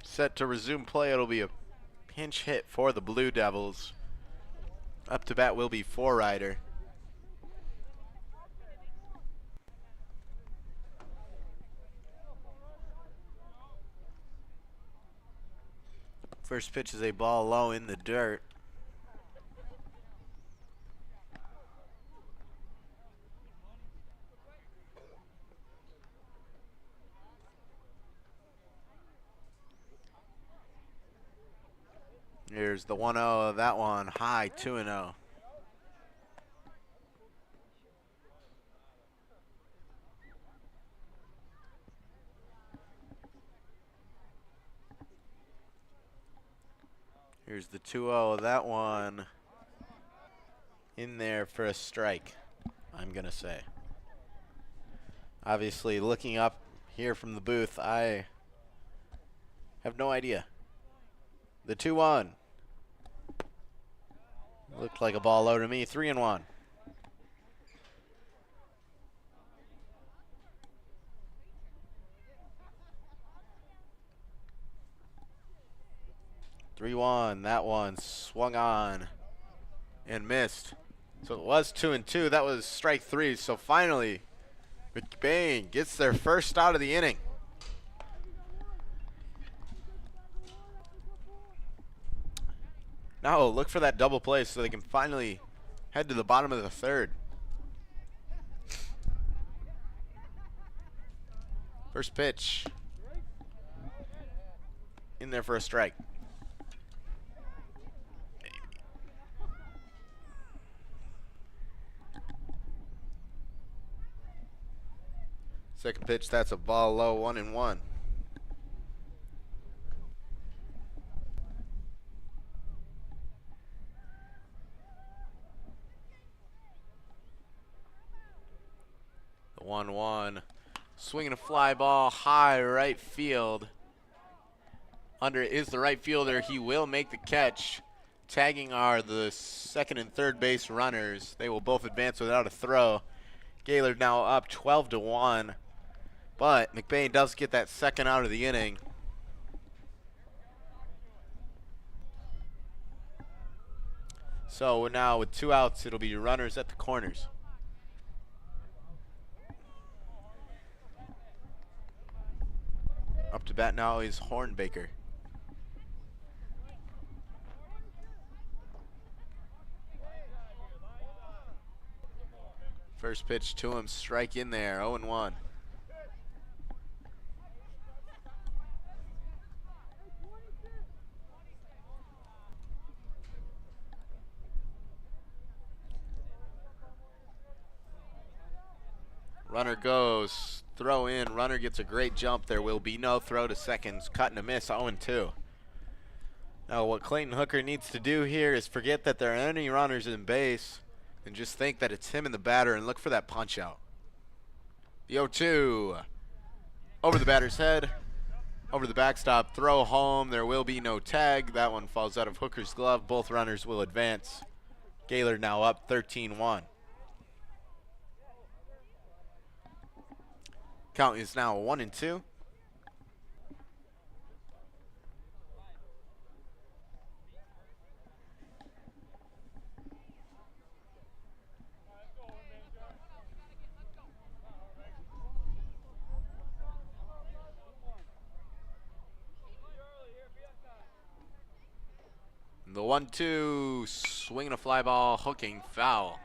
Set to resume play. It'll be a pinch hit for the Blue Devils. Up to bat will be Four-Rider. First pitch is a ball low in the dirt. Here's the 1-0, that one high, 2-0. Here's the 2-0, that one in there for a strike, I'm gonna say. Obviously, looking up here from the booth, I have no idea. The 2-1. Looked like a ball low to me. 3-1. That one swung on and missed. So it was 2-2. That was strike three. So finally, McBain gets their first out of the inning. Now look for that double play so they can finally head to the bottom of the third. First pitch. In there for a strike. Second pitch, that's a ball low, 1-1. The 1-1. Swinging a fly ball high right field. Under is the right fielder. He will make the catch. Tagging are the second and third base runners. They will both advance without a throw. Gaylord now up 12-1. But McBain does get that second out of the inning. So now with 2 outs, it'll be runners at the corners. Up to bat now is Hornbaker. First pitch to him, strike in there, 0-1. Runner goes, throw in, runner gets a great jump. There will be no throw to seconds, cut and a miss, 0-2. Now what Clayton Hooker needs to do here is forget that there are any runners in base and just think that it's him and the batter and look for that punch out. The 0-2. over the batter's head, over the backstop, throw home. There will be no tag. That one falls out of Hooker's glove. Both runners will advance. Gaylord now up 13-1. Count is now 1-2. The 1-2, swinging a fly ball, hooking, foul.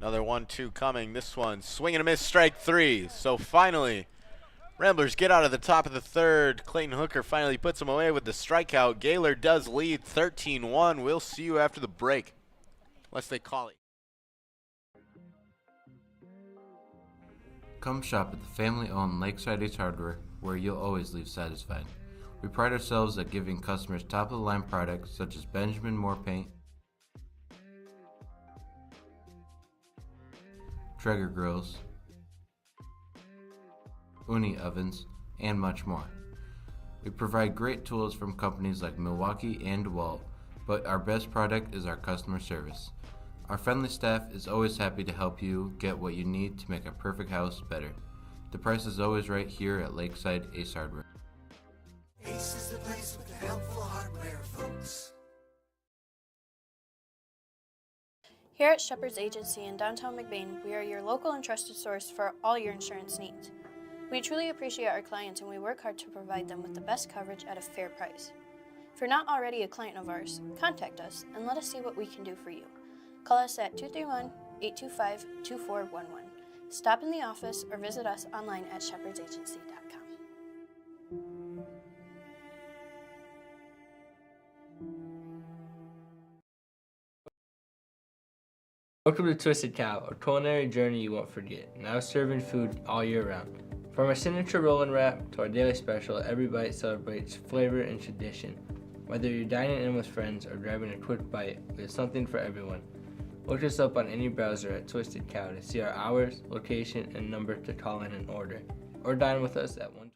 Another 1-2 coming. This one, swing and a miss, strike three. So finally, Ramblers get out of the top of the third. Clayton Hooker finally puts them away with the strikeout. Gaylord does lead 13-1. We'll see you after the break, unless they call it. Come shop at the family-owned Lakeside Ace Hardware, where you'll always leave satisfied. We pride ourselves at giving customers top-of-the-line products such as Benjamin Moore paint, Traeger grills, Uni ovens, and much more. We provide great tools from companies like Milwaukee and DeWalt, but our best product is our customer service. Our friendly staff is always happy to help you get what you need to make a perfect house better. The price is always right here at Lakeside Ace Hardware. Ace is the place with the helpful hardware, folks. Here at Shepherd's Agency in downtown McBain, we are your local and trusted source for all your insurance needs. We truly appreciate our clients and we work hard to provide them with the best coverage at a fair price. If you're not already a client of ours, contact us and let us see what we can do for you. Call us at 231-825-2411. Stop in the office or visit us online at shepherdsagency.com. Welcome to Twisted Cow, a culinary journey you won't forget. Now serving food all year round. From our signature roll and wrap to our daily special, every bite celebrates flavor and tradition. Whether you're dining in with friends or grabbing a quick bite, we have something for everyone. Look us up on any browser at Twisted Cow to see our hours, location, and number to call in and order. Or dine with us at 1.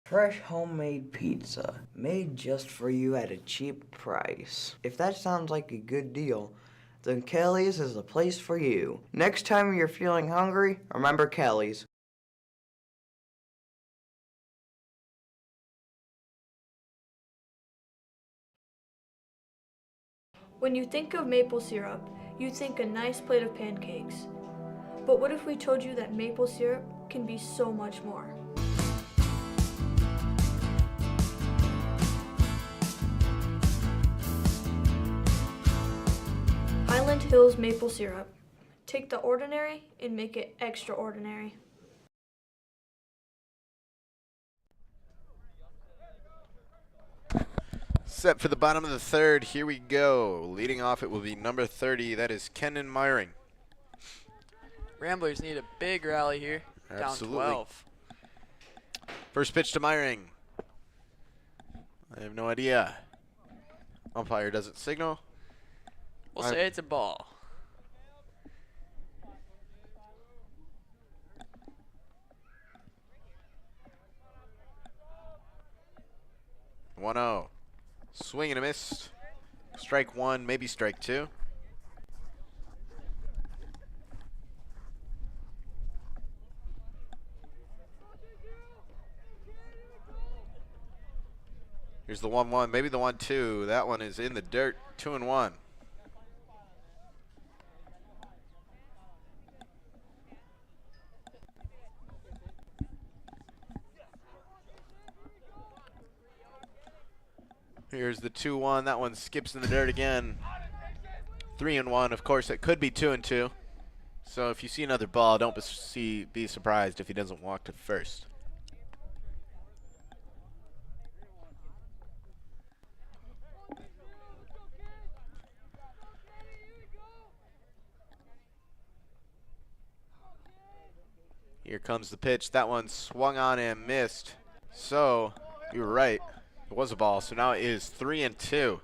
Fresh homemade pizza, made just for you at a cheap price. If that sounds like a good deal, then Kelly's is the place for you. Next time you're feeling hungry, remember Kelly's. When you think of maple syrup, you think a nice plate of pancakes. But what if we told you that maple syrup can be so much more? Highland Hills maple syrup. Take the ordinary and make it extraordinary. Set for the bottom of the third. Here we go. Leading off, it will be number 30. That is Kenan Myring. Ramblers need a big rally here. Absolutely. Down 12. First pitch to Myring. I have no idea. Umpire doesn't signal. We'll say it's a ball. One-oh. Swing and a miss. Strike one, maybe strike two. Here's the 1-1, maybe the 1-2. That one is in the dirt. 2-1. Here's the 2-1. That one skips in the dirt again. 3-1. Of course, it could be 2-2. So if you see another ball, don't be surprised if he doesn't walk to first. Here comes the pitch. That one swung on and missed. So you were right. It was a ball. So now it is 3-2.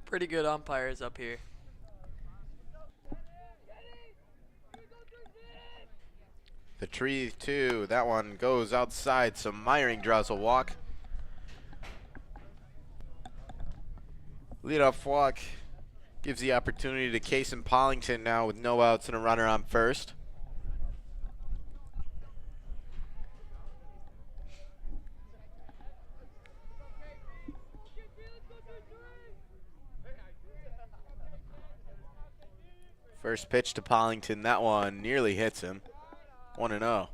Pretty good umpires up here. The 3-2. That one goes outside. So Meyering draws a walk. Leadoff walk gives the opportunity to Case and Pollington now with no outs and a runner on first. First pitch to Pollington. That one nearly hits him. 1-0.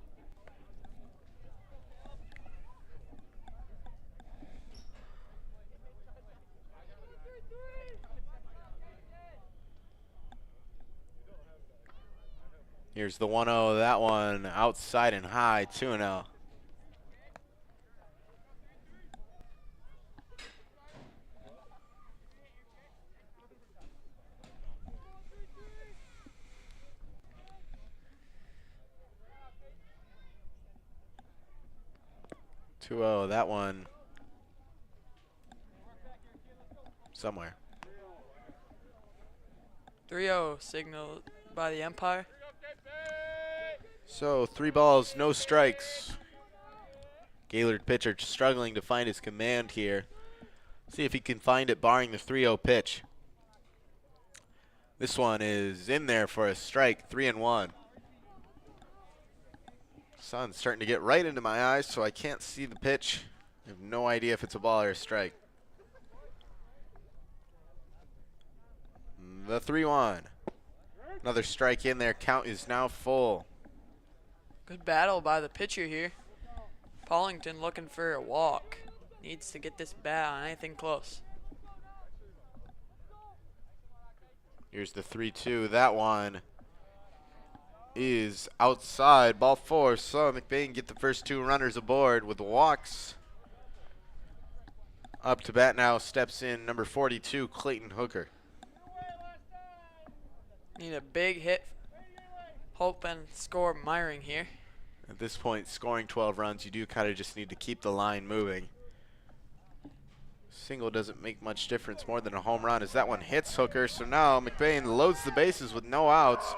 Here's the 1-0. That one outside and high. 2-0. That one somewhere. 3-0 signaled by the umpire. So 3 balls, no strikes. Gaylord pitcher struggling to find his command here. See if he can find it barring the 3-0 pitch. This one is in there for a strike. 3-1. Sun's starting to get right into my eyes, so I can't see the pitch. I have no idea if it's a ball or a strike. The 3-1. Another strike in there. Count is now full. Good battle by the pitcher here. Pollington looking for a walk. Needs to get this bat on anything close. Here's the 3-2. That one is outside. Ball 4. So McBain get the first 2 runners aboard with the walks. Up to bat now steps in number 42, Clayton Hooker. Need a big hit. Hope and score Meyering here. At this point, scoring 12 runs, you do kind of just need to keep the line moving. Single doesn't make much difference more than a home run as that one hits Hooker. So now McBain loads the bases with no outs.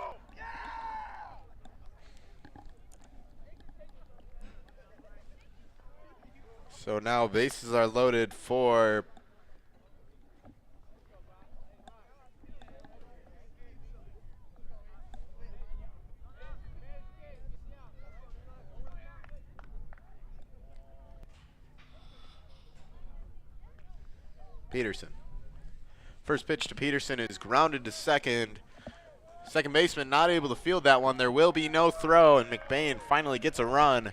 So now bases are loaded for Peterson. First pitch to Peterson is grounded to second. Second baseman not able to field that one. There will be no throw, and McBain finally gets a run.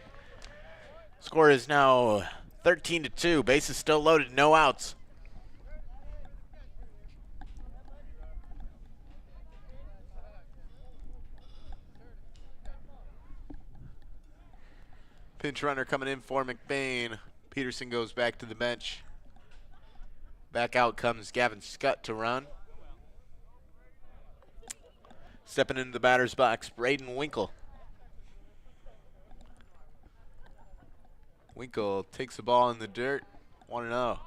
Score is now 13-2. Bases still loaded, no outs. Pinch runner coming in for McBain. Peterson goes back to the bench. Back out comes Gavin Scutt to run. Stepping into the batter's box, Braden Winkle. Winkle takes the ball in the dirt, 1-0.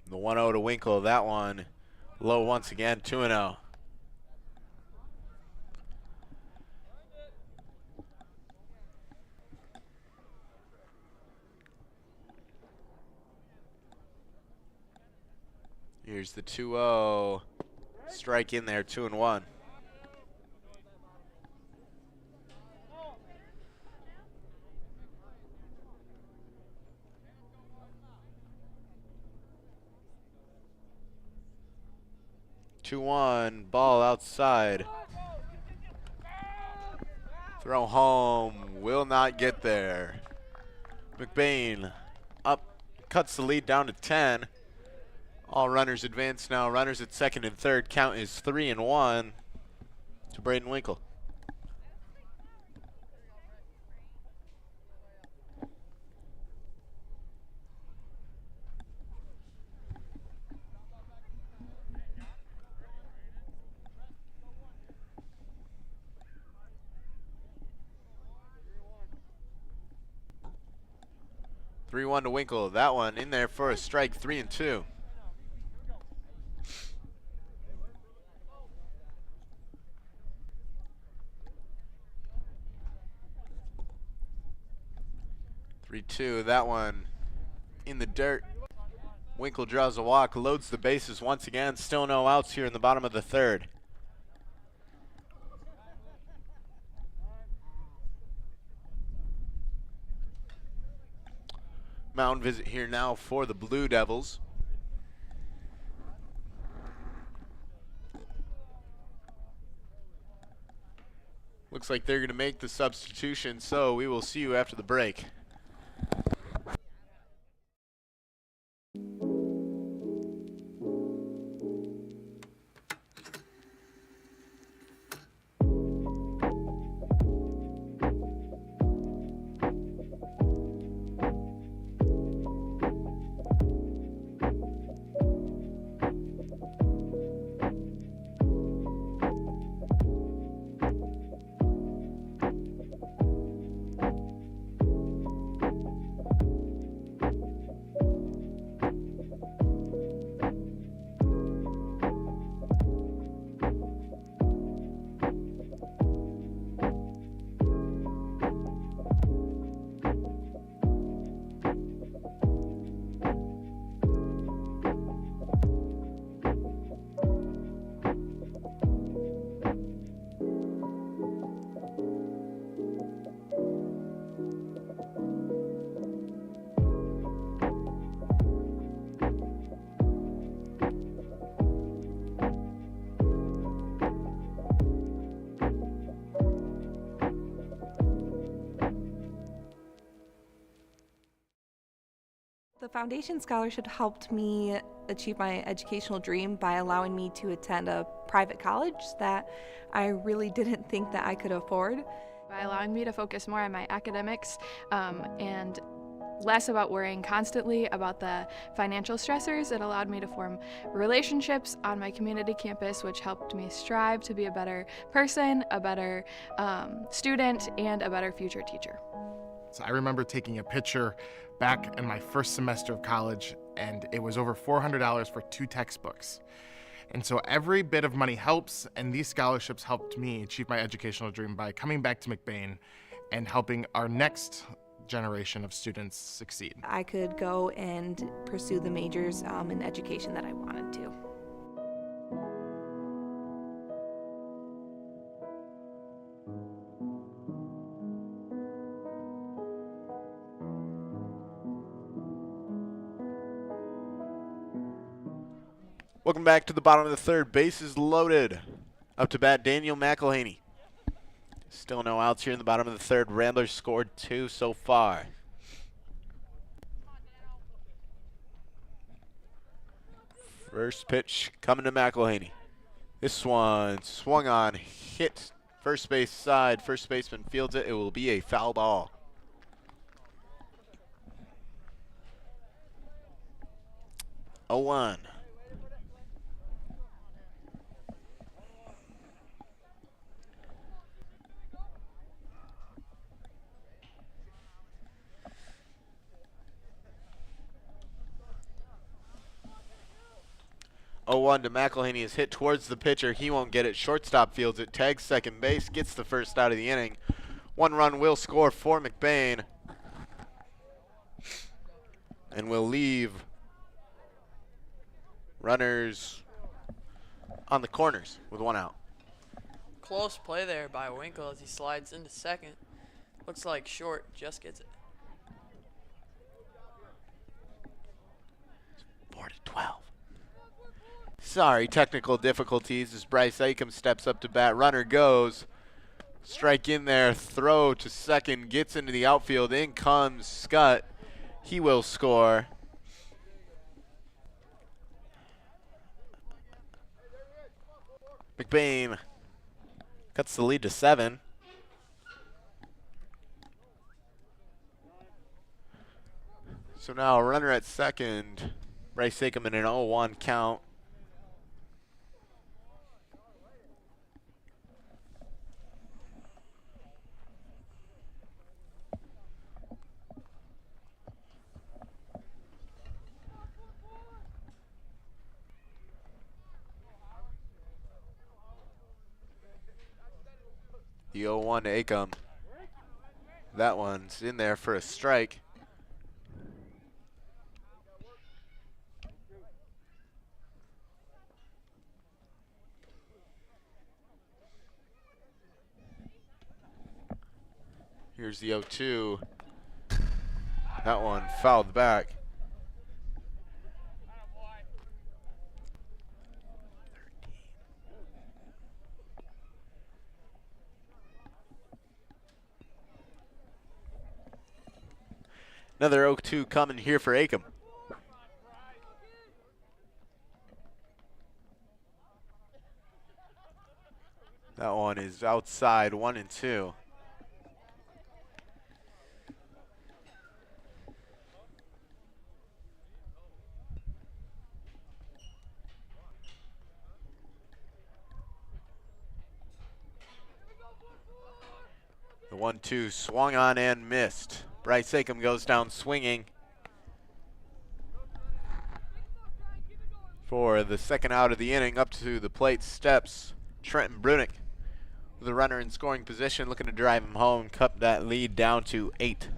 The 1-0 to Winkle, that one low once again, 2-0. Here's the 2-0. Strike in there, 2-1. 2-1, ball outside. Throw home, will not get there. McBain up, cuts the lead down to 10. All runners advance now. Runners at second and third. Count is 3-1 to Braden Winkle. Three-1 to Winkle. That one in there for a strike. 3-2. That one in the dirt. Winkle draws a walk, loads the bases once again. Still no outs here in the bottom of the third. Mound visit here now for the Blue Devils. Looks like they're going to make the substitution, so we will see you after the break. The Foundation Scholarship helped me achieve my educational dream by allowing me to attend a private college that I really didn't think that I could afford. By allowing me to focus more on my academics and less about worrying constantly about the financial stressors, it allowed me to form relationships on my community campus, which helped me strive to be a better person, a better student, and a better future teacher. So I remember taking a picture back in my first semester of college, and it was over $400 for 2 textbooks. And so every bit of money helps, and these scholarships helped me achieve my educational dream by coming back to McBain and helping our next generation of students succeed. I could go and pursue the majors in education that I wanted to. Welcome back to the bottom of the third. Bases loaded. Up to bat, Daniel McElhaney. Still no outs here in the bottom of the third. Ramblers scored 2 so far. First pitch coming to McElhaney. This one swung on, hit first base side. First baseman fields it. It will be a foul ball. Oh, 1. Oh, 1 to McElhaney is hit towards the pitcher. He won't get it. Shortstop fields it. Tags second base. Gets the first out of the inning. 1 run will score for McBain. And will leave runners on the corners with 1 out. Close play there by Winkle as he slides into second. Looks like short just gets it. 4-12. Sorry, technical difficulties as Bryce Acom steps up to bat. Runner goes. Strike in there, throw to second, gets into the outfield. In comes Scott. He will score. McBain cuts the lead to 7. So now a runner at second. Bryce Acom in an 0-1 count. The 0-1 to Acom. That one's in there for a strike. Here's the 0-2. That one fouled back. Another 0-2 coming here for Acom. That one is outside, 1-2. The 1-2 swung on and missed. Bryce Acom goes down swinging for the second out of the inning. Up to the plate steps Trenton Brunick with a runner in scoring position, looking to drive him home, cut that lead down to 8.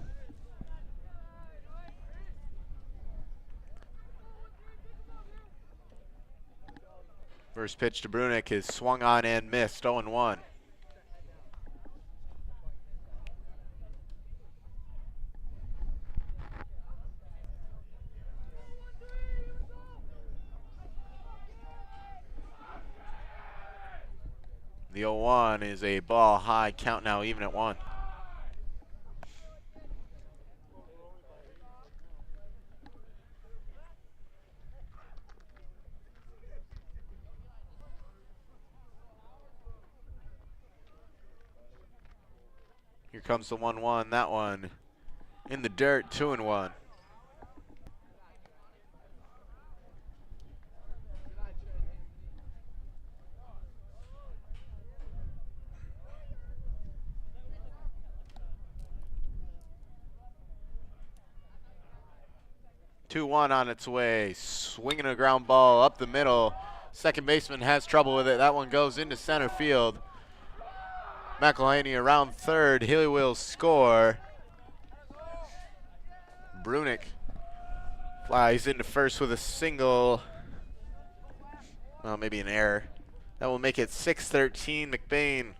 First pitch to Brunick is swung on and missed, 0-1. The 0-1 is a ball high, count now even at 1. Here comes the 1-1, that one in the dirt, 2-1. 2-1 on its way, swinging a ground ball up the middle. Second baseman has trouble with it. That one goes into center field. McLain around third. He will score. Brunick flies into first with a single. Well, maybe an error. That will make it 6-13. McBain,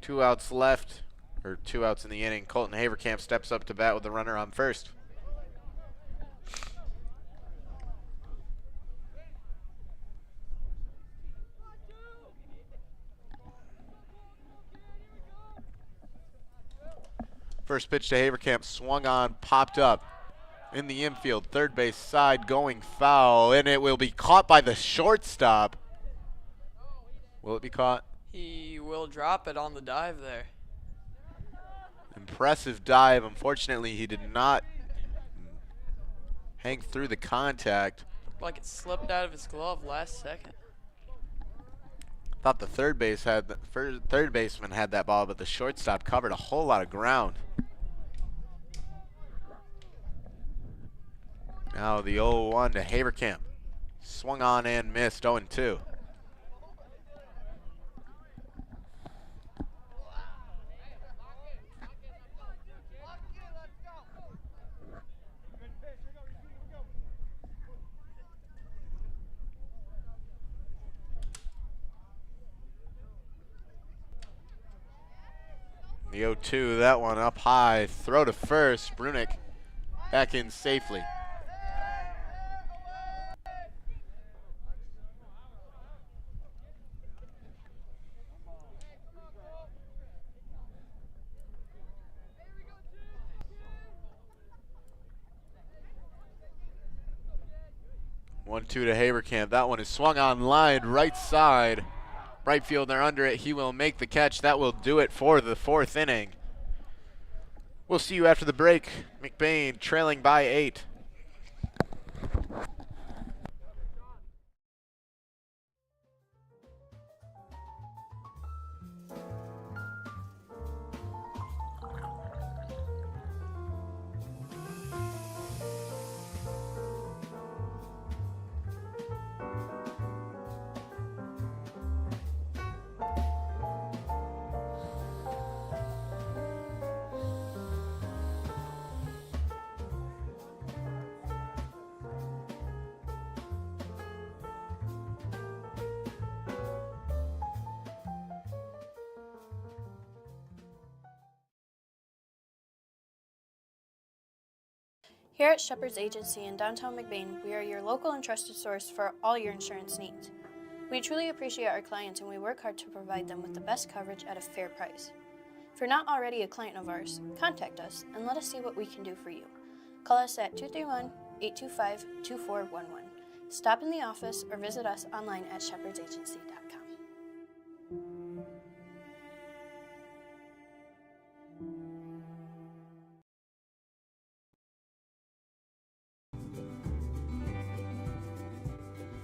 2 outs left, or 2 outs in the inning. Colton Haverkamp steps up to bat with the runner on first. First pitch to Haverkamp, swung on, popped up in the infield, third base side, going foul, and it will be caught by the shortstop. Will it be caught? He will drop it on the dive there. Impressive dive. Unfortunately, he did not hang through the contact. Looked like it slipped out of his glove last second. Thought the third baseman had that ball, but the shortstop covered a whole lot of ground. Now the 0-1 to Haverkamp. Swung on and missed, 0-2. The 0-2, that one up high. Throw to first. Brunick back in safely. 1-2 to Haverkamp. That one is swung on line, right side. Right field, they're under it. He will make the catch. That will do it for the 4th inning. We'll see you after the break. McBain trailing by 8. Here at Shepherd's Agency in downtown McBain, we are your local and trusted source for all your insurance needs. We truly appreciate our clients and we work hard to provide them with the best coverage at a fair price. If you're not already a client of ours, contact us and let us see what we can do for you. Call us at 231-825-2411. Stop in the office or visit us online at shepherdsagency.com.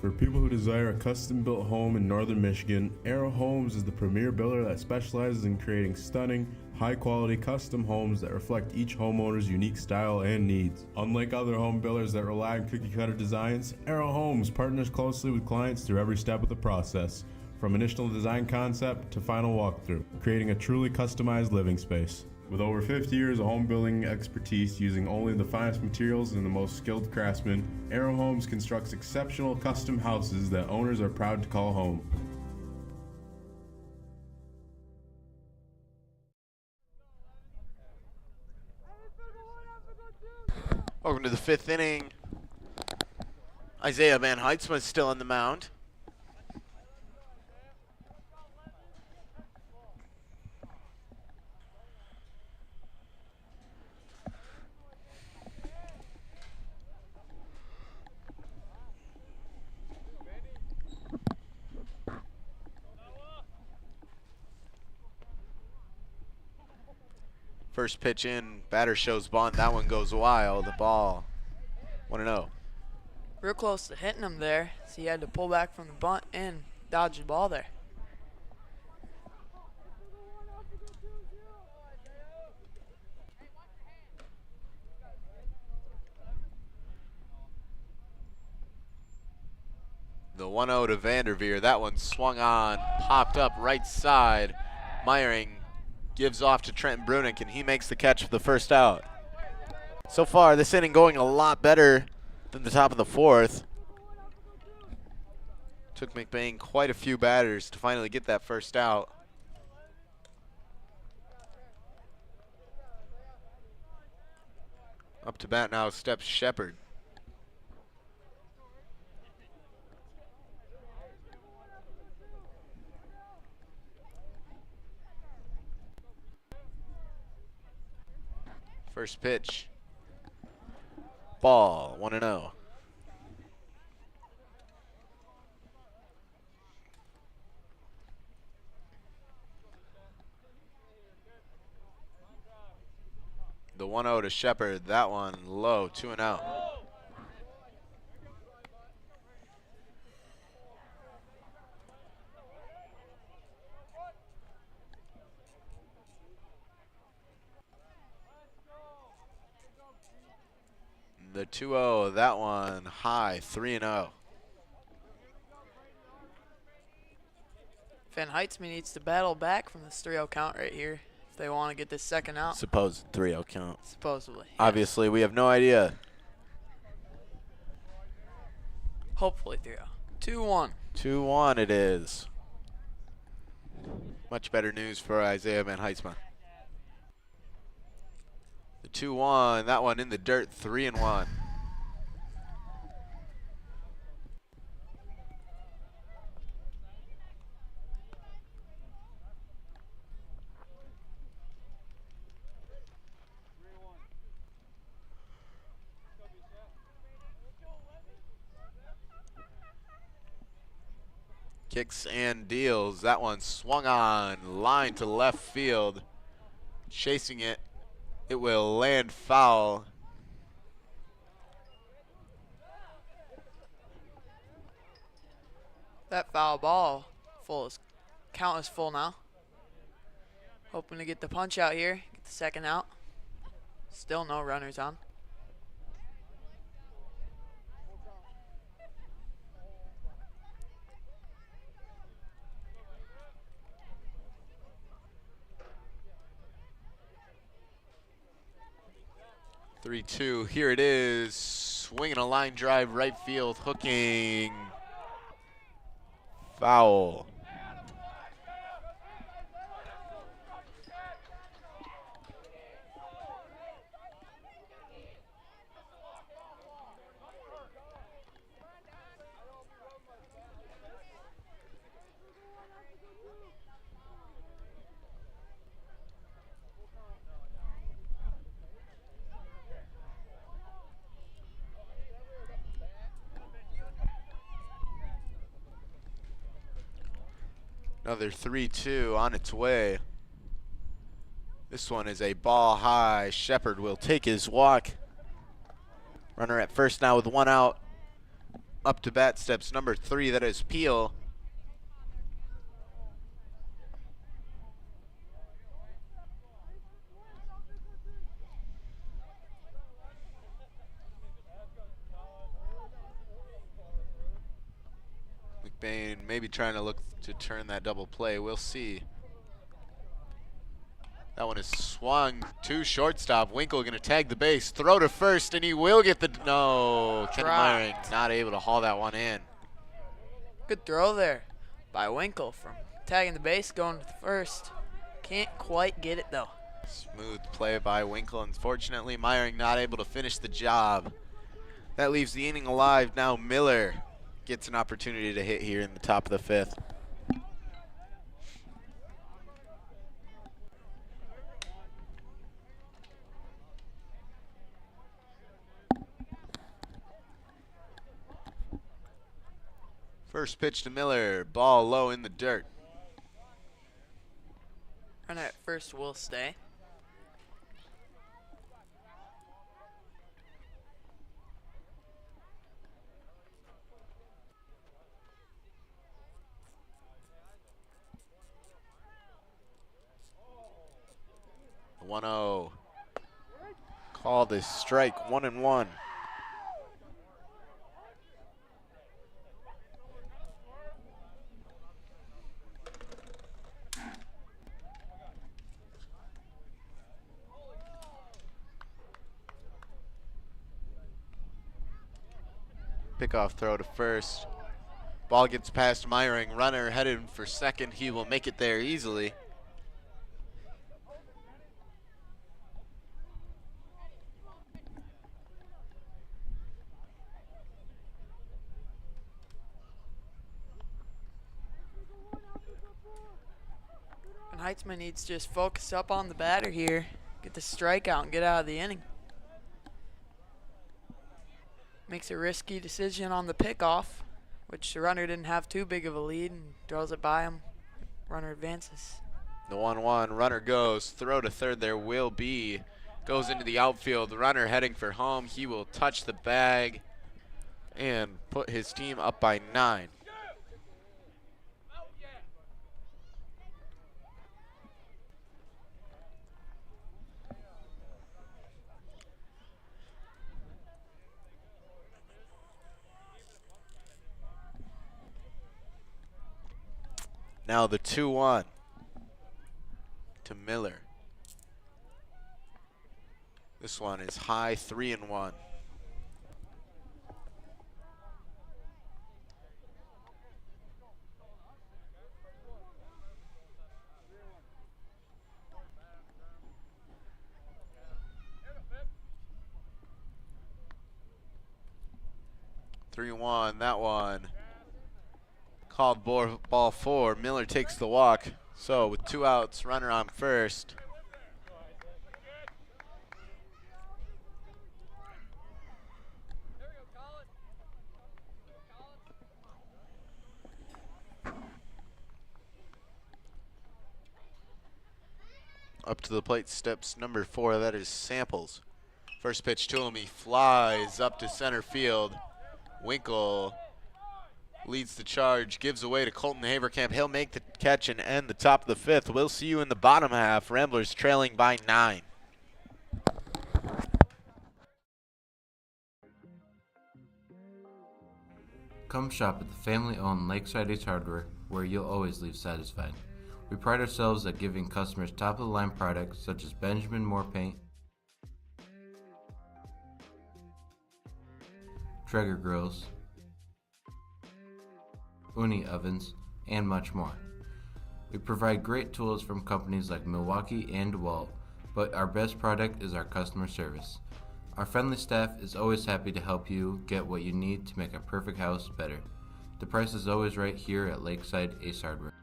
For people who desire a custom-built home in northern Michigan, Arrow Homes is the premier builder that specializes in creating stunning, high-quality custom homes that reflect each homeowner's unique style and needs. Unlike other home builders that rely on cookie-cutter designs, Arrow Homes partners closely with clients through every step of the process, from initial design concept to final walkthrough, creating a truly customized living space. With over 50 years of home building expertise using only the finest materials and the most skilled craftsmen, Arrow Homes constructs exceptional custom houses that owners are proud to call home. Welcome to the 5th inning. Isaiah Van Heitzma is still on the mound. First pitch in, batter shows bunt. That one goes wild. The ball, 1-0. Real close to hitting him there, so he had to pull back from the bunt and dodge the ball there. The 1-0 to Vanderveer. That one swung on, popped up right side. Meyering gives off to Trenton Brunick, and he makes the catch for the first out. So far, this inning going a lot better than the top of the 4th. Took McBain quite a few batters to finally get that first out. Up to bat now steps Shepard. First pitch. Ball, 1-0. The 1-0 to Shepard. That one low, 2-0. The 2-0, that one high, 3-0. Van Heitzman needs to battle back from this 3-0 count right here if they want to get this second out. Supposed 3-0 count. Supposedly. Obviously, we have no idea. Hopefully 3-0. 2-1. 2-1 it is. Much better news for Isaiah Van Heitzma. The 2-1, that one in the dirt, 3-1. Kicks and deals. That one swung on, line to left field. Chasing it. It will land foul. That foul ball count is full now. Hoping to get the punch out here, get the second out. Still no runners on. Three-two. Here it is. Swinging a line drive right field, hooking. Foul. Another 3-2 on its way. This one is a ball high. Shepard will take his walk. Runner at first now with one out. Up to bat steps number 3, that is Peel. McBain maybe trying to look to turn that double play. We'll see. That one is swung to shortstop. Winkle going to tag the base, throw to first, and he will get the no. Ken Myring not able to haul that one in. Good throw there by Winkle from tagging the base, going to the first. Can't quite get it though. Smooth play by Winkle. Unfortunately, Myring not able to finish the job. That leaves the inning alive. Now Miller gets an opportunity to hit here in the top of the 5th. First pitch to Miller, ball low in the dirt. Runner at first will stay. The 1-0. Called a strike, 1-1. Pickoff throw to first. Ball gets past Myring. Runner headed for second. He will make it there easily. And Heitzman needs to just focus up on the batter here. Get the strikeout and get out of the inning. Makes a risky decision on the pickoff, which the runner didn't have too big of a lead, and throws it by him. Runner advances. The 1-1, runner goes. Throw to third there will be. Goes into the outfield. The runner heading for home. He will touch the bag and put his team up by 9. Now the 2-1 to Miller. This one is high, 3-1. That one. Called ball 4. Miller takes the walk. So with 2 outs, runner on first. Up to the plate steps number 4. That is Samples. First pitch to him. He flies up to center field. Winkle leads the charge, gives away to Colton Haverkamp. He'll make the catch and end the top of the 5th. We'll see you in the bottom half. Ramblers trailing by 9. Come shop at the family-owned Lakeside Ace Hardware, where you'll always leave satisfied. We pride ourselves at giving customers top-of-the-line products such as Benjamin Moore paint, Traeger grills, Uni ovens, and much more. We provide great tools from companies like Milwaukee and DeWalt, but our best product is our customer service. Our friendly staff is always happy to help you get what you need to make a perfect house better. The price is always right here at Lakeside Ace Hardware.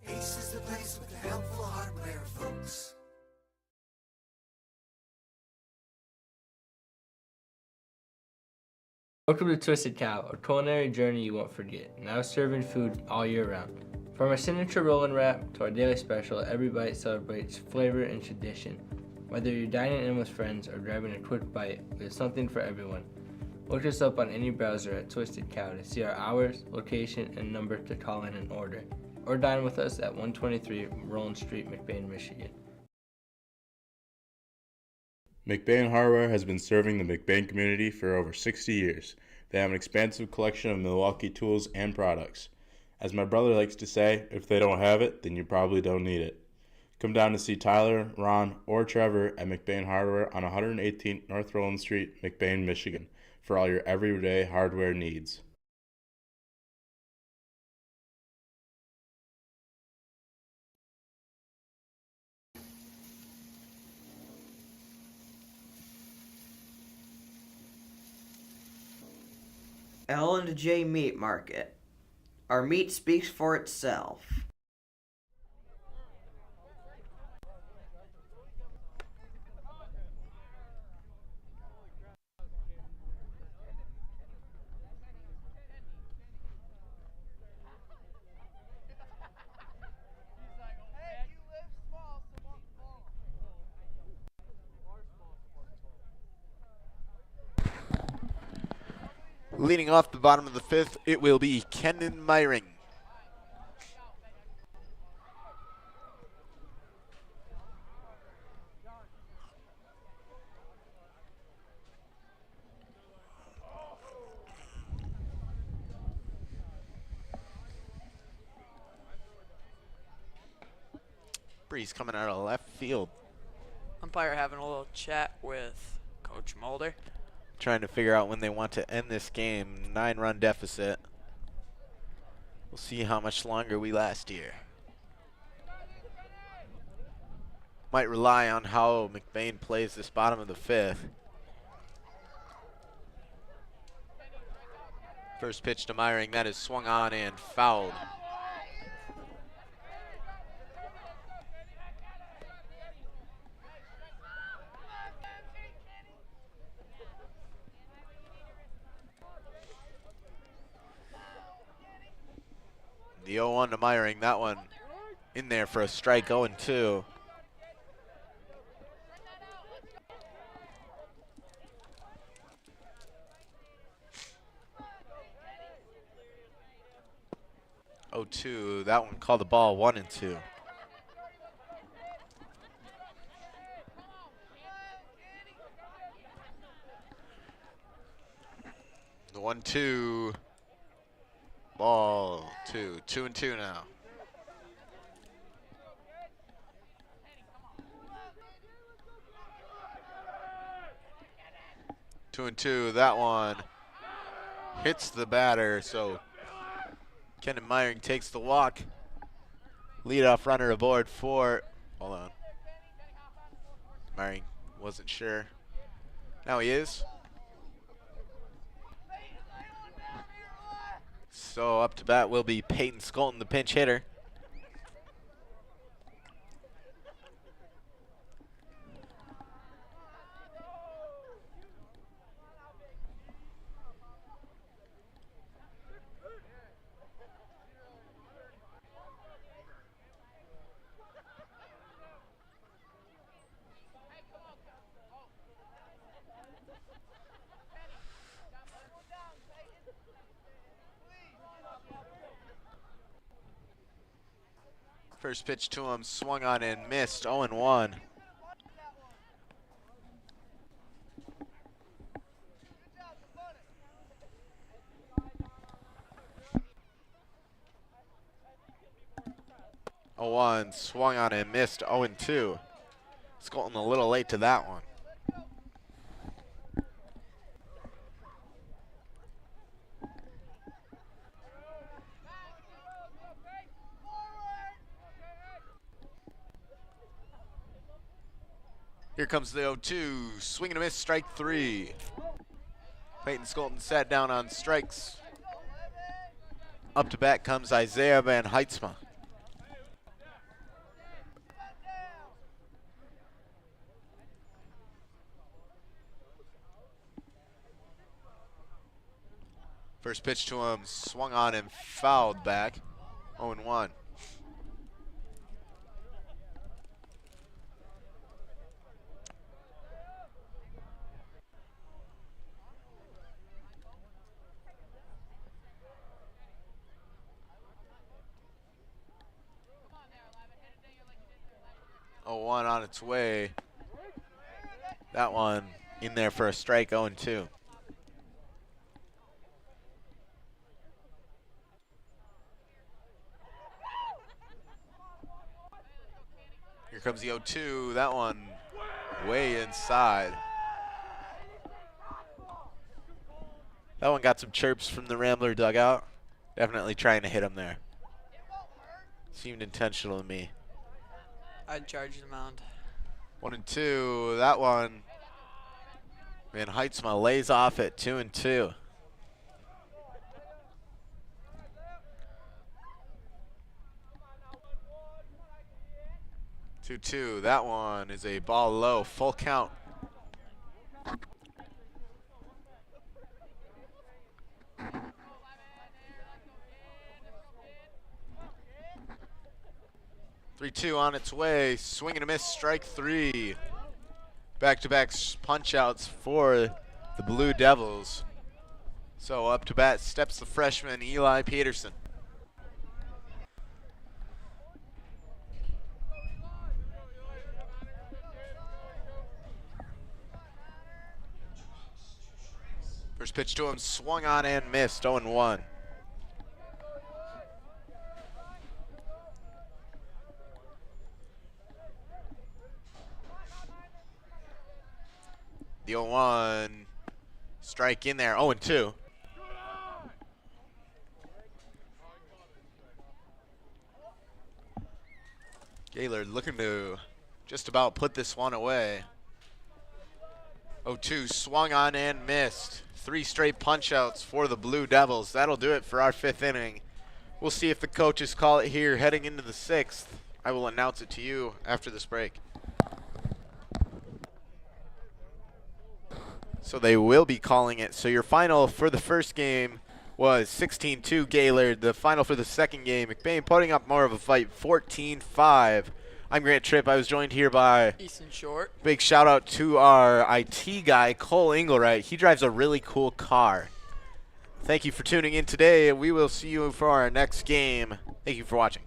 Ace is the place with the helpful hardware, folks. Welcome to Twisted Cow, a culinary journey you won't forget. Now serving food all year round. From our signature roll and wrap to our daily special, every bite celebrates flavor and tradition. Whether you're dining in with friends or grabbing a quick bite, there's something for everyone. Look us up on any browser at Twisted Cow to see our hours, location, and number to call in and order. Or dine with us at 123 Roland Street, McBain, Michigan. McBain Hardware has been serving the McBain community for over 60 years. They have an expansive collection of Milwaukee tools and products. As my brother likes to say, if they don't have it, then you probably don't need it. Come down to see Tyler, Ron, or Trevor at McBain Hardware on 118th North Roland Street, McBain, Michigan, for all your everyday hardware needs. L&J Meat Market. Our meat speaks for itself. Leading off the bottom of the 5th, it will be Kendon Myring. Breeze coming out of left field. Umpire having a little chat with Coach Mulder. Trying to figure out when they want to end this game. 9-run deficit. We'll see how much longer we last here. Might rely on how McBain plays this bottom of the 5th. First pitch to Myring, that is swung on and fouled. The 0-1 to Myring, that one in there for a strike, 0-2. That one called the ball 1-2. The 1-2. Ball 2. 2-2 now. Two and two. That one hits the batter, so Kendon Myring takes the walk. Leadoff runner aboard for, hold on. Myring wasn't sure. Now he is. So up to bat will be Peyton Skolton, the pinch hitter. First pitch to him, swung on and missed, 0-1. One swung on and missed, 0-2. Skolton a little late to that one. Here comes the 0-2, swing and a miss, strike 3. Peyton Skolton sat down on strikes. Up to bat comes Isaiah Van Heitzma. First pitch to him, swung on and fouled back, 0-1. One on its way. That one in there for a strike, 0-2. Here comes the 0-2. That one way inside. That one got some chirps from the Rambler dugout. Definitely trying to hit him there. Seemed intentional to me. I'd charge the mound. 1-2. That one. Van Heitzma lays off at 2-2. Two. That one is a ball low. Full count. Three-two on its way. Swing and a miss. Strike 3. Back-to-back punch outs for the Blue Devils. So up to bat steps the freshman Eli Peterson. First pitch to him, swung on and missed, 0-1. The 0-1, strike in there, 0-2. Gaylord looking to just about put this one away. 0-2, swung on and missed. 3 straight punch outs for the Blue Devils. That'll do it for our 5th inning. We'll see if the coaches call it here heading into the 6th. I will announce it to you after this break. So they will be calling it. So your final for the first game was 16-2 Gaylord. The final for the second game, McBain putting up more of a fight, 14-5. I'm Grant Tripp. I was joined here by Easton Short. Big shout out to our IT guy, Cole Engelwright. He drives a really cool car. Thank you for tuning in today. We will see you for our next game. Thank you for watching.